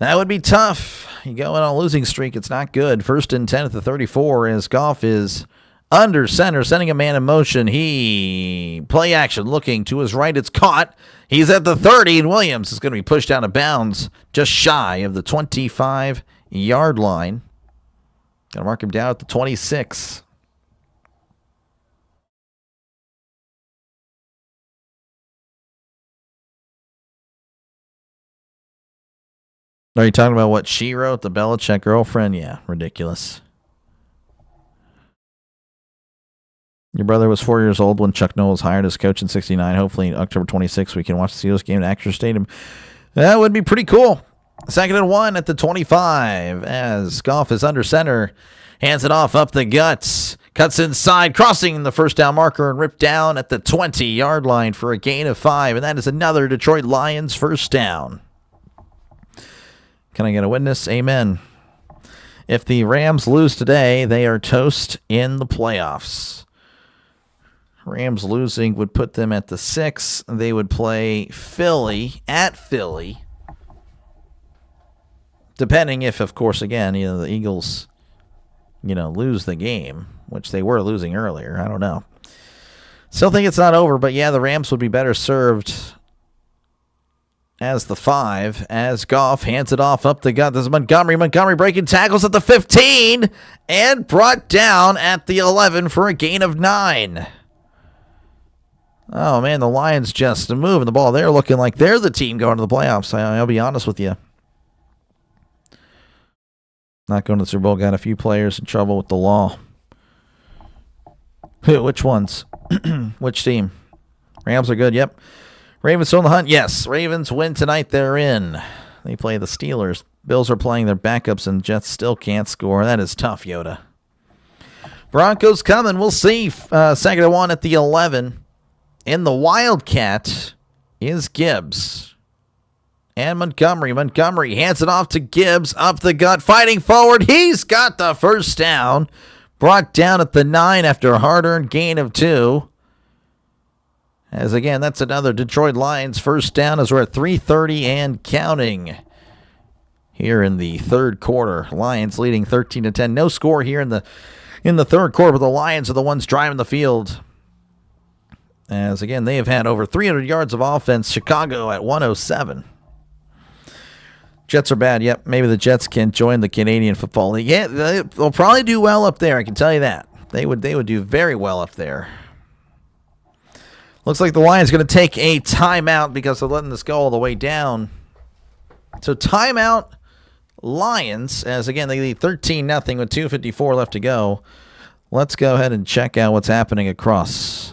S2: That would be tough. You go on a losing streak. It's not good. 1st and 10 at the 34 as Goff is under center, sending a man in motion. He play action, looking to his right. It's caught. He's at the 30, and Williams is going to be pushed out of bounds just shy of the 25-yard line. Got to mark him down at the 26. Are you talking about what she wrote? The Belichick girlfriend? Yeah, ridiculous. Your brother was 4 years old when Chuck Noll was hired as coach in '69. Hopefully, October 26th, we can watch the Steelers game at Acrisure Stadium. That would be pretty cool. 2nd and 1 at the 25 as Goff is under center. Hands it off up the guts. Cuts inside, crossing the first down marker and ripped down at the 20-yard line for a gain of 5. And that is another Detroit Lions first down. Can I get a witness? Amen. If the Rams lose today, they are toast in the playoffs. Rams losing would put them at the 6. They would play Philly at Philly. Depending if, of course, again, the Eagles, lose the game, which they were losing earlier. I don't know. Still think it's not over, but yeah, the Rams would be better served as the 5, as Goff hands it off up the gut. This is Montgomery. Montgomery breaking tackles at the 15 and brought down at the 11 for a gain of 9. Oh, man, the Lions just moving the ball. They're looking like they're the team going to the playoffs. I'll be honest with you. Not going to the Super Bowl. Got a few players in trouble with the law. Which ones? Which team? Rams are good, yep. Ravens still in the hunt? Yes. Ravens win tonight. They're in. They play the Steelers. Bills are playing their backups, and Jets still can't score. That is tough, Yoda. Broncos coming. We'll see. 2nd and 1 at the 11. In the Wildcat is Gibbs. And Montgomery. Montgomery hands it off to Gibbs. Up the gut. Fighting forward. He's got the first down. Brought down at the 9 after a hard-earned gain of 2. As again, that's another Detroit Lions first down as we're at 3:30 and counting. Here in the third quarter, Lions leading 13-10. No score here in the third quarter, but the Lions are the ones driving the field. As again, they have had over 300 yards of offense. Chicago at 107. Jets are bad. Yep, maybe the Jets can join the Canadian Football League. Yeah, they'll probably do well up there. I can tell you that. They would do very well up there. Looks like the Lions are going to take a timeout because they're letting this go all the way down. So timeout Lions, as again they lead 13-0 with 2:54 left to go. Let's go ahead and check out what's happening across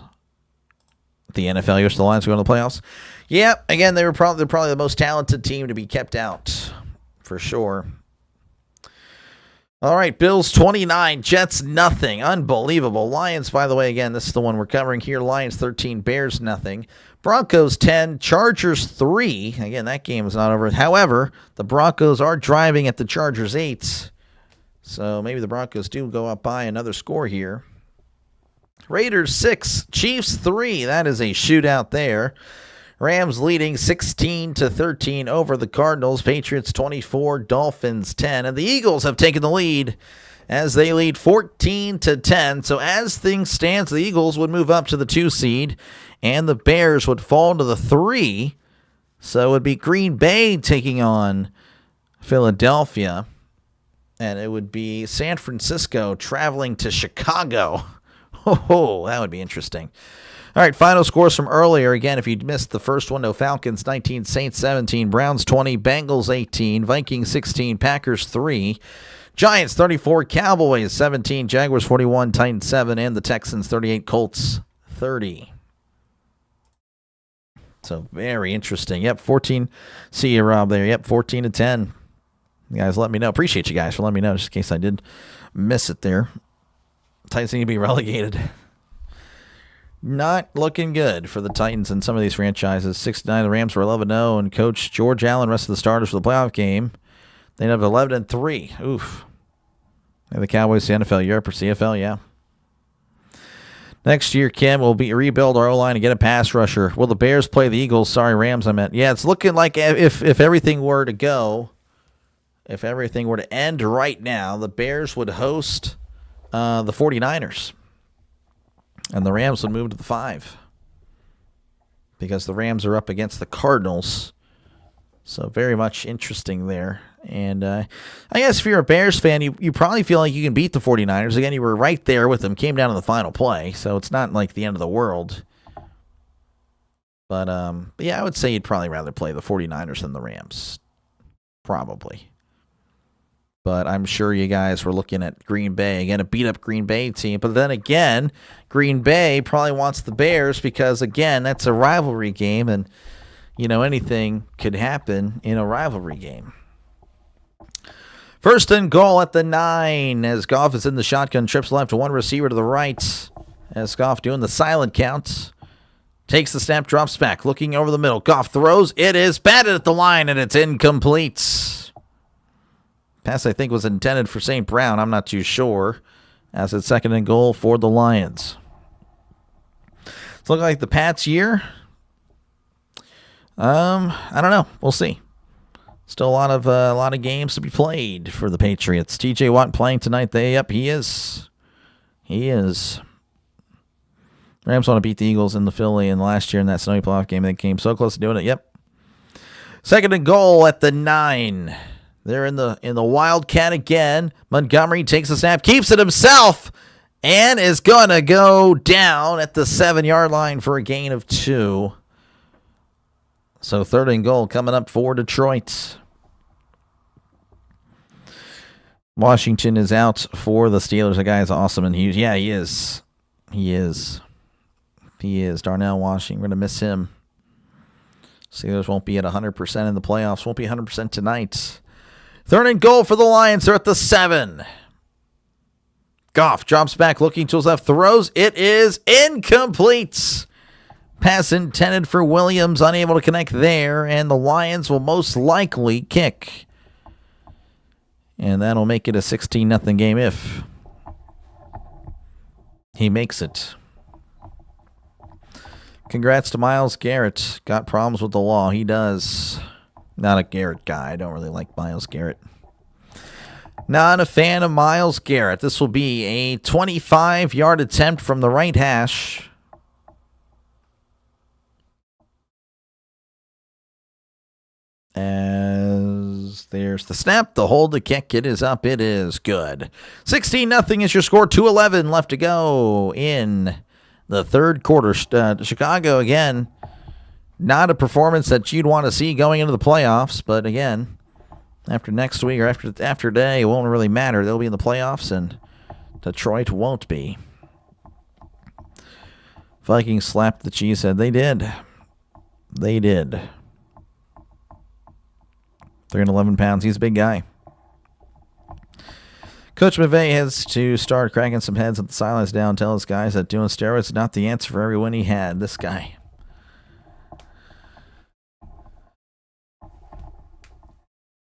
S2: the NFL. The Lions going to the playoffs. Yeah, again they're probably the most talented team to be kept out for sure. All right, Bills 29, Jets nothing. Unbelievable. Lions, by the way, again, this is the one we're covering here. Lions 13, Bears nothing. Broncos 10, Chargers 3. Again, that game is not over. However, the Broncos are driving at the Chargers 8. So maybe the Broncos do go up by another score here. Raiders 6, Chiefs 3. That is a shootout there. Rams leading 16-13 over the Cardinals. Patriots 24, Dolphins 10. And the Eagles have taken the lead as they lead 14-10. So as things stand, the Eagles would move up to the 2 seed and the Bears would fall to the 3. So it would be Green Bay taking on Philadelphia. And it would be San Francisco traveling to Chicago. Oh, that would be interesting. All right, final scores from earlier. Again, if you missed the first one, no, Falcons 19, Saints 17, Browns 20, Bengals 18, Vikings 16, Packers 3, Giants 34, Cowboys 17, Jaguars 41, Titans 7, and the Texans 38, Colts 30. So very interesting. Yep, 14. See you, Rob, there. Yep, 14 to 10. You guys let me know. Appreciate you guys for letting me know, just in case I did miss it there. Titans need to be relegated. Not looking good for the Titans and some of these franchises. 6-9, the Rams were 11-0, and Coach George Allen, rest of the starters for the playoff game, they ended up 11-3. Oof. And the Cowboys to NFL Europe or CFL, yeah. Next year, Kim, will rebuild our O-line and get a pass rusher. Will the Bears play the Eagles? Sorry, Rams, I meant. Yeah, it's looking like if everything were to go, if everything were to end right now, the Bears would host the 49ers. And the Rams would move to the 5. Because the Rams are up against the Cardinals. So very much interesting there. And I guess if you're a Bears fan, you probably feel like you can beat the 49ers. Again, you were right there with them. Came down to the final play. So it's not like the end of the world. But yeah, I would say you'd probably rather play the 49ers than the Rams. Probably. But I'm sure you guys were looking at Green Bay. Again, a beat-up Green Bay team. But then again, Green Bay probably wants the Bears because, again, that's a rivalry game. And, you know, anything could happen in a rivalry game. First and goal at the 9 as Goff is in the shotgun. Trips left to one receiver to the right. As Goff doing the silent count. Takes the snap, drops back. Looking over the middle. Goff throws. It is batted at the line, and it's incomplete. Pass, I think, was intended for St. Brown. I'm not too sure. As it's second and goal for the Lions. It's looking like the Pats' year. I don't know. We'll see. Still a lot of games to be played for the Patriots. T.J. Watt playing tonight. He is. He is. Rams want to beat the Eagles in the Philly and last year in that snowy playoff game. They came so close to doing it. Yep. Second and goal at the 9. They're in the Wildcat again. Montgomery takes the snap, keeps it himself, and is going to go down at the 7-yard line for a gain of 2. So third and goal coming up for Detroit. Washington is out for the Steelers. The guy is awesome and huge. Yeah, he is. He is. He is. Darnell Washington. We're going to miss him. Steelers won't be at 100% in the playoffs. Won't be 100% tonight. Third and goal for the Lions. They're at the 7. Goff drops back, looking to his left, throws. It is incomplete. Pass intended for Williams, unable to connect there, and the Lions will most likely kick. And that'll make it a 16-0 game if he makes it. Congrats to Myles Garrett. Got problems with the law. He does. Not a Garrett guy. I don't really like Myles Garrett. Not a fan of Myles Garrett. This will be a 25-yard attempt from the right hash. As there's the snap, the hold, the kick. It is up. It is good. 16-0 is your score. 2:11 left to go in the third quarter. Chicago, again, not a performance that you'd want to see going into the playoffs. But again, after next week or after today, it won't really matter. They'll be in the playoffs, and Detroit won't be. Vikings slapped the cheesehead. They did. They did. 311 pounds. He's a big guy. Coach McVay has to start cracking some heads at the sidelines down. Tell his guys that doing steroids is not the answer for every win he had. This guy.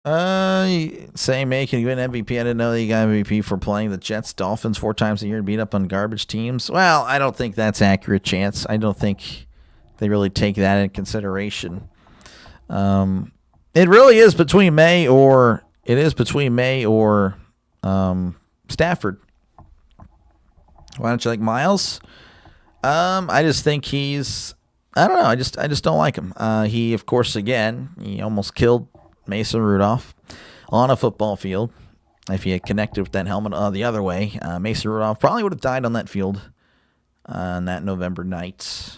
S2: Saying, May, can you win MVP? I didn't know that you got MVP for playing the Jets, Dolphins 4 times a year and beat up on garbage teams. Well, I don't think that's accurate, Chance. I don't think they really take that in consideration. It really is between May or Stafford. Why don't you like Miles? I just think I don't know. I just don't like him. He, of course, again, he almost killed Mason Rudolph on a football field. If he had connected with that helmet the other way, Mason Rudolph probably would have died on that field. on that November night.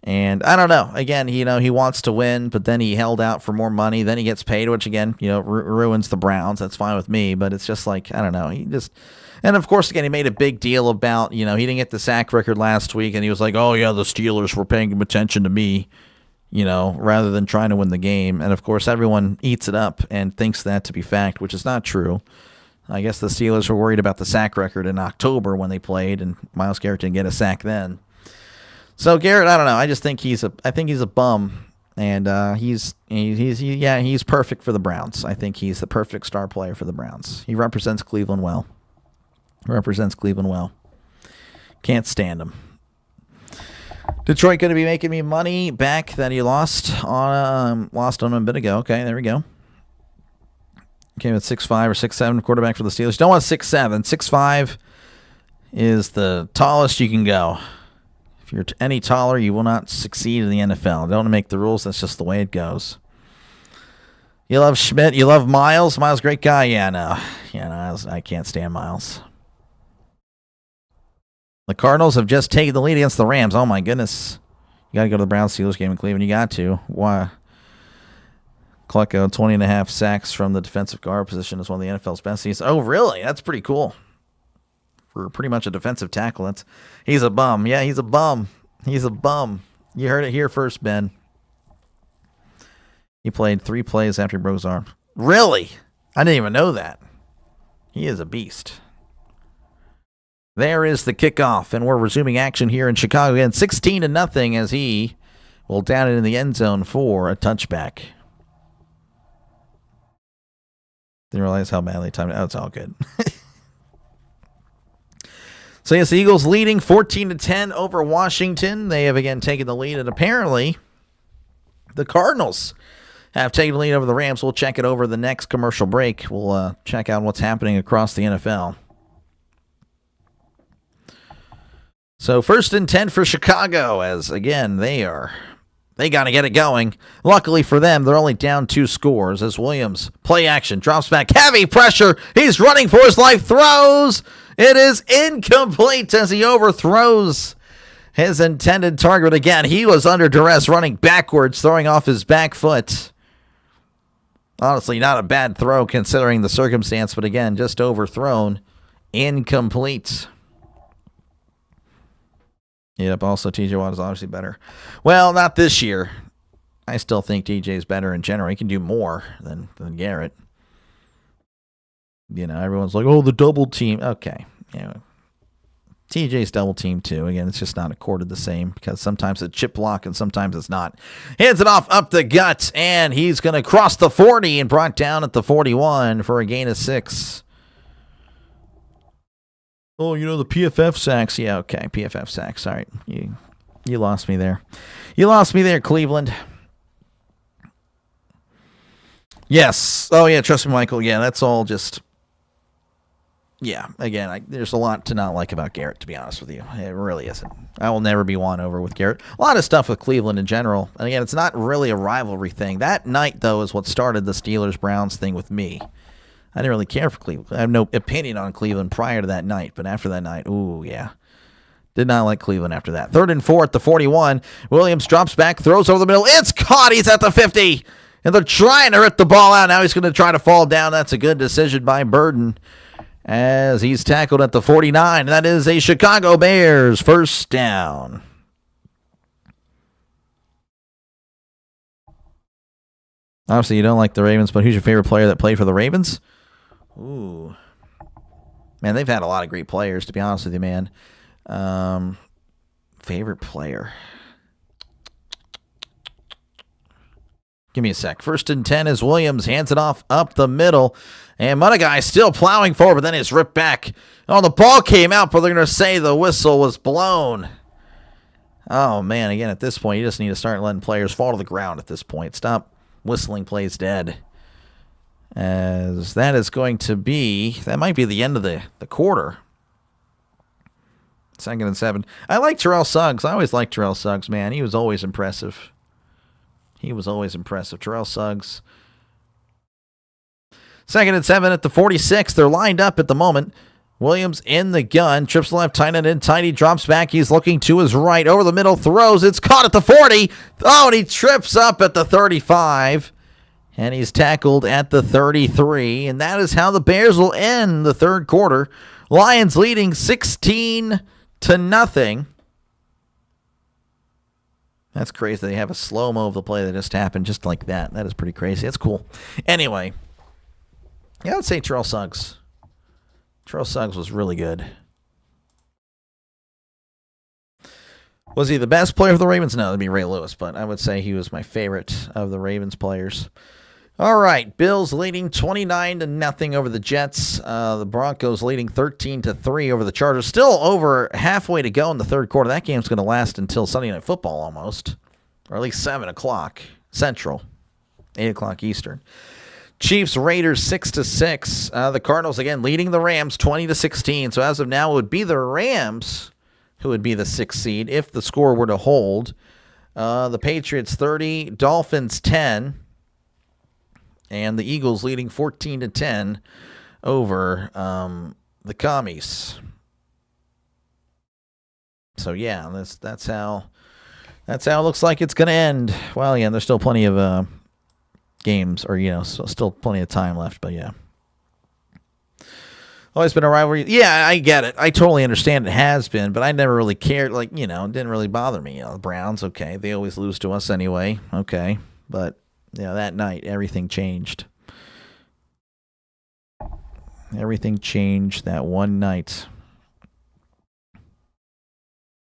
S2: And I don't know. Again, he wants to win, but then he held out for more money. Then he gets paid, which again, ruins the Browns. That's fine with me, but it's just like, I don't know. And of course, again, he made a big deal about, he didn't get the sack record last week, and he was like, oh yeah, the Steelers were paying attention to me, rather than trying to win the game. And of course, everyone eats it up and thinks that to be fact, which is not true. I guess the Steelers were worried about the sack record in October when they played, and Myles Garrett didn't get a sack then. So Garrett, I don't know. I just think he's a bum, and he's perfect for the Browns. I think he's the perfect star player for the Browns. He represents Cleveland well. Can't stand him. Detroit going to be making me money back that he lost on a bit ago. Okay, there we go. Came at 6'5" or 6'7" quarterback for the Steelers. Don't want 6'7". 6'5" is the tallest you can go. If you're any taller, you will not succeed in the NFL. Don't make the rules. That's just the way it goes. You love Schmidt. You love Miles. Miles, great guy. Yeah, no. I can't stand Miles. The Cardinals have just taken the lead against the Rams. Oh, my goodness. You got to go to the Browns-Steelers game in Cleveland. You got to. Why? Klecko, 20.5 sacks from the defensive guard position is one of the NFL's best. Oh, really? That's pretty cool. For pretty much a defensive tackle. He's a bum. Yeah, he's a bum. You heard it here first, Ben. He played 3 plays after he broke his arm. Really? I didn't even know that. He is a beast. There is the kickoff, and we're resuming action here in Chicago again. 16-0 as he will down it in the end zone for a touchback. Didn't realize how badly timed it. Oh, it's all good. So, yes, the Eagles leading 14-10 over Washington. They have, again, taken the lead, and apparently the Cardinals have taken the lead over the Rams. We'll check it over the next commercial break. We'll check out what's happening across the NFL. So, 1st and 10 for Chicago, as, again, they got to get it going. Luckily for them, they're only down 2 scores as Williams, play action, drops back, heavy pressure. He's running for his life, throws. It is incomplete as he overthrows his intended target. Again, he was under duress, running backwards, throwing off his back foot. Honestly, not a bad throw considering the circumstance, but again, just overthrown. Incomplete. Yep, also TJ Watt is obviously better. Well, not this year. I still think TJ's better in general. He can do more than Garrett. Everyone's like, oh, the double team. Okay. TJ's double team too. Again, it's just not accorded the same because sometimes it's chip block and sometimes it's not. Hands it off up the gut, and he's going to cross the 40 and brought down at the 41 for a gain of 6. Oh, the PFF sacks. Yeah, okay, PFF sacks. All right, you lost me there. You lost me there, Cleveland. Yes. Oh, yeah, trust me, Michael. Yeah, that's all just... Yeah, again, there's a lot to not like about Garrett, to be honest with you. It really isn't. I will never be won over with Garrett. A lot of stuff with Cleveland in general. And again, it's not really a rivalry thing. That night, though, is what started the Steelers-Browns thing with me. I didn't really care for Cleveland. I have no opinion on Cleveland prior to that night. But after that night, ooh, yeah. Did not like Cleveland after that. 3rd and 4 at the 41. Williams drops back, throws over the middle. It's caught. He's at the 50. And they're trying to rip the ball out. Now he's going to try to fall down. That's a good decision by Burden, as he's tackled at the 49. That is a Chicago Bears first down. Obviously, you don't like the Ravens, but who's your favorite player that played for the Ravens? Ooh. Man, they've had a lot of great players, to be honest with you, man. Favorite player. Give me a sec. 1st and 10 is Williams. Hands it off up the middle. And Munagai still plowing forward, but then it's ripped back. Oh, the ball came out, but they're going to say the whistle was blown. Oh, man, again, at this point, you just need to start letting players fall to the ground at this point. Stop whistling plays dead. As that is going to be, that might be the end of the quarter. 2nd and 7. I like Terrell Suggs. I always liked Terrell Suggs, man. He was always impressive. Terrell Suggs. 2nd and 7 at the 46. They're lined up at the moment. Williams in the gun. Trips left, tight end in tight. He drops back. He's looking to his right. Over the middle, throws. It's caught at the 40. Oh, and he trips up at the 35. And he's tackled at the 33. And that is how the Bears will end the third quarter. Lions leading 16-0. That's crazy. They have a slow-mo of the play that just happened just like that. That is pretty crazy. That's cool. Anyway, yeah, I'd say Terrell Suggs. Terrell Suggs was really good. Was he the best player for the Ravens? No, that'd be Ray Lewis, but I would say he was my favorite of the Ravens players. All right, Bills leading 29-0 over the Jets. The Broncos leading 13-3 over the Chargers. Still over halfway to go in the third quarter. That game's going to last until Sunday Night Football almost, or at least 7 o'clock Central, 8 o'clock Eastern. Chiefs, Raiders 6-6. The Cardinals, again, leading the Rams 20-16. So as of now, it would be the Rams who would be the 6th seed if the score were to hold. The Patriots 30, Dolphins 10, and the Eagles leading 14-10 over the Commies. So yeah, that's how it looks like it's going to end. Well, yeah, there's still plenty of games, or still plenty of time left, but yeah. Always been a rivalry. Yeah, I get it. I totally understand it has been, but I never really cared. Like, it didn't really bother me. The Browns, okay, they always lose to us anyway, okay. But that night everything changed. Everything changed that one night.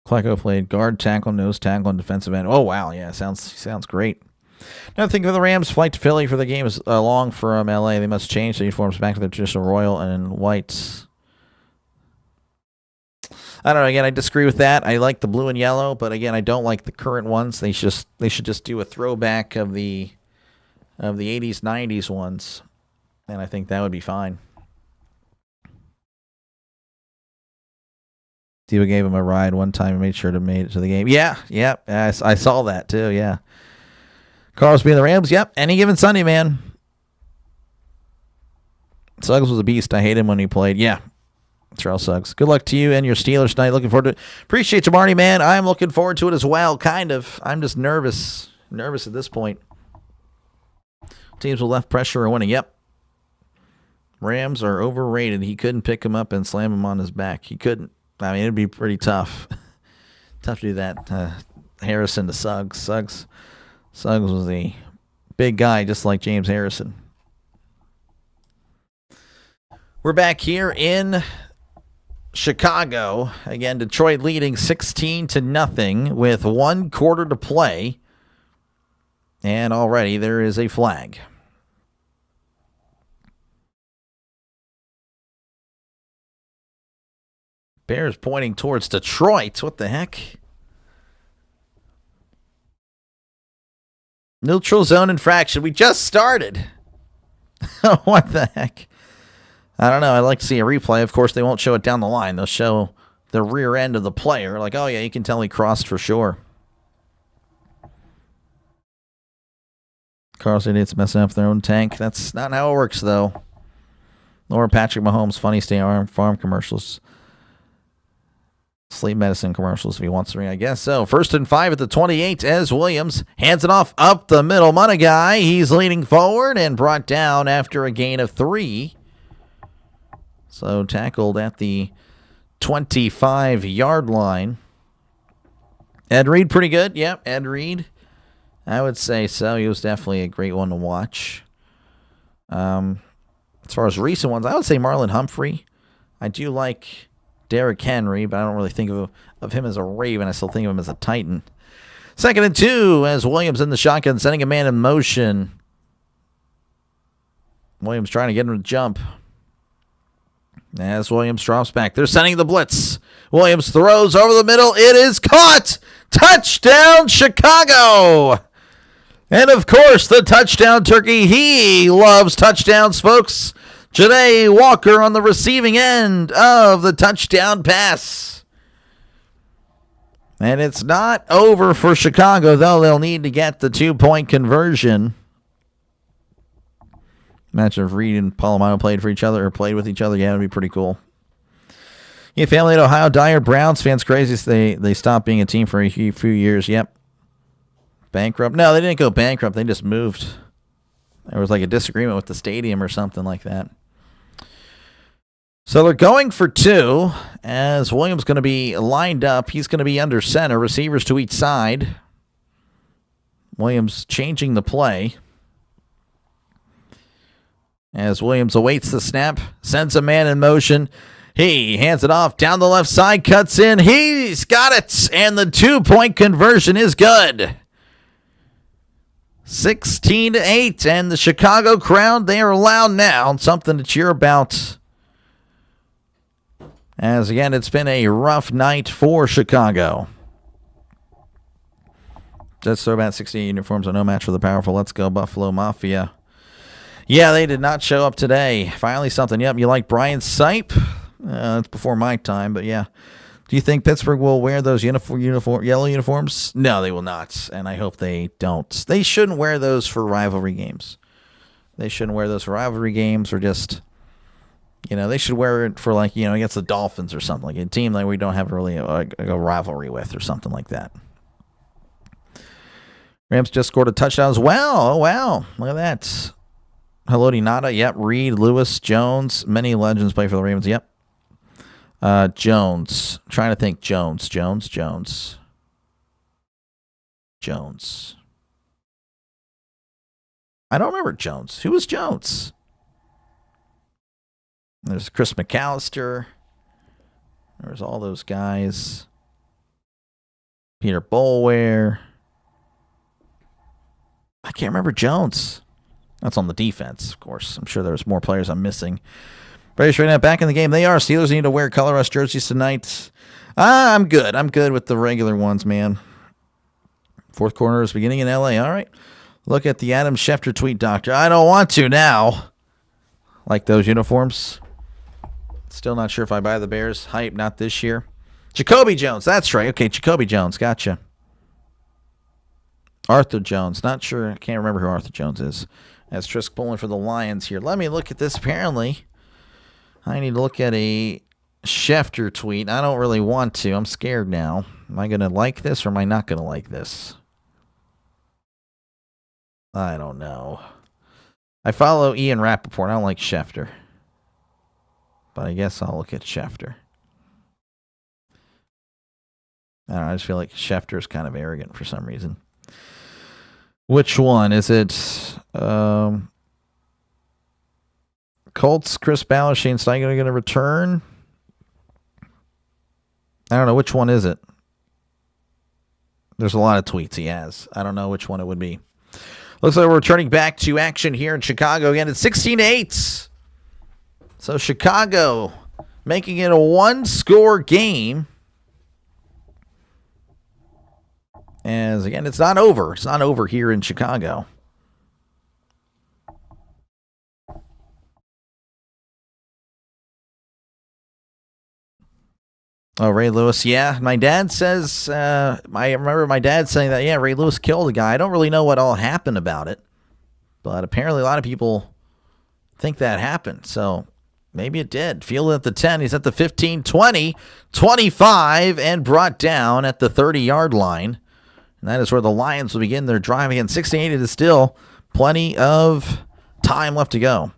S2: Klecko played guard, tackle, nose tackle, and defensive end. Oh wow, yeah, sounds great. Another thing for the Rams, flight to Philly for the game is long from LA. They must change the uniforms back to their traditional royal and whites. I don't know. Again, I disagree with that. I like the blue and yellow, but again, I don't like the current ones. They should just do a throwback of the 80s, 90s ones, and I think that would be fine. Diva gave him a ride one time and made sure to make it to the game. Yeah, I saw that too. Yeah. Carlos being the Rams, yep. Any given Sunday, man. Suggs was a beast. I hate him when he played. Yeah, Terrell Suggs. Good luck to you and your Steelers tonight. Looking forward to it. Appreciate you, Marty, man. I'm looking forward to it as well, kind of. I'm just nervous. Nervous at this point. Teams with left pressure are winning. Yep. Rams are overrated. He couldn't pick him up and slam him on his back. He couldn't. I mean, it'd be pretty tough. Tough to do that. Harrison to Suggs. Suggs was a big guy, just like James Harrison. We're back here in Chicago. Again, Detroit leading 16-0 with 1 quarter to play. And already there is a flag. Bears pointing towards Detroit. What the heck? Neutral zone infraction. We just started. What the heck? I don't know. I'd like to see a replay. Of course, they won't show it down the line. They'll show the rear end of the player. Like, oh, yeah, you can tell he crossed for sure. Carlos idiots messing up their own tank. That's not how it works, though. Nor Patrick Mahomes' funny farm commercials. Sleep medicine commercials if he wants to ring, I guess. So 1st and 5 at the 28 as Williams hands it off up the middle. Money guy, he's leaning forward and brought down after a gain of 3. So tackled at the 25-yard line. Ed Reed, pretty good. Yep, Ed Reed. I would say so. He was definitely a great one to watch. As far as recent ones, I would say Marlon Humphrey. I do like Derrick Henry, but I don't really think of him as a Raven. I still think of him as a Titan. 2nd and 2 as Williams in the shotgun, sending a man in motion. Williams trying to get him to jump. As Williams drops back, they're sending the blitz. Williams throws over the middle. It is caught. Touchdown, Chicago. And, of course, the touchdown turkey. He loves touchdowns, folks. Janae Walker on the receiving end of the touchdown pass. And it's not over for Chicago, though. They'll need to get the 2-point conversion. Imagine if Reed and Palomino played for each other or played with each other. Yeah, it would be pretty cool. Yeah, family in Ohio, Dyer Browns fans crazy. They stopped being a team for a few years. Yep. Bankrupt? No, they didn't go bankrupt. They just moved. There was like a disagreement with the stadium or something like that. So they're going for 2 as Williams going to be lined up. He's going to be under center. Receivers to each side. Williams changing the play. As Williams awaits the snap, sends a man in motion. He hands it off down the left side, cuts in. He's got it, and the 2-point conversion is good. 16-8, and the Chicago crowd, they are loud now. Something to cheer about. As again, it's been a rough night for Chicago. Just throw about 68 uniforms are no match for the powerful. Let's go, Buffalo Mafia. Yeah, they did not show up today. Finally something. Yep, you like Brian Sipe? That's before my time, but yeah. Do you think Pittsburgh will wear those yellow uniforms? No, they will not, and I hope they don't. They shouldn't wear those for rivalry games. They shouldn't wear those for rivalry games or just, they should wear it for against the Dolphins or something, like a team that we don't have really a rivalry with or something like that. Rams just scored a touchdown as well. Oh, wow. Look at that. Haloti Nada. Yep. Reed, Lewis, Jones. Many legends play for the Ravens. Yep. Jones. I'm trying to think. Jones. I don't remember Jones. Who was Jones? There's Chris McAllister. There's all those guys. Peter Boulware. I can't remember Jones. That's on the defense, of course. I'm sure there's more players I'm missing. Braves right now back in the game. They are. Steelers need to wear color rush jerseys tonight. I'm good. I'm good with the regular ones, man. Fourth quarter is beginning in L.A. All right. Look at the Adam Schefter tweet, Doctor. I don't want to now. Like those uniforms. Still not sure if I buy the Bears. Hype, not this year. Jacoby Jones. That's right. Okay, Jacoby Jones. Gotcha. Arthur Jones. Not sure. I can't remember who Arthur Jones is. As Trisk pulling for the Lions here. Let me look at this. Apparently, I need to look at a Schefter tweet. I don't really want to. I'm scared now. Am I going to like this or am I not going to like this? I don't know. I follow Ian Rappaport. I don't like Schefter. But I guess I'll look at Schefter. I don't know. I just feel like Schefter is kind of arrogant for some reason. Which one? Is it Colts, Chris Ballard, Shane Steichen going to return? I don't know. Which one is it? There's a lot of tweets he has. I don't know which one it would be. Looks like we're returning back to action here in Chicago again. It's 16-8. So Chicago making it a one-score game. As, again, it's not over. It's not over here in Chicago. Oh, Ray Lewis. Yeah, my dad says, I remember my dad saying that, yeah, Ray Lewis killed a guy. I don't really know what all happened about it. But apparently a lot of people think that happened. So maybe it did. Field at the 10. He's at the 15, 20, 25, and brought down at the 30-yard line. And that is where the Lions will begin their drive again. 16-8, it is still plenty of time left to go.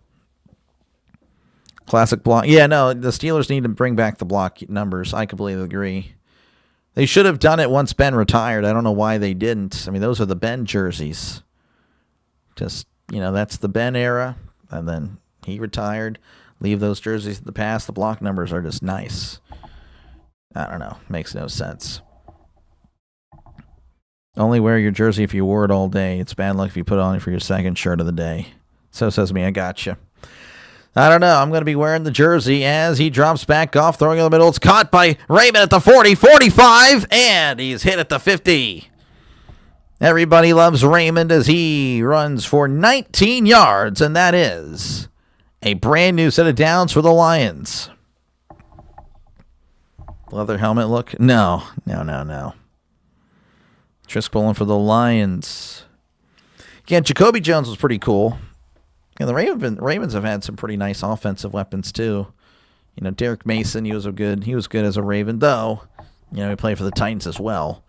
S2: Classic block. Yeah, no, the Steelers need to bring back the block numbers. I completely agree. They should have done it once Ben retired. I don't know why they didn't. I mean, those are the Ben jerseys. Just, that's the Ben era. And then he retired. Leave those jerseys in the past. The block numbers are just nice. I don't know. Makes no sense. Only wear your jersey if you wore it all day. It's bad luck if you put it on for your second shirt of the day. So says me. I gotcha. I don't know. I'm going to be wearing the jersey as he drops back off, throwing in the middle. It's caught by Raymond at the 40, 45, and he's hit at the 50. Everybody loves Raymond as he runs for 19 yards, and that is a brand new set of downs for the Lions. Leather helmet look? No. Trisk pulling for the Lions. Again, Jacoby Jones was pretty cool. And the Ravens have had some pretty nice offensive weapons, too. You know, Derek Mason, he was good as a Raven, though. You know, he played for the Titans as well.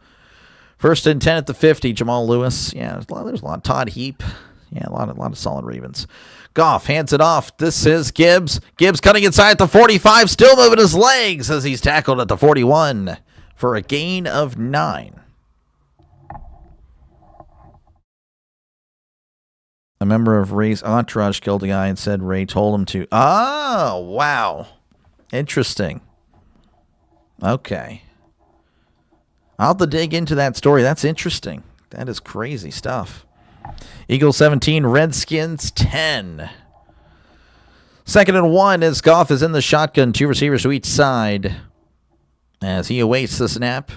S2: 1st and 10 at the 50, Jamal Lewis. Yeah, there's a lot. Todd Heap. Yeah, a lot of solid Ravens. Goff hands it off. This is Gibbs. Gibbs cutting inside at the 45, still moving his legs as he's tackled at the 41 for a gain of 9. A member of Ray's entourage killed a guy and said Ray told him to. Oh, wow. Interesting. Okay. I'll have to dig into that story. That's interesting. That is crazy stuff. Eagles 17, Redskins 10. 2nd and 1 as Goff is in the shotgun. 2 receivers to each side as he awaits the snap.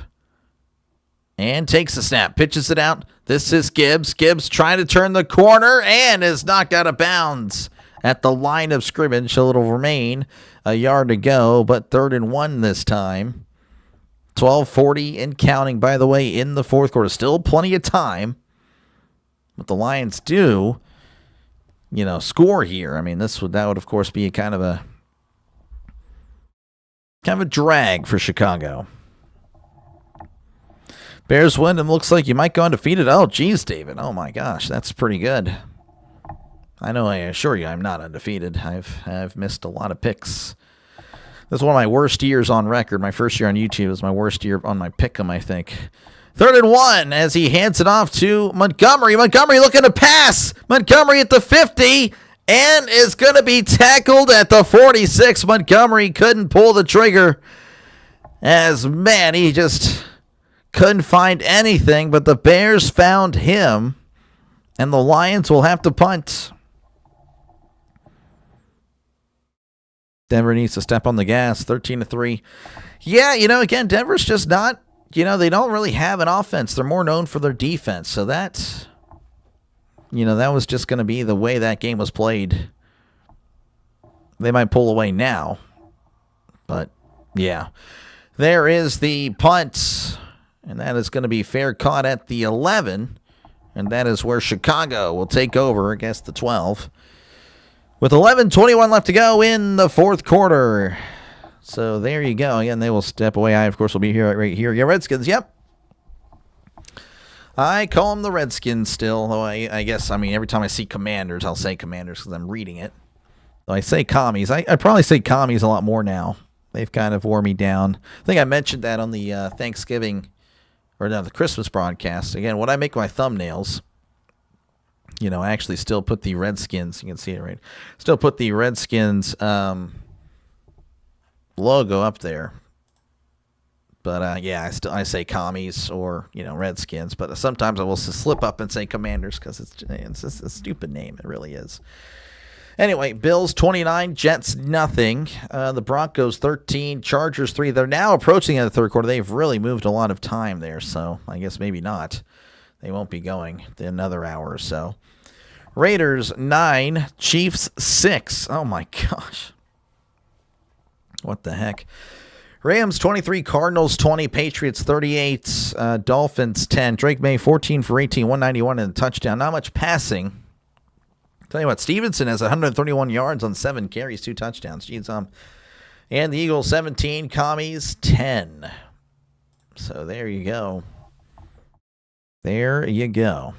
S2: And takes the snap. Pitches it out. This is Gibbs. Gibbs trying to turn the corner and is knocked out of bounds at the line of scrimmage. So it'll remain a yard to go, but 3rd and 1 this time. 12:40 and counting, by the way, in the 4th quarter. Still plenty of time. But the Lions do, score here. I mean, that would, of course, be kind of a drag for Chicago. Bears win, and looks like you might go undefeated. Oh, geez, David. Oh, my gosh. That's pretty good. I know, I assure you I'm not undefeated. I've missed a lot of picks. This is one of my worst years on record. My first year on YouTube was my worst year on my pick'em, I think. 3rd and 1 as he hands it off to Montgomery. Montgomery looking to pass. Montgomery at the 50 and is going to be tackled at the 46. Montgomery couldn't pull the trigger as, man, he just couldn't find anything, but the Bears found him, and the Lions will have to punt. Denver needs to step on the gas, 13-3. Yeah, again, Denver's just not, they don't really have an offense. They're more known for their defense. So that was just going to be the way that game was played. They might pull away now. But, yeah. There is the punt. And that is going to be fair caught at the 11. And that is where Chicago will take over against the 12. With 11:21 left to go in the 4th quarter. So there you go. Again, they will step away. I, of course, will be here right here. Yeah, Redskins, yep. I call them the Redskins still. Though I guess, every time I see Commanders, I'll say Commanders because I'm reading it. Though I say Commies. I probably say Commies a lot more now. They've kind of wore me down. I think I mentioned that on the the Christmas broadcast. Again, when I make my thumbnails, I actually still put the Redskins, you can see it right, still put the Redskins logo up there. But, I say Commies or, Redskins. But sometimes I will slip up and say Commanders because it's just a stupid name. It really is. Anyway, Bills 29, Jets nothing. The Broncos 13, Chargers 3. They're now approaching the 3rd quarter. They've really moved a lot of time there, so I guess maybe not. They won't be going another hour or so. Raiders 9, Chiefs 6. Oh my gosh. What the heck? Rams 23, Cardinals 20, Patriots 38, Dolphins 10. Drake May 14 for 18, 191 and a touchdown. Not much passing. Tell you what, Stevenson has 131 yards on 7 carries, 2 touchdowns. Jeez, and the Eagles 17, Commies 10. So there you go. There you go.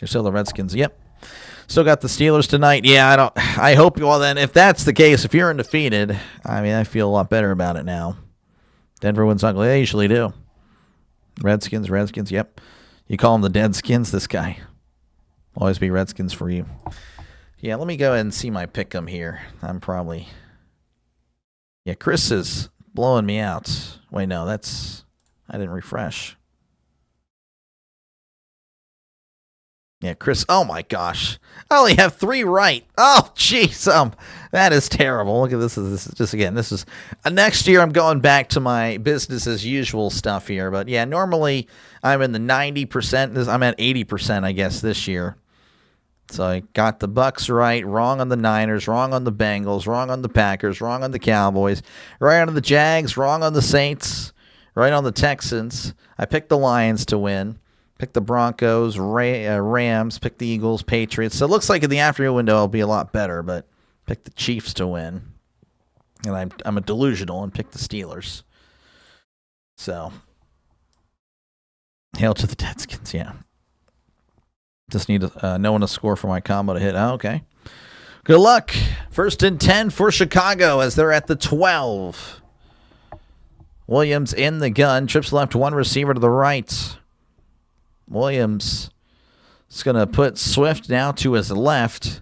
S2: You're still the Redskins. Yep. Still got the Steelers tonight. Yeah, I hope you all then. If that's the case, if you're undefeated, I feel a lot better about it now. Denver wins ugly. They usually do. Redskins, yep. You call them the Deadskins, this guy. Always be Redskins for you. Yeah, let me go ahead and see my pick'em here. I'm probably... Yeah, Chris is blowing me out. Wait, no, that's... I didn't refresh. Yeah, Chris, oh my gosh. I only have 3 right. Oh, jeez. That is terrible. Look at this. This is just, again, this is... next year, I'm going back to my business as usual stuff here. But yeah, normally I'm in the 90%. I'm at 80%, I guess, this year. So I got the Bucks right, wrong on the Niners, wrong on the Bengals, wrong on the Packers, wrong on the Cowboys, right on the Jags, wrong on the Saints, right on the Texans. I picked the Lions to win. Pick the Broncos, Rams, pick the Eagles, Patriots. So it looks like in the afternoon window I'll be a lot better, but pick the Chiefs to win. And I'm a delusional and picked the Steelers. So, hail to the Deadskins, yeah. Just need no one to score for my combo to hit. Oh, okay. Good luck. 1st and 10 for Chicago as they're at the 12. Williams in the gun. Trips left, one receiver to the right. Williams is going to put Swift now to his left.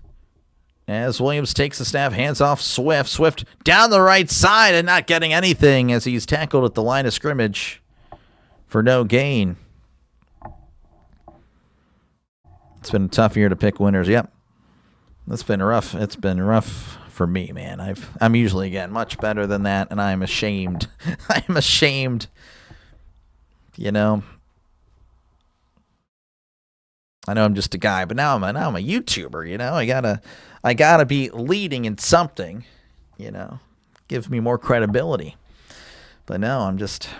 S2: As Williams takes the snap, hands off Swift. Swift down the right side and not getting anything as he's tackled at the line of scrimmage for no gain. It's been a tough year to pick winners. Yep. It's been rough. It's been rough for me, man. I'm usually, again, much better than that, and I'm ashamed. I'm ashamed. You know. I know I'm just a guy, but now I'm a YouTuber, you know. I gotta be leading in something, you know. Gives me more credibility. But no, I'm just,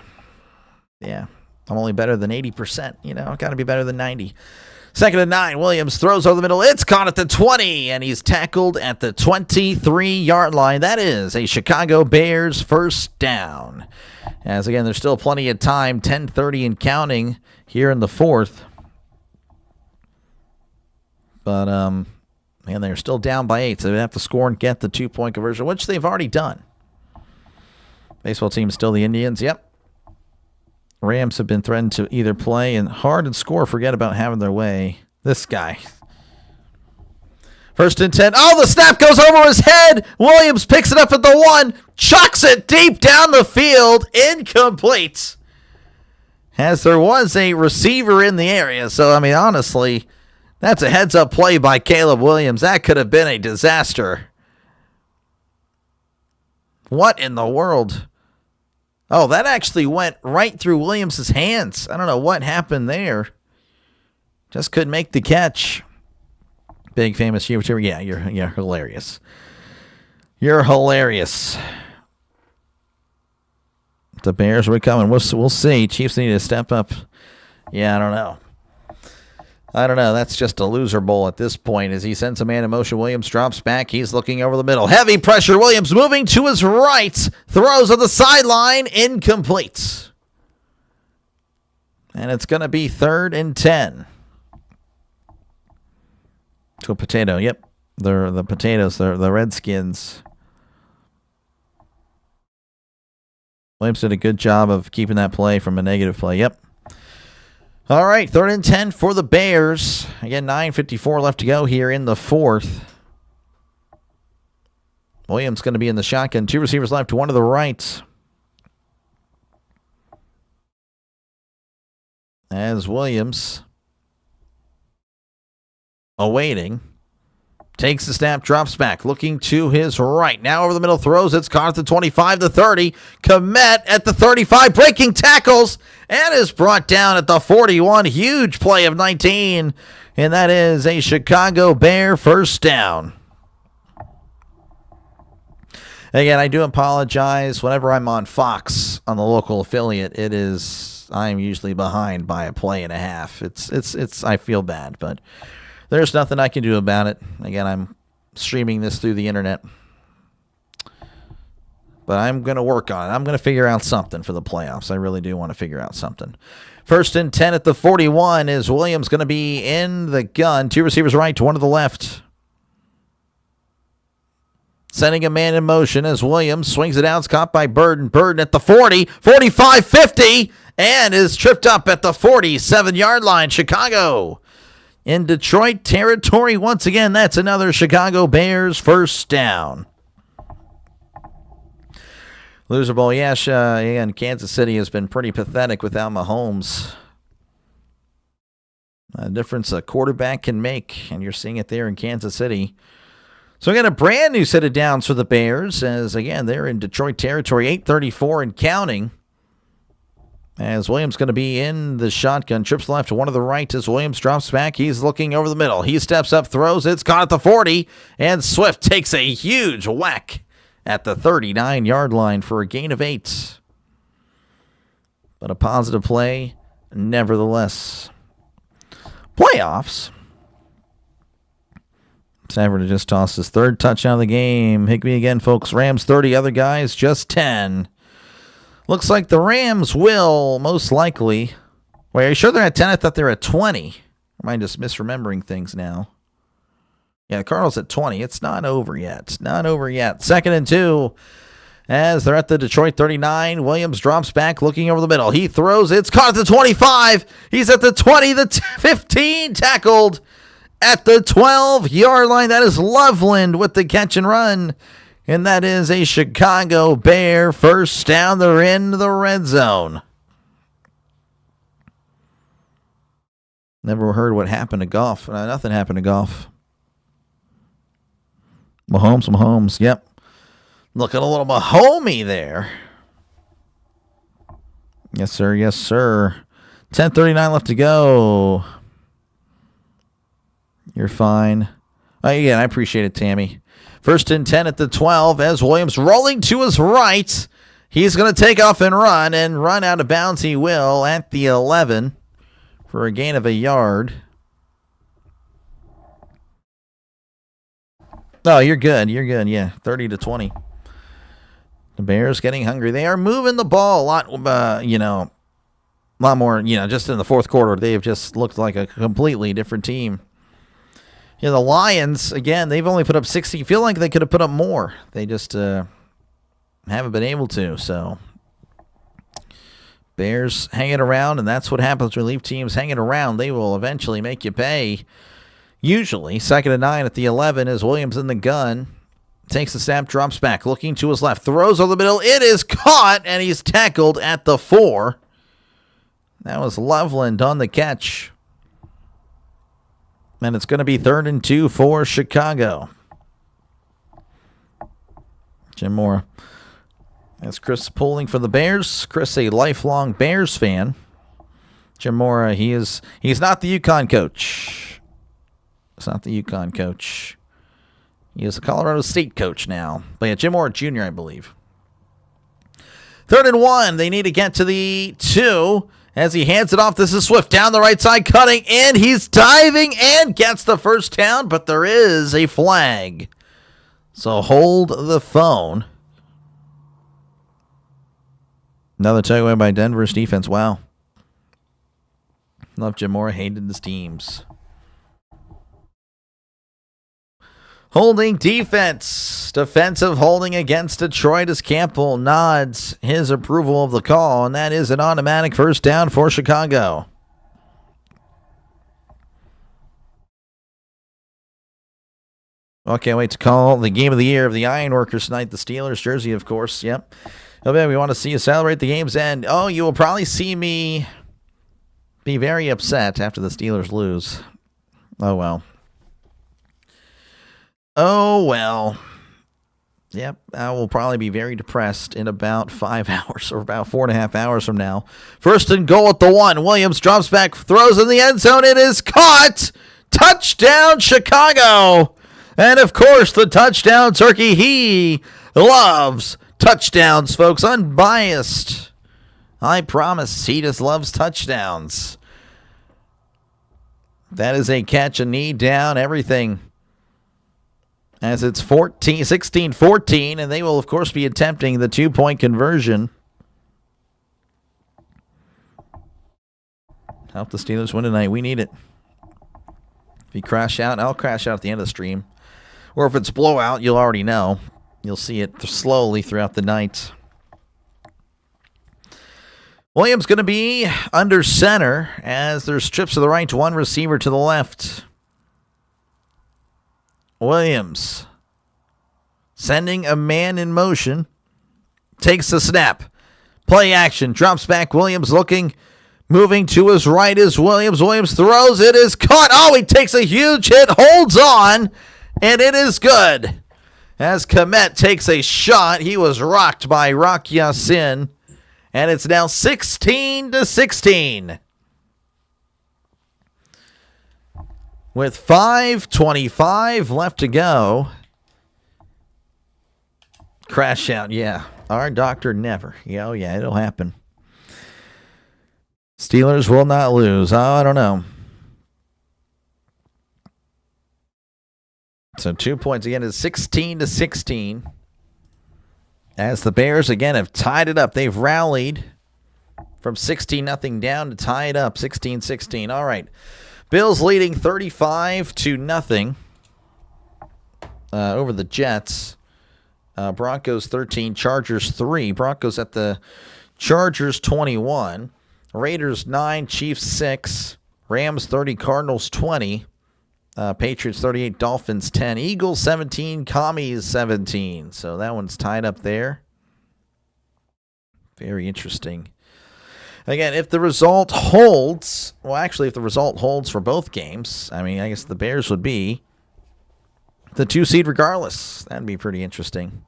S2: yeah. I'm only better than 80%, you know. I gotta be better than 90. 2nd and 9. Williams throws over the middle. It's caught at the 20, and he's tackled at the 23-yard line. That is a Chicago Bears first down. As, again, there's still plenty of time, 10:30 and counting here in the 4th. But, man, they're still down by 8, so they have to score and get the 2-point conversion, which they've already done. Baseball team is still the Indians. Yep. Rams have been threatened to either play and hard and score, forget about having their way. This guy. 1st and 10. Oh, the snap goes over his head. Williams picks it up at the 1. Chucks it deep down the field. Incomplete. As there was a receiver in the area. So, I mean, honestly, that's a heads-up play by Caleb Williams. That could have been a disaster. What in the world? Oh, that actually went right through Williams' hands. I don't know what happened there. Just couldn't make the catch. Big famous YouTuber. Yeah, you're hilarious. You're hilarious. The Bears were coming. We'll see. Chiefs need to step up. Yeah, I don't know. That's just a loser bowl at this point as he sends a man in motion. Williams drops back. He's looking over the middle. Heavy pressure. Williams moving to his right. Throws on the sideline. Incomplete. And it's going to be 3rd and 10. To a potato. Yep. They're the potatoes. They're the Redskins. Williams did a good job of keeping that play from a negative play. Yep. All right, 3rd and 10 for the Bears. Again, 9:54 left to go here in the 4th. Williams going to be in the shotgun. 2 receivers left, 1 to the right. As Williams awaiting. Takes the snap, drops back, looking to his right. Now over the middle, throws. It's caught at the 25, the 30. Komet at the 35, breaking tackles, and is brought down at the 41. Huge play of 19, and that is a Chicago Bear first down. Again, I do apologize. Whenever I'm on Fox, on the local affiliate, I'm usually behind by a play and a half. I feel bad, but there's nothing I can do about it. Again, I'm streaming this through the internet. But I'm going to work on it. I'm going to figure out something for the playoffs. I really do want to figure out something. 1st and 10 at the 41 is Williams going to be in the gun. 2 receivers right, 1 to the left. Sending a man in motion as Williams swings it out. It's caught by Burden. Burden at the 40, 45, 50, and is tripped up at the 47-yard line. Chicago in Detroit territory once again. That's another Chicago Bears first down. Loser Bowl, and Kansas City has been pretty pathetic without Mahomes. A difference a quarterback can make, and you're seeing it there in Kansas City. So we got a brand new set of downs for the Bears, as again, they're in Detroit territory, 8:34 and counting. As Williams going to be in the shotgun. Trips left, 1 to the right as Williams drops back. He's looking over the middle. He steps up, throws. It's caught at the 40. And Swift takes a huge whack at the 39-yard line for a gain of 8. But a positive play nevertheless. Playoffs. Stafford just tossed his third touchdown of the game. Higbee again, folks. Rams 30, other guys just 10. Looks like the Rams will most likely. Wait, are you sure they're at 10? I thought they were at 20. Am I just misremembering things now? Yeah, the Cardinals at 20. It's not over yet. Not over yet. 2nd and 2. As they're at the Detroit 39, Williams drops back, looking over the middle. He throws. It's caught at the 25. He's at the 20, the 15, tackled at the 12-yard line. That is Loveland with the catch and run. And that is a Chicago Bear first down. They're in the red zone. Never heard what happened to Goff. Nothing happened to Goff. Mahomes. Yep. Looking a little Mahomey there. Yes, sir. 10:39 left to go. You're fine. Again, I appreciate it, Tammy. 1st and 10 at the 12 as Williams rolling to his right. He's going to take off and run out of bounds. He will at the 11 for a gain of a yard. Oh, you're good. Yeah, 30-20. The Bears getting hungry. They are moving the ball a lot, a lot more, just in the fourth quarter. They have just looked like a completely different team. The Lions, again, they've only put up 60. Feel like they could have put up more. They just haven't been able to. So Bears hanging around, and that's what happens when you leave teams hanging around. They will eventually make you pay. Usually, 2nd and 9 at the 11 is Williams in the gun. Takes the snap, drops back, looking to his left, throws over the middle. It is caught, and he's tackled at the 4. That was Loveland on the catch. And it's going to be 3rd and 2 for Chicago. Jim Mora. That's Chris pulling for the Bears. Chris, a lifelong Bears fan. Jim Mora, he's not the UConn coach. It's not the UConn coach. He is a Colorado State coach now. But yeah, Jim Mora Jr., I believe. 3rd and 1. They need to get to the 2 as he hands it off. This is Swift down the right side, cutting, and he's diving and gets the first down, but there is a flag. So hold the phone. Another takeaway by Denver's defense. Wow. Love Jim Mora, hated his teams. Holding defense. Defensive holding against Detroit as Campbell nods his approval of the call, and that is an automatic first down for Chicago. Well, can't wait to call the game of the year of the Ironworkers tonight. The Steelers jersey, of course. Yep. Oh, man, we want to see you celebrate the game's end. Oh, you will probably see me be very upset after the Steelers lose. Oh, well. Oh, well. Yep, I will probably be very depressed in about 5 hours or about 4.5 hours from now. 1st and goal at the 1. Williams drops back, throws in the end zone. It is caught. Touchdown, Chicago. And, of course, the touchdown turkey. He loves touchdowns, folks. Unbiased. I promise. He just loves touchdowns. That is a catch, a knee down, everything. As it's 16-14, and they will, of course, be attempting the 2-point conversion. Help the Steelers win tonight. We need it. If you crash out, I'll crash out at the end of the stream. Or if it's blowout, you'll already know. You'll see it slowly throughout the night. Williams going to be under center as there's trips to the right, 1 receiver to the left. Williams sending a man in motion. Takes the snap. Play action. Drops back. Williams looking. Moving to his right is Williams. Williams throws. It is caught. Oh, he takes a huge hit. Holds on. And it is good. As Komet takes a shot. He was rocked by Rock Ya-Sin. And it's now 16-16. With 5:25 left to go. Crash out, yeah. Our doctor never. Yeah, oh, yeah, it'll happen. Steelers will not lose. Oh, I don't know. So 2 points again is 16-16. As the Bears again have tied it up. They've rallied from 16-0 down to tie it up 16-16. All right. Bills leading 35-0 over the Jets. Broncos 13, Chargers 3. Broncos at the Chargers 21. Raiders 9, Chiefs 6. Rams 30, Cardinals 20. Patriots 38, Dolphins 10. Eagles 17, Commies 17. So that one's tied up there. Very interesting. Again, if the result holds, well, actually, if the result holds for both games, I mean, I guess the Bears would be the 2 seed regardless. That'd be pretty interesting.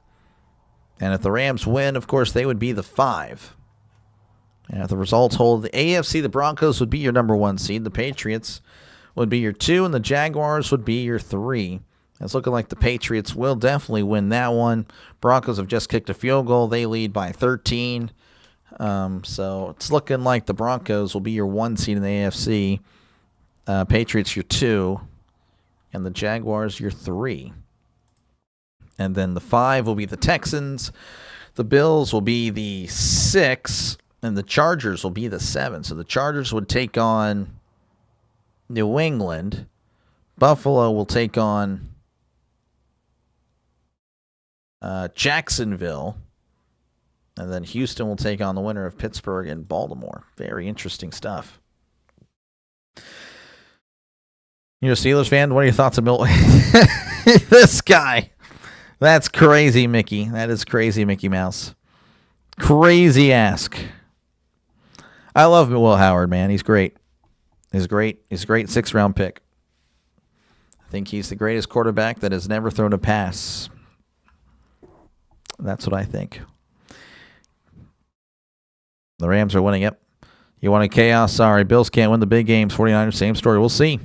S2: And if the Rams win, of course, they would be the 5. And if the results hold, the AFC, the Broncos would be your number 1 seed. The Patriots would be your 2, and the Jaguars would be your 3. It's looking like the Patriots will definitely win that one. Broncos have just kicked a field goal. They lead by 13. So it's looking like the Broncos will be your 1 seed in the AFC. Patriots your 2, and the Jaguars your 3. And then the 5 will be the Texans. The Bills will be the 6, and the Chargers will be the 7. So the Chargers would take on New England. Buffalo will take on Jacksonville. And then Houston will take on the winner of Pittsburgh and Baltimore. Very interesting stuff. You're a Steelers fan? What are your thoughts on Milwaukee? This guy. That's crazy, Mickey. That is crazy, Mickey Mouse. Crazy ask. I love Will Howard, man. He's great. He's great. He's a great 6th-round pick. I think he's the greatest quarterback that has never thrown a pass. That's what I think. The Rams are winning. Yep. You want a chaos? Sorry. Bills can't win the big games. 49ers, same story. We'll see.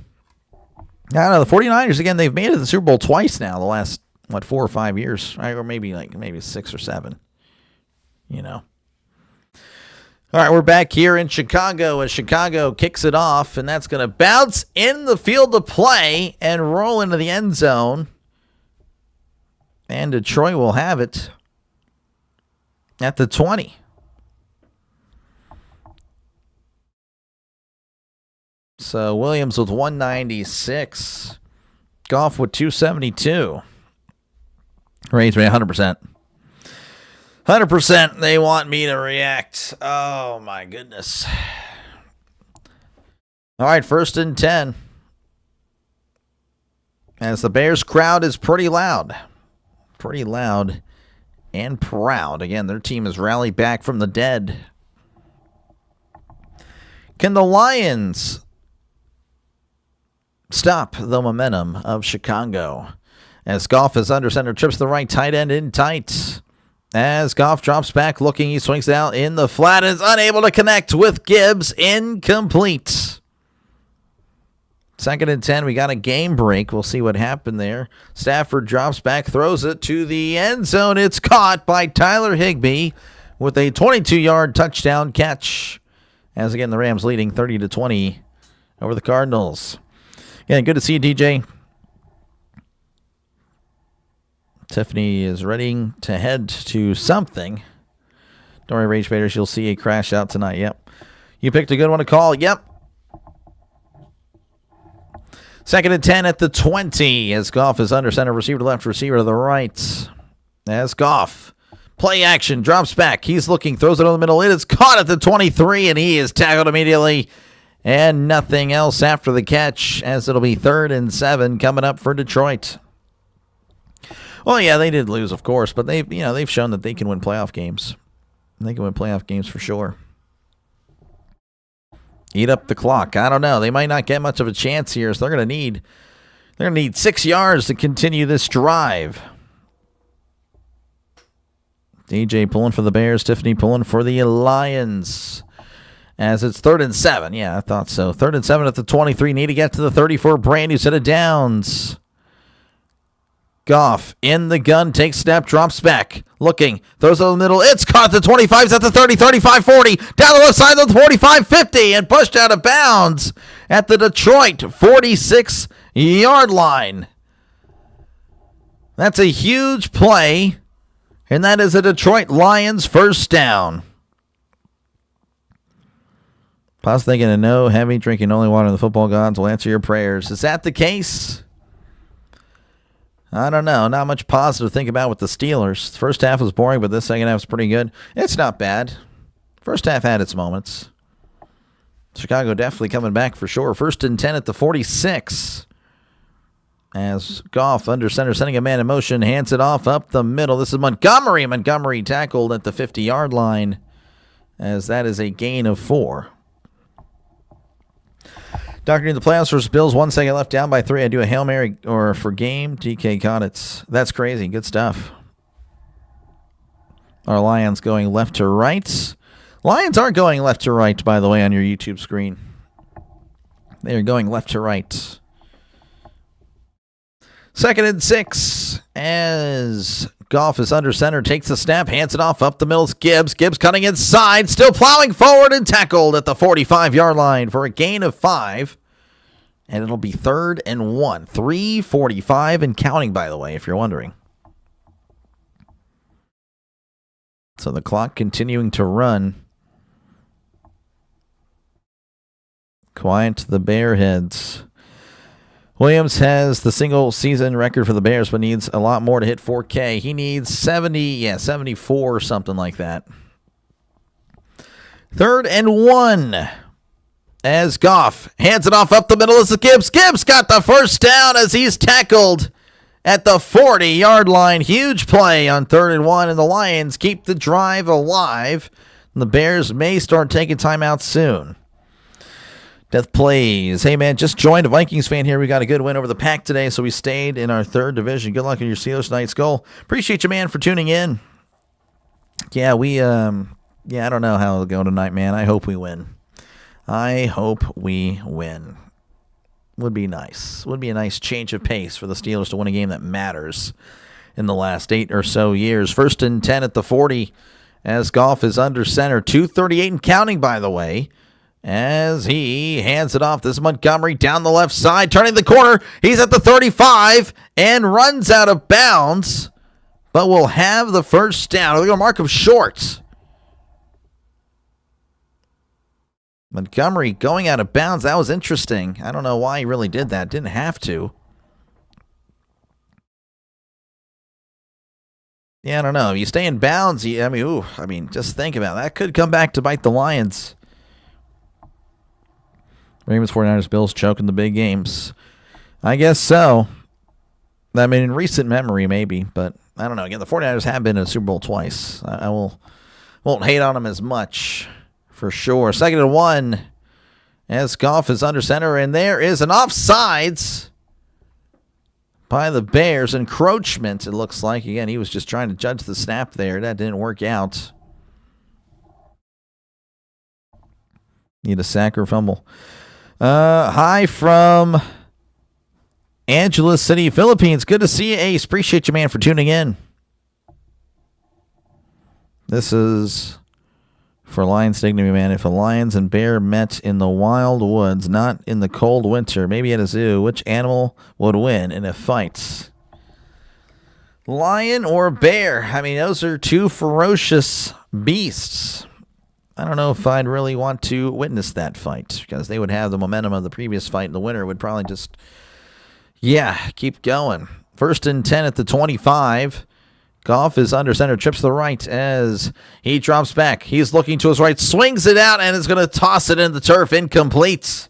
S2: I don't know. The 49ers, again, they've made it to the Super Bowl twice now the last, 4 or 5 years. Right? Or maybe 6 or 7. You know. All right, we're back here in Chicago as Chicago kicks it off, and that's going to bounce in the field of play and roll into the end zone. And Detroit will have it at the 20. So Williams with 196. Goff with 272. Raised me 100%. 100% they want me to react. Oh, my goodness. All right, 1st and 10. As the Bears crowd is pretty loud. Pretty loud and proud. Again, their team has rallied back from the dead. Can the Lions stop the momentum of Chicago? As Goff is under center, trips to the right, tight end in tight. As Goff drops back, looking, he swings down in the flat and is unable to connect with Gibbs. Incomplete. 2nd and 10, we got a game break. We'll see what happened there. Stafford drops back, throws it to the end zone. It's caught by Tyler Higbee with a 22-yard touchdown catch. As again, the Rams leading 30-20 over the Cardinals. Yeah, good to see you, DJ. Tiffany is ready to head to something. Don't worry, Rage Baiters, you'll see a crash out tonight. Yep. You picked a good one to call. Yep. 2nd and 10 at the 20 as Goff is under center, receiver to left, receiver to the right. As Goff, play action, drops back. He's looking, throws it over the middle. It is caught at the 23, and he is tackled immediately. And nothing else after the catch, as it'll be 3rd and 7 coming up for Detroit. Well, yeah, they did lose, of course, but they've shown that they can win playoff games. They can win playoff games for sure. Eat up the clock. I don't know. They might not get much of a chance here, so they're going to need 6 yards to continue this drive. DJ pulling for the Bears. Tiffany pulling for the Lions. As it's 3rd and 7. Yeah, I thought so. 3rd and 7 at the 23. Need to get to the 30 for a brand new set of downs. Goff in the gun, takes snap, drops back, looking, throws it in the middle. It's caught at the 25, at the 30, 35, 40, down the left side of the 45, 50, and pushed out of bounds at the Detroit 46-yard line. That's a huge play, and that is a Detroit Lions first down. Pause thinking of no heavy drinking only water. The football gods will answer your prayers. Is that the case? I don't know. Not much positive to think about with the Steelers. The first half was boring, but this second half was pretty good. It's not bad. First half had its moments. Chicago definitely coming back for sure. 1st and 10 at the 46. As Goff under center, sending a man in motion, hands it off up the middle. This is Montgomery. Montgomery tackled at the 50-yard line, as that is a gain of 4. Doctor in the playoffs versus Bills. 1 second left, down by 3. I do a Hail Mary or for game. DK caught it. That's crazy. Good stuff. Our Lions going left to right. Lions aren't going left to right, by the way, on your YouTube screen. They are going left to right. 2nd and 6 as Goff is under center, takes the snap, hands it off up the middle. Gibbs. Gibbs cutting inside, still plowing forward and tackled at the 45-yard line for a gain of 5. And it'll be 3rd and 1. 3:45 and counting, by the way, if you're wondering. So the clock continuing to run. Quiet the Bearheads. Williams has the single season record for the Bears, but needs a lot more to hit 4K. He needs 74 or something like that. 3rd and 1 as Goff hands it off up the middle. As Gibbs. Gibbs got the first down as he's tackled at the 40-yard line. Huge play on 3rd and 1, and the Lions keep the drive alive. And the Bears may start taking timeouts soon. Death plays. Hey, man, just joined. A Vikings fan here. We got a good win over the Pack today, so we stayed in our 3rd division. Good luck in your Steelers tonight, Skull. Appreciate you, man, for tuning in. Yeah, I don't know how it'll go tonight, man. I hope we win. Would be nice. Would be a nice change of pace for the Steelers to win a game that matters in the last 8 or so years. 1st and 10 at the 40 as Goff is under center. 2:38 and counting, by the way. As he hands it off. This is Montgomery down the left side, turning the corner. He's at the 35 and runs out of bounds, but will have the first down. We're going to mark him short. Montgomery going out of bounds. That was interesting. I don't know why he really did that. Didn't have to. Yeah, I don't know. If you stay in bounds, just think about it. That could come back to bite the Lions. Ravens, 49ers, Bills choking the big games. I guess so. I mean, in recent memory, maybe. But I don't know. Again, the 49ers have been in a Super Bowl twice. I won't hate on them as much, for sure. 2nd and 1 as Goff is under center. And there is an offsides by the Bears. Encroachment, it looks like. Again, he was just trying to judge the snap there. That didn't work out. Need a sack or fumble. Hi from Angeles City, Philippines. Good to see you, Ace. Appreciate you, man, for tuning in. This is for Lions dignity, man. If a Lions and bear met in the wild woods, not in the cold winter, maybe at a zoo, which animal would win in a fight? Lion or bear? I mean, those are two ferocious beasts. I don't know if I'd really want to witness that fight, because they would have the momentum of the previous fight, and the winner would probably just, keep going. 1st and 10 at the 25. Goff is under center, trips to the right as he drops back. He's looking to his right, swings it out, and is going to toss it in the turf. Incomplete.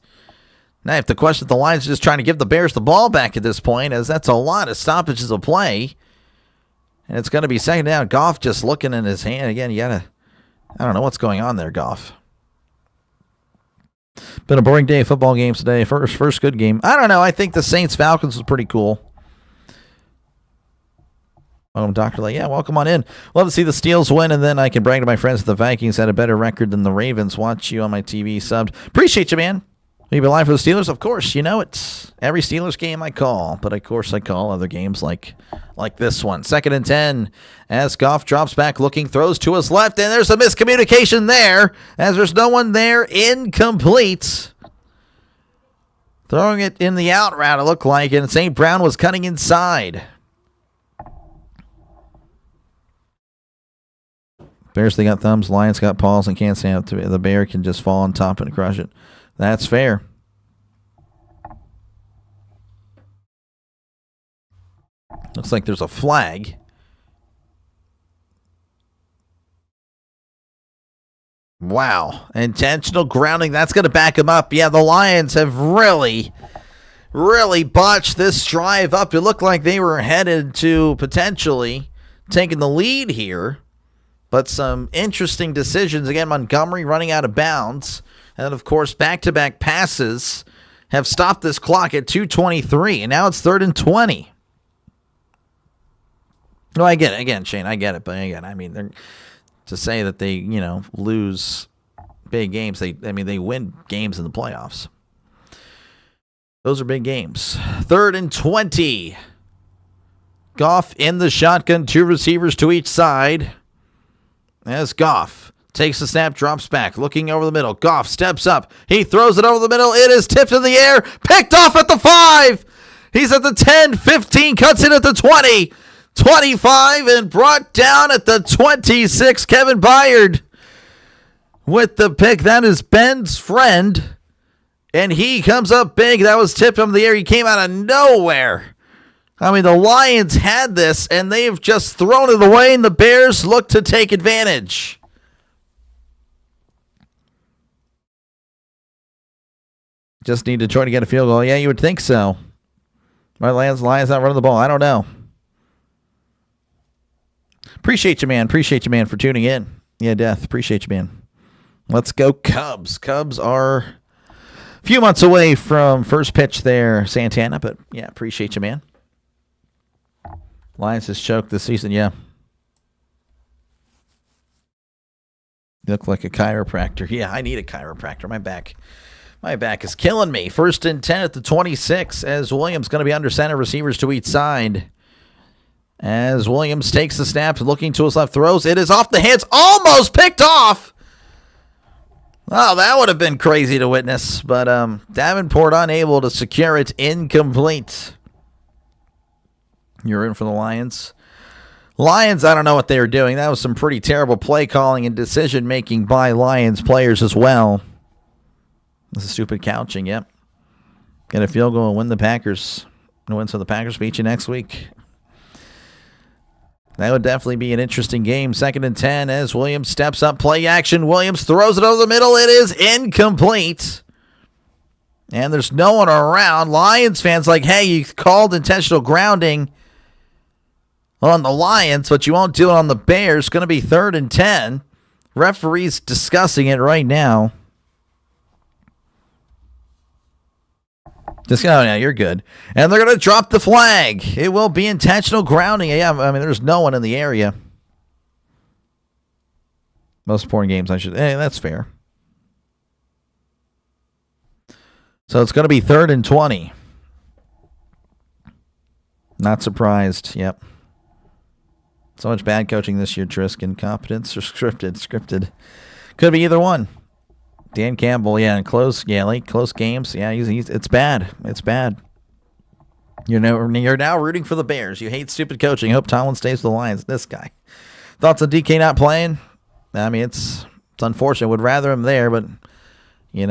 S2: Now, if the question if the Lions are just trying to give the Bears the ball back at this point, as that's a lot of stoppages of play. And it's going to be 2nd down. Goff just looking in his hand. Again, I don't know what's going on there, Goff. Been a boring day of football games today. First good game. I don't know. I think the Saints-Falcons was pretty cool. Welcome, Dr. Lay. Yeah, welcome on in. Love to see the Steelers win, and then I can brag to my friends that the Vikings had a better record than the Ravens. Watch you on my TV subbed. Appreciate you, man. Will you be live for the Steelers? Of course. You know it's every Steelers game I call, but of course I call other games like this one. 2nd and 10 as Goff drops back, looking, throws to his left, and there's a miscommunication there as there's no one there. Incomplete. Throwing it in the out route, it looked like, and St. Brown was cutting inside. Bears, they got thumbs. Lions got paws and can't stand up to it. The bear can just fall on top and crush it. That's fair. Looks like there's a flag. Wow. Intentional grounding. That's going to back him up. Yeah, the Lions have really botched this drive up. It looked like they were headed to potentially taking the lead here. But some interesting decisions. Again, Montgomery running out of bounds. And, of course, back-to-back passes have stopped this clock at 2:23. And now it's 3rd and 20. No, I get it. Again, Shane, I get it. But, again, I mean, to say that they, lose big games, they win games in the playoffs. Those are big games. 3rd and 20. Goff in the shotgun, 2 receivers to each side. As Goff takes the snap, drops back, looking over the middle. Goff steps up. He throws it over the middle. It is tipped in the air. Picked off at the 5. He's at the 10, 15, cuts in at the 20, 25, and brought down at the 26. Kevin Byard with the pick. That is Ben's friend. And he comes up big. That was tipped from the air. He came out of nowhere. I mean, the Lions had this, and they've just thrown it away, and the Bears look to take advantage. Just need Detroit to get a field goal. Yeah, you would think so. My Lions not running the ball. I don't know. Appreciate you, man. Appreciate you, man, for tuning in. Yeah, Death. Appreciate you, man. Let's go Cubs. Cubs are a few months away from first pitch there, Santana, but yeah, appreciate you, man. Lions has choked this season, yeah. You look like a chiropractor. Yeah, I need a chiropractor. My back is killing me. 1st and 10 at the 26 as Williams going to be under center, receivers to each side. As Williams takes the snap, looking to his left, throws. It is off the hands, almost picked off. Oh, that would have been crazy to witness, but Davenport unable to secure it, incomplete. You're in for the Lions. Lions, I don't know what they were doing. That was some pretty terrible play calling and decision making by Lions players as well. This is stupid couching, yep. Get a field goal and win the Packers. Win, so the Packers beat you next week. That would definitely be an interesting game. 2nd and 10 as Williams steps up. Play action. Williams throws it over the middle. It is incomplete. And there's no one around. Lions fans like, hey, you called intentional grounding on the Lions, but you won't do it on the Bears. It's going to be 3rd and 10. Referee's discussing it right now. Just go, yeah, you're good. And they're going to drop the flag. It will be intentional grounding. Yeah, I mean, there's no one in the area. Most important games, I should. Hey, that's fair. So it's going to be 3rd and 20. Not surprised. Yep. So much bad coaching this year, Trisk. Incompetence or scripted. Could be either one. Dan Campbell, yeah, close games. Yeah, it's bad. It's bad. You're now rooting for the Bears. You hate stupid coaching. Hope Tomlin stays with the Lions. This guy. Thoughts on DK not playing? I mean, it's unfortunate. Would rather him there, but he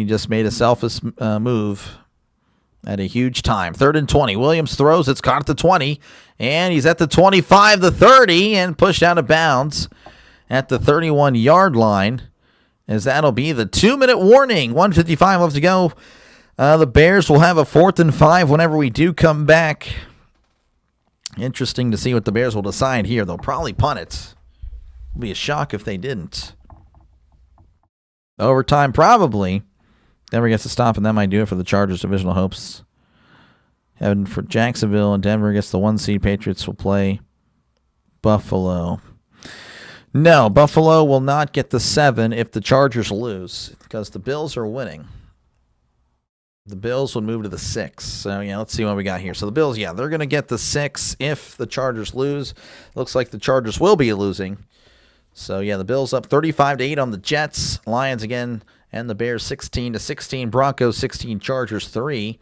S2: just made a selfish move at a huge time. 3rd and 20. Williams throws. It's caught at the 20, and he's at the 25, the 30, and pushed out of bounds at the 31-yard line. As that'll be the 2-minute warning. 1:55 left to go. The Bears will have a 4th and 5 whenever we do come back. Interesting to see what the Bears will decide here. They'll probably punt it. It'll be a shock if they didn't. Overtime, probably. Denver gets a stop, and that might do it for the Chargers' divisional hopes. Heading for Jacksonville, and Denver gets the 1 seed. Patriots will play Buffalo. No, Buffalo will not get the 7 if the Chargers lose because the Bills are winning. The Bills will move to the 6. So, yeah, let's see what we got here. So the Bills, yeah, they're going to get the 6 if the Chargers lose. Looks like the Chargers will be losing. So, yeah, the Bills up 35-8 on the Jets. Lions again, and the Bears 16-16. Broncos 16, Chargers 3.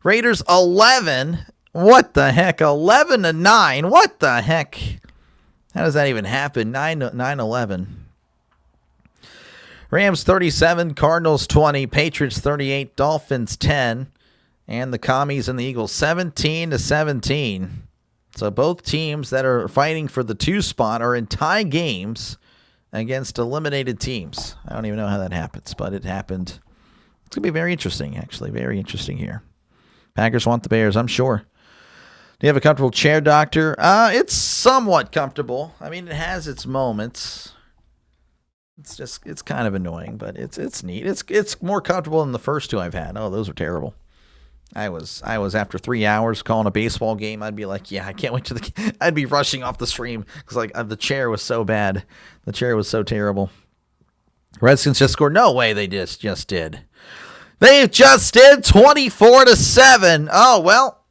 S2: Raiders 11. What the heck? 11-9. What the heck? How does that even happen? 9-11. Rams 37, Cardinals 20, Patriots 38, Dolphins 10, and the Commies and the Eagles 17-17. So both teams that are fighting for the 2 spot are in tie games against eliminated teams. I don't even know how that happens, but it happened. It's going to be very interesting, actually. Very interesting here. Packers want the Bears, I'm sure. Do you have a comfortable chair, Doctor? It's somewhat comfortable. I mean, it has its moments. It's kind of annoying, but it's neat. It's more comfortable than the first 2 I've had. Oh, those were terrible. I was after 3 hours calling a baseball game. I'd be like, yeah, I can't wait to I'd be rushing off the stream because the chair was so bad. The chair was so terrible. Redskins just scored. No way, they just did. They just did 24-7. Oh well,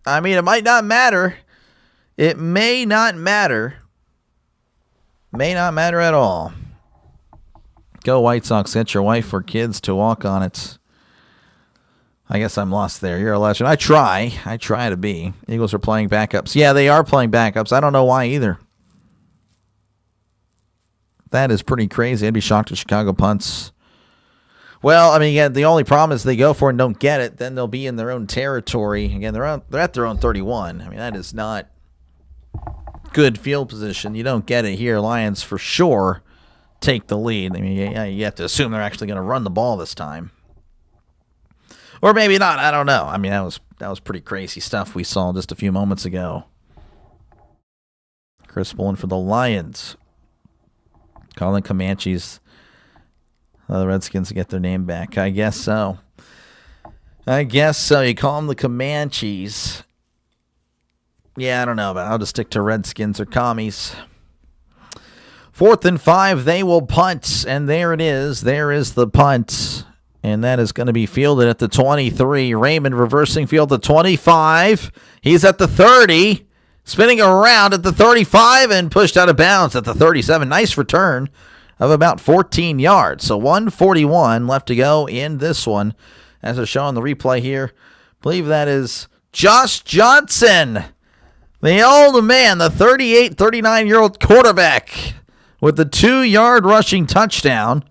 S2: I mean it might not matter. It may not matter. May not matter at all. Go White Sox. Get your wife or kids to walk on it. I guess I'm lost there. You're a legend. I try to be. Eagles are playing backups. Yeah, they are playing backups. I don't know why either. That is pretty crazy. I'd be shocked if Chicago punts. Well, I mean, again, the only problem is they go for it and don't get it. Then they'll be in their own territory. Again, they're at their own 31. I mean, that is not good field position. You don't get it here. Lions for sure take the lead. I mean, you have to assume they're actually going to run the ball this time. Or maybe not. I don't know. I mean, that was pretty crazy stuff we saw just a few moments ago. Chris Bullen for the Lions. Calling Comanches. The Redskins get their name back. I guess so. You call them the Comanches. Yeah, I don't know, but I'll just stick to Redskins or Commies. 4th and 5, they will punt. And there it is. There is the punt. And that is going to be fielded at the 23. Raymond reversing field to 25. He's at the 30. Spinning around at the 35 and pushed out of bounds at the 37. Nice return of about 14 yards. So 1:41 left to go in this one. As they're showing the replay here, I believe that is Josh Johnson. The old man, the 39-year-old quarterback with the 2-yard rushing touchdown.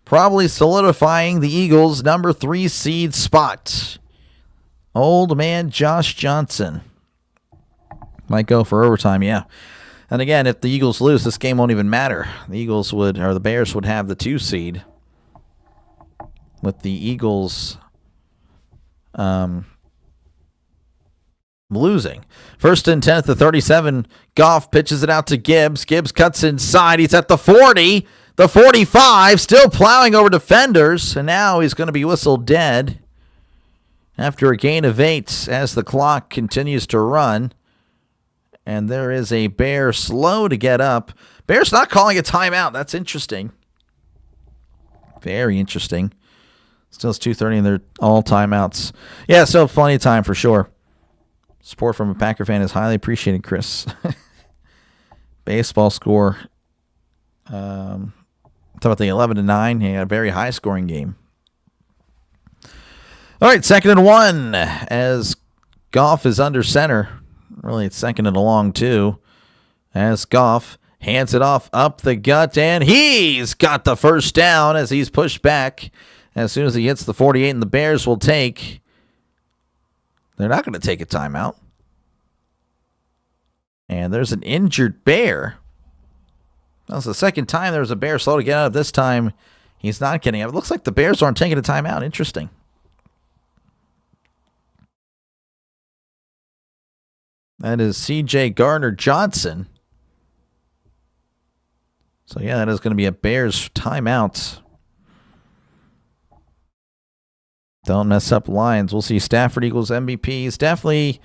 S2: Probably solidifying the Eagles' number 3 seed spot. Old man Josh Johnson. Might go for overtime, yeah. And again, if the Eagles lose, this game won't even matter. The Bears would have the 2 seed. With the Eagles losing. 1st and 10 at the 37. Goff pitches it out to Gibbs. Gibbs cuts inside. He's at the 40. The 45, still plowing over defenders, and now he's going to be whistled dead after a gain of 8 as the clock continues to run. And there is a Bear slow to get up. Bears not calling a timeout. That's interesting. Very interesting. Still it's 2:30 and they're all timeouts. Yeah, so plenty of time for sure. Support from a Packer fan is highly appreciated, Chris. Baseball score. Talk about the 11-9. He had a very high-scoring game. All right, 2nd and 1 as Goff is under center. Really, it's 2nd and long, too. As Goff hands it off up the gut, and he's got the first down as he's pushed back. As soon as he hits the 48, and the Bears will take. They're not going to take a timeout. And there's an injured Bear. That was the second time there was a Bear slow to get out of. This time, he's not getting out. It looks like the Bears aren't taking a timeout. Interesting. That is C.J. Gardner-Johnson. So, yeah, that is going to be a Bears timeout. Don't mess up Lions. We'll see Stafford equals MVP. It's definitely,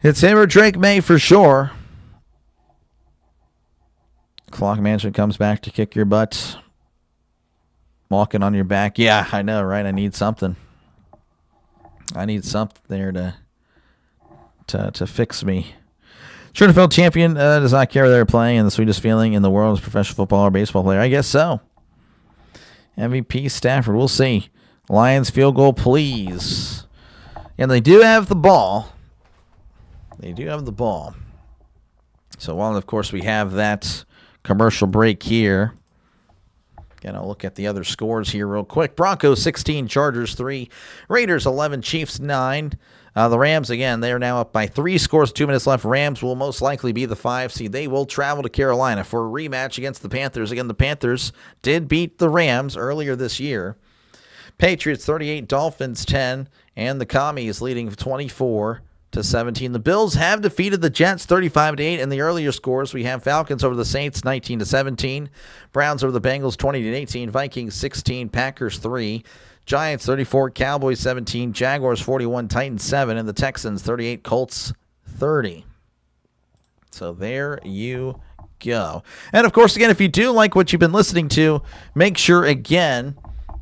S2: it's him or Drake May for sure. Clock management comes back to kick your butt. Walking on your back. Yeah, I know, right? I need something. I need something there to fix me. Schoenfeld champion does not care where they're playing, and the sweetest feeling in the world is professional football or baseball player. I guess so. MVP Stafford. We'll see. Lions field goal, please. And they do have the ball. So while, of course, we have that commercial break here, gonna look at the other scores here real quick. Broncos 16, Chargers 3, Raiders 11, Chiefs 9. The Rams, again, they are now up by 3 scores, 2 minutes left. Rams will most likely be the 5 seed. They will travel to Carolina for a rematch against the Panthers. Again, the Panthers did beat the Rams earlier this year. Patriots 38, Dolphins 10, and the Commies leading 24-17. The Bills have defeated the Jets 35-8. In the earlier scores, we have Falcons over the Saints 19-17, Browns over the Bengals 20-18, Vikings 16, Packers 3, Giants 34, Cowboys 17, Jaguars 41, Titans 7, and the Texans 38, Colts 30. So there you go. And of course, again, if you do like what you've been listening to, make sure again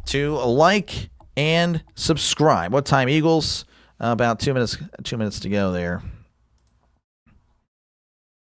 S2: to like and subscribe. What time, Eagles? About 2 minutes. 2 minutes to go there.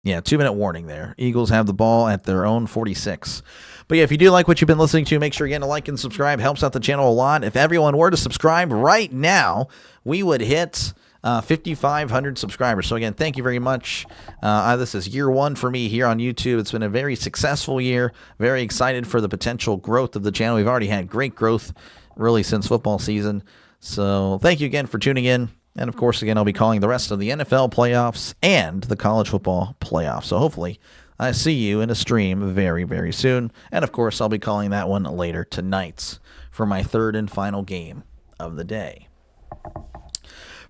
S2: Yeah, 2-minute warning there. Eagles have the ball at their own 46. But yeah, if you do like what you've been listening to, make sure again to like and subscribe. Helps out the channel a lot. If everyone were to subscribe right now, we would hit 5,500 subscribers. So again, thank you very much. This is year 1 for me here on YouTube. It's been a very successful year. Very excited for the potential growth of the channel. We've already had great growth really since football season. So thank you again for tuning in. And, of course, again, I'll be calling the rest of the NFL playoffs and the college football playoffs. So hopefully I see you in a stream very, very soon. And, of course, I'll be calling that one later tonight for my 3rd and final game of the day.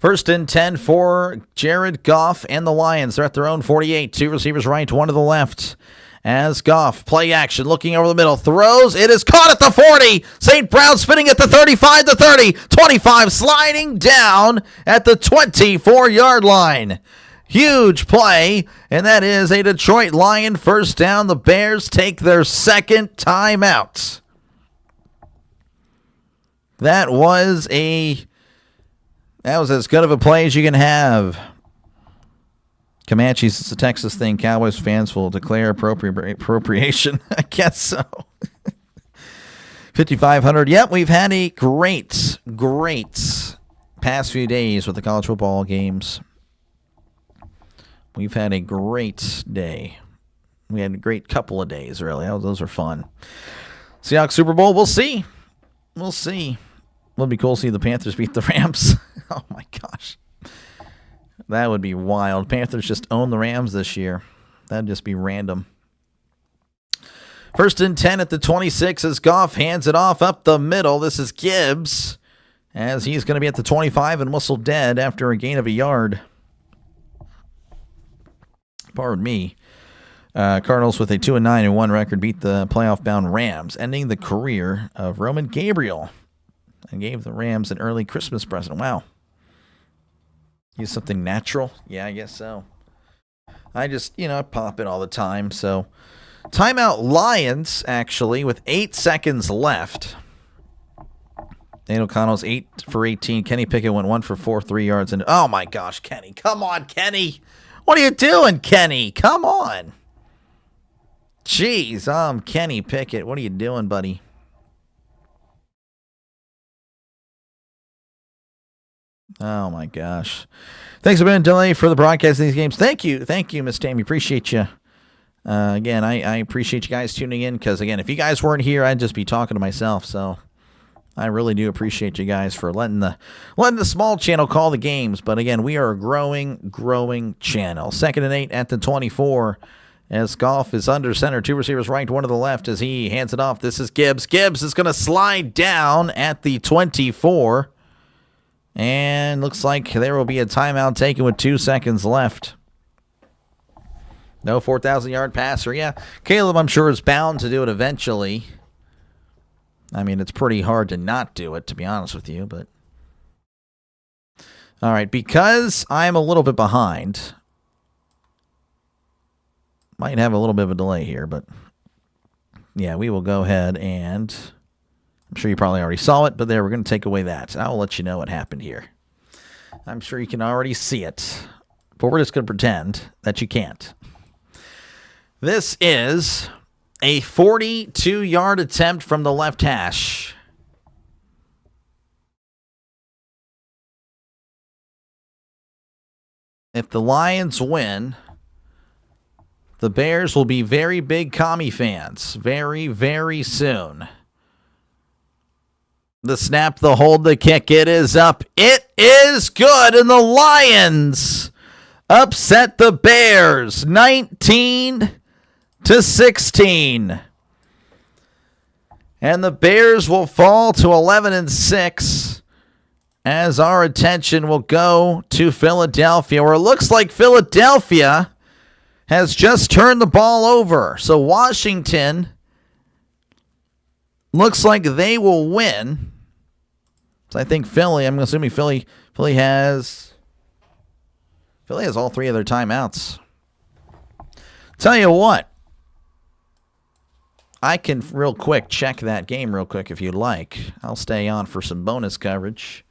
S2: 1st and 10 for Jared Goff and the Lions. They're at their own 48. 2 receivers right, 1 to the left. As Goff, play action, looking over the middle, throws. It is caught at the 40. St. Brown spinning at the 35, the 30, 25, sliding down at the 24-yard line. Huge play, and that is a Detroit Lion first down. The Bears take their 2nd timeout. That was as good of a play as you can have. Comanches, it's a Texas thing. Cowboys fans will declare appropriation. I guess so. 5,500. Yep, we've had a great past few days with the college football games. We've had a great day. We had a great couple of days, really. Those were fun. Seahawks Super Bowl, we'll see. We'll see. It'll be cool to see the Panthers beat the Rams. Oh, my gosh. That would be wild. Panthers just own the Rams this year. That'd just be random. 1st and 10 at the 26 as Goff hands it off up the middle. This is Gibbs as he's going to be at the 25 and whistle dead after a gain of a yard. Pardon me. Cardinals with a 2-9-1 record beat the playoff-bound Rams, ending the career of Roman Gabriel and gave the Rams an early Christmas present. Wow. Use something natural? Yeah, I guess so. I just, I pop it all the time. So, timeout Lions, actually, with 8 seconds left. Nate O'Connell's 8 for 18. Kenny Pickett went 1 for 4, 3 yards. And oh, my gosh, Kenny. Come on, Kenny. What are you doing, Kenny? Come on. Jeez, Kenny Pickett. What are you doing, buddy? Oh, my gosh. Thanks for being a delay for the broadcast of these games. Thank you, Miss Tammy. Appreciate you. Again, I appreciate you guys tuning in because, again, if you guys weren't here, I'd just be talking to myself. So I really do appreciate you guys for letting the small channel call the games. But, again, we are a growing channel. 2nd and 8 at the 24 as Goff is under center. 2 receivers right, 1 to the left as he hands it off. This is Gibbs. Gibbs is going to slide down at the 24. And looks like there will be a timeout taken with 2 seconds left. No 4,000-yard passer. Yeah, Caleb, I'm sure, is bound to do it eventually. I mean, it's pretty hard to not do it, to be honest with you. But all right, because I'm a little bit behind, might have a little bit of a delay here, but yeah, we will go ahead and... I'm sure you probably already saw it, but there, we're going to take away that. I will let you know what happened here. I'm sure you can already see it, but we're just going to pretend that you can't. This is a 42-yard attempt from the left hash. If the Lions win, the Bears will be very big Kami fans very, very soon. The snap, the hold, the kick. It is up. It is good. And the Lions upset the Bears 19-16. And the Bears will fall to 11-6 as our attention will go to Philadelphia, where it looks like Philadelphia has just turned the ball over. So Washington looks like they will win. So I think Philly, I'm assuming Philly has all three of their timeouts. Tell you what, I can real quick check that game real quick if you'd like. I'll stay on for some bonus coverage.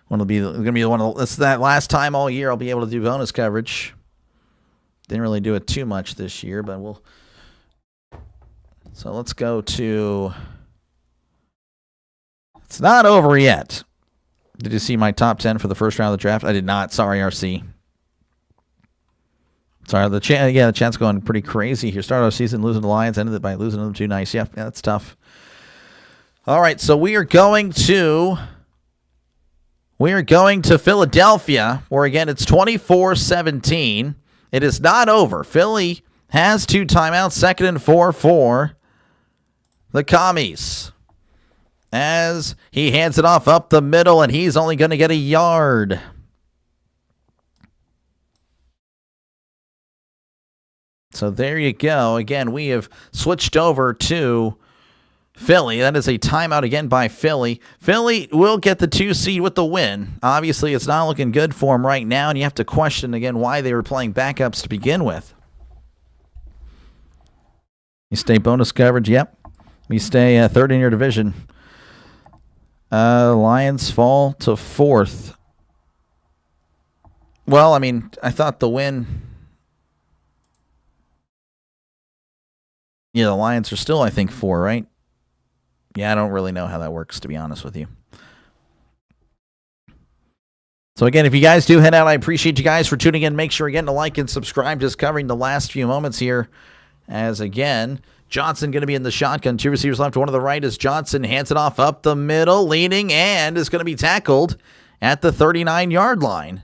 S2: One will be going to be the one. This is that last time all year I'll be able to do bonus coverage. Didn't really do it too much this year, but we'll. So let's go to. It's not over yet. Did you see my top 10 for the first round of the draft? I did not. Sorry, RC. Sorry, the chat's going pretty crazy here. Started our season losing the Lions, ended it by losing them too. Nice. Yeah, that's tough. All right, so we are going to Philadelphia, where again it's 24-17. It is not over. Philly has 2 timeouts, 2nd and 4 for the Commies. As he hands it off up the middle, and he's only going to get a yard. So there you go. Again, we have switched over to Philly. That is a timeout again by Philly. Philly will get the 2 seed with the win. Obviously, it's not looking good for them right now, and you have to question again why they were playing backups to begin with. You stay bonus coverage. Yep. We stay third in your division. Lions fall to 4th. Well, I mean, I thought the win. Yeah, the Lions are still, I think, 4, right? Yeah, I don't really know how that works, to be honest with you. So, again, if you guys do head out, I appreciate you guys for tuning in. Make sure, again, to like and subscribe. Just covering the last few moments here. As, again, Johnson going to be in the shotgun. 2 receivers left. 1 to the right as Johnson hands it off up the middle, leaning, and is going to be tackled at the 39-yard line.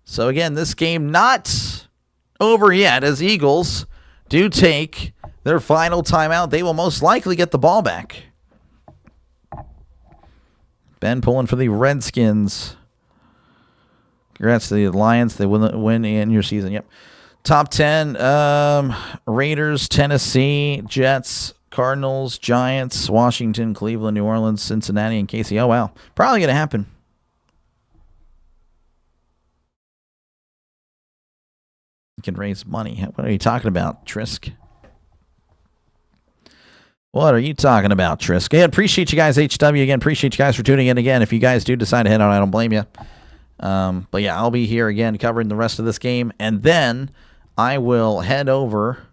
S2: So, again, this game not over yet as Eagles do take their final timeout. They will most likely get the ball back. Ben pulling for the Redskins. Congrats to the Lions. They win in your season. Yep. Top 10, Raiders, Tennessee, Jets, Cardinals, Giants, Washington, Cleveland, New Orleans, Cincinnati, and KC. Oh, wow. Probably going to happen. You can raise money. What are you talking about, Trisk? What are you talking about, Trisk? Again, appreciate you guys, HW. Again, appreciate you guys for tuning in again. If you guys do decide to head out, I don't blame you. But yeah, I'll be here again covering the rest of this game. And then I will head over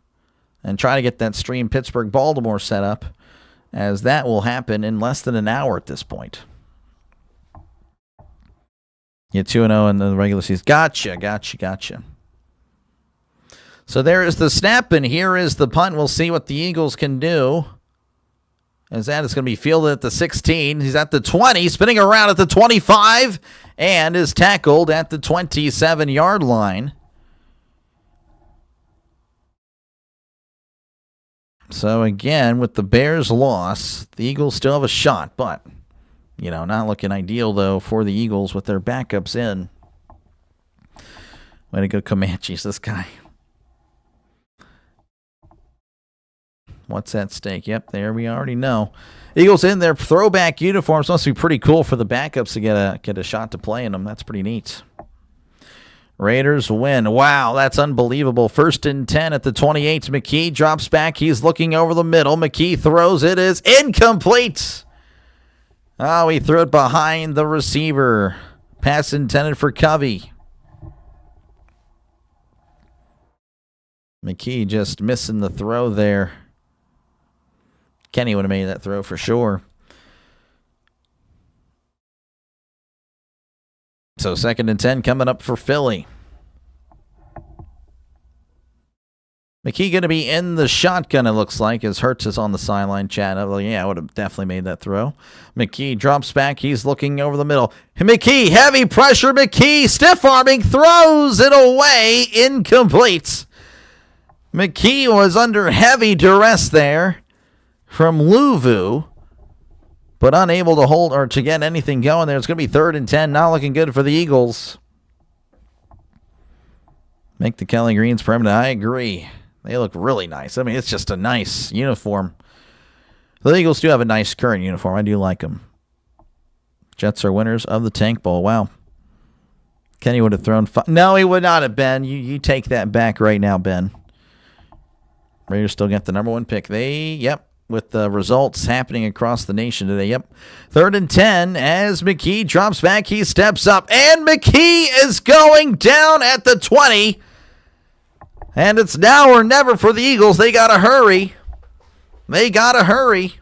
S2: and try to get that stream Pittsburgh-Baltimore set up, as that will happen in less than an hour at this point. Yeah, 2-0 in the regular season. Gotcha. So there is the snap, and here is the punt. We'll see what the Eagles can do. As that is going to be fielded at the 16. He's at the 20, spinning around at the 25, and is tackled at the 27-yard line. So again, with the Bears' loss, the Eagles still have a shot, but, you know, not looking ideal, though, for the Eagles with their backups in. Way to go, Comanches, this guy. What's at stake? Yep, there we already know. Eagles in their throwback uniforms. Must be pretty cool for the backups to get a shot to play in them. That's pretty neat. Raiders win. Wow, that's unbelievable. 1st and 10 at the 28. McKee drops back. He's looking over the middle. McKee throws. It is incomplete. Oh, he threw it behind the receiver. Pass intended for Covey. McKee just missing the throw there. Kenny would have made that throw for sure. So 2nd and 10 coming up for Philly. McKee going to be in the shotgun, it looks like, as Hertz is on the sideline chat. Yeah, I would have definitely made that throw. McKee drops back. He's looking over the middle. McKee, heavy pressure. McKee, stiff-arming, throws it away. Incomplete. McKee was under heavy duress there from Luvu, but unable to hold or to get anything going there. It's going to be 3rd and 10. Not looking good for the Eagles. Make the Kelly Greens permanent. I agree. They look really nice. I mean, it's just a nice uniform. The Eagles do have a nice current uniform. I do like them. Jets are winners of the Tank Bowl. Wow. Kenny would have thrown... No, he would not have, Ben. You take that back right now, Ben. Raiders still get the number 1 pick. With the results happening across the nation today. 3rd and 10 as McKee drops back. He steps up, and McKee is going down at the 20. And it's now or never for the Eagles. They got to hurry. They got to hurry.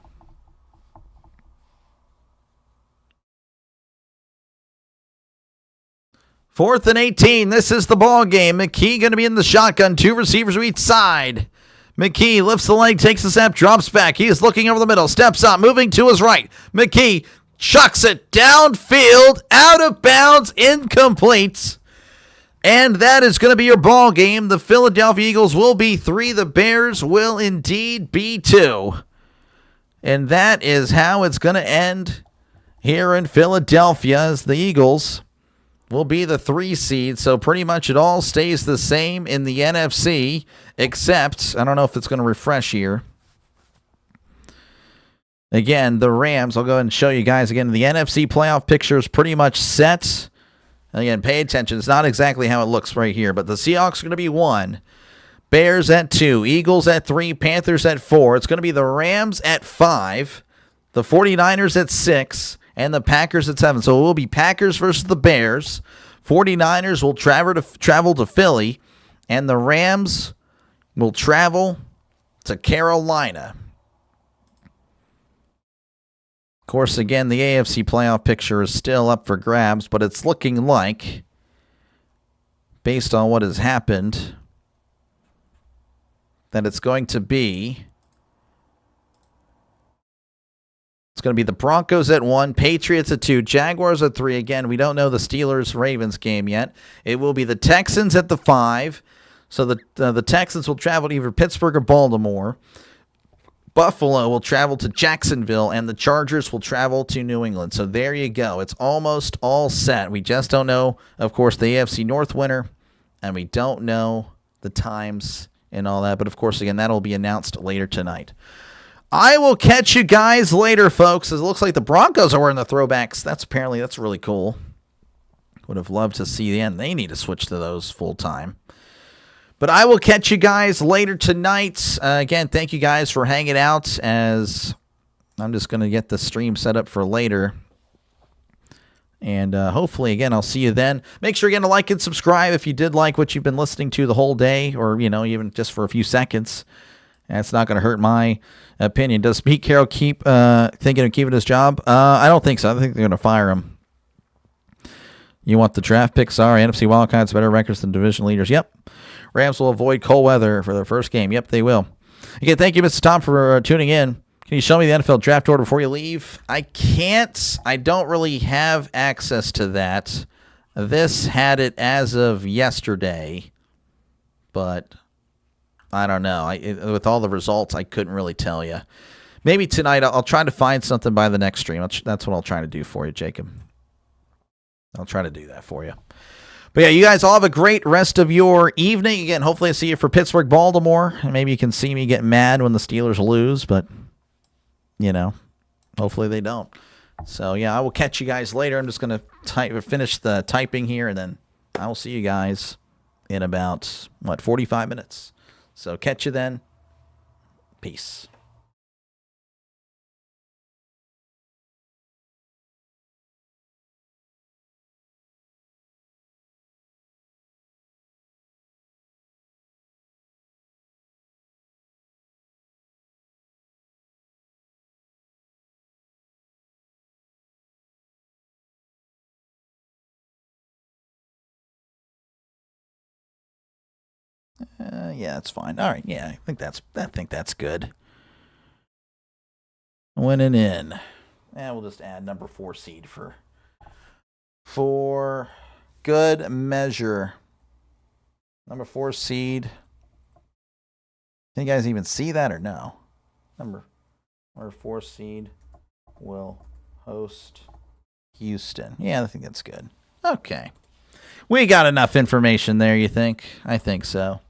S2: Fourth and 18. This is the ball game. McKee going to be in the shotgun. 2 receivers to each side. McKee lifts the leg, takes a step, drops back. He is looking over the middle, steps up, moving to his right. McKee chucks it downfield, out of bounds, incomplete. And that is going to be your ball game. The Philadelphia Eagles will be 3. The Bears will indeed be 2. And that is how it's going to end here in Philadelphia, as the Eagles will be the 3 seed. So pretty much it all stays the same in the NFC, except, I don't know if it's going to refresh here. Again, the Rams, I'll go ahead and show you guys again. The NFC playoff picture is pretty much set. Again, pay attention. It's not exactly how it looks right here, but the Seahawks are going to be 1. Bears at 2. Eagles at 3. Panthers at 4. It's going to be the Rams at 5. The 49ers at 6. And the Packers at 7. So it will be Packers versus the Bears. 49ers will travel to Philly. And the Rams will travel to Carolina. Of course, again, the AFC playoff picture is still up for grabs, but it's looking like, based on what has happened, that it's going to be... It's going to be the Broncos at 1, Patriots at 2, Jaguars at 3. Again, we don't know the Steelers-Ravens game yet. It will be the Texans at the 5. So the Texans will travel to either Pittsburgh or Baltimore. Buffalo will travel to Jacksonville, and the Chargers will travel to New England. So there you go. It's almost all set. We just don't know, of course, the AFC North winner, and we don't know the times and all that. But, of course, again, that will be announced later tonight. I will catch you guys later, folks. It looks like the Broncos are wearing the throwbacks. That's really cool. Would have loved to see the end. They need to switch to those full time. But I will catch you guys later tonight. Again, thank you guys for hanging out, as I'm just going to get the stream set up for later. And hopefully, again, I'll see you then. Make sure, again, to like and subscribe if you did like what you've been listening to the whole day, or, even just for a few seconds. That's not going to hurt my opinion. Does Pete Carroll keep thinking of keeping his job? I don't think so. I think they're going to fire him. You want the draft pick? Sorry, NFC Wildcats better records than division leaders. Yep. Rams will avoid cold weather for their first game. Yep, they will. Again, thank you, Mr. Tom, for tuning in. Can you show me the NFL draft order before you leave? I can't. I don't really have access to that. This had it as of yesterday, but I don't know. With all the results, I couldn't really tell you. Maybe tonight I'll try to find something by the next stream. That's what I'll try to do for you, Jacob. I'll try to do that for you. But yeah, you guys all have a great rest of your evening. Again, hopefully I see you for Pittsburgh, Baltimore. Maybe you can see me get mad when the Steelers lose, but, hopefully they don't. So, yeah, I will catch you guys later. I'm just going to finish the typing here, and then I will see you guys in about, 45 minutes. So catch you then. Peace. Yeah, that's fine. All right. Yeah, I think that's good. Winning in. And we'll just add number 4 seed for good measure. Number 4 seed. Can you guys even see that or no? Number 4 seed will host Houston. Yeah, I think that's good. Okay. We got enough information there, you think? I think so.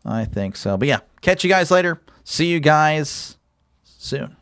S2: But yeah, catch you guys later. See you guys soon.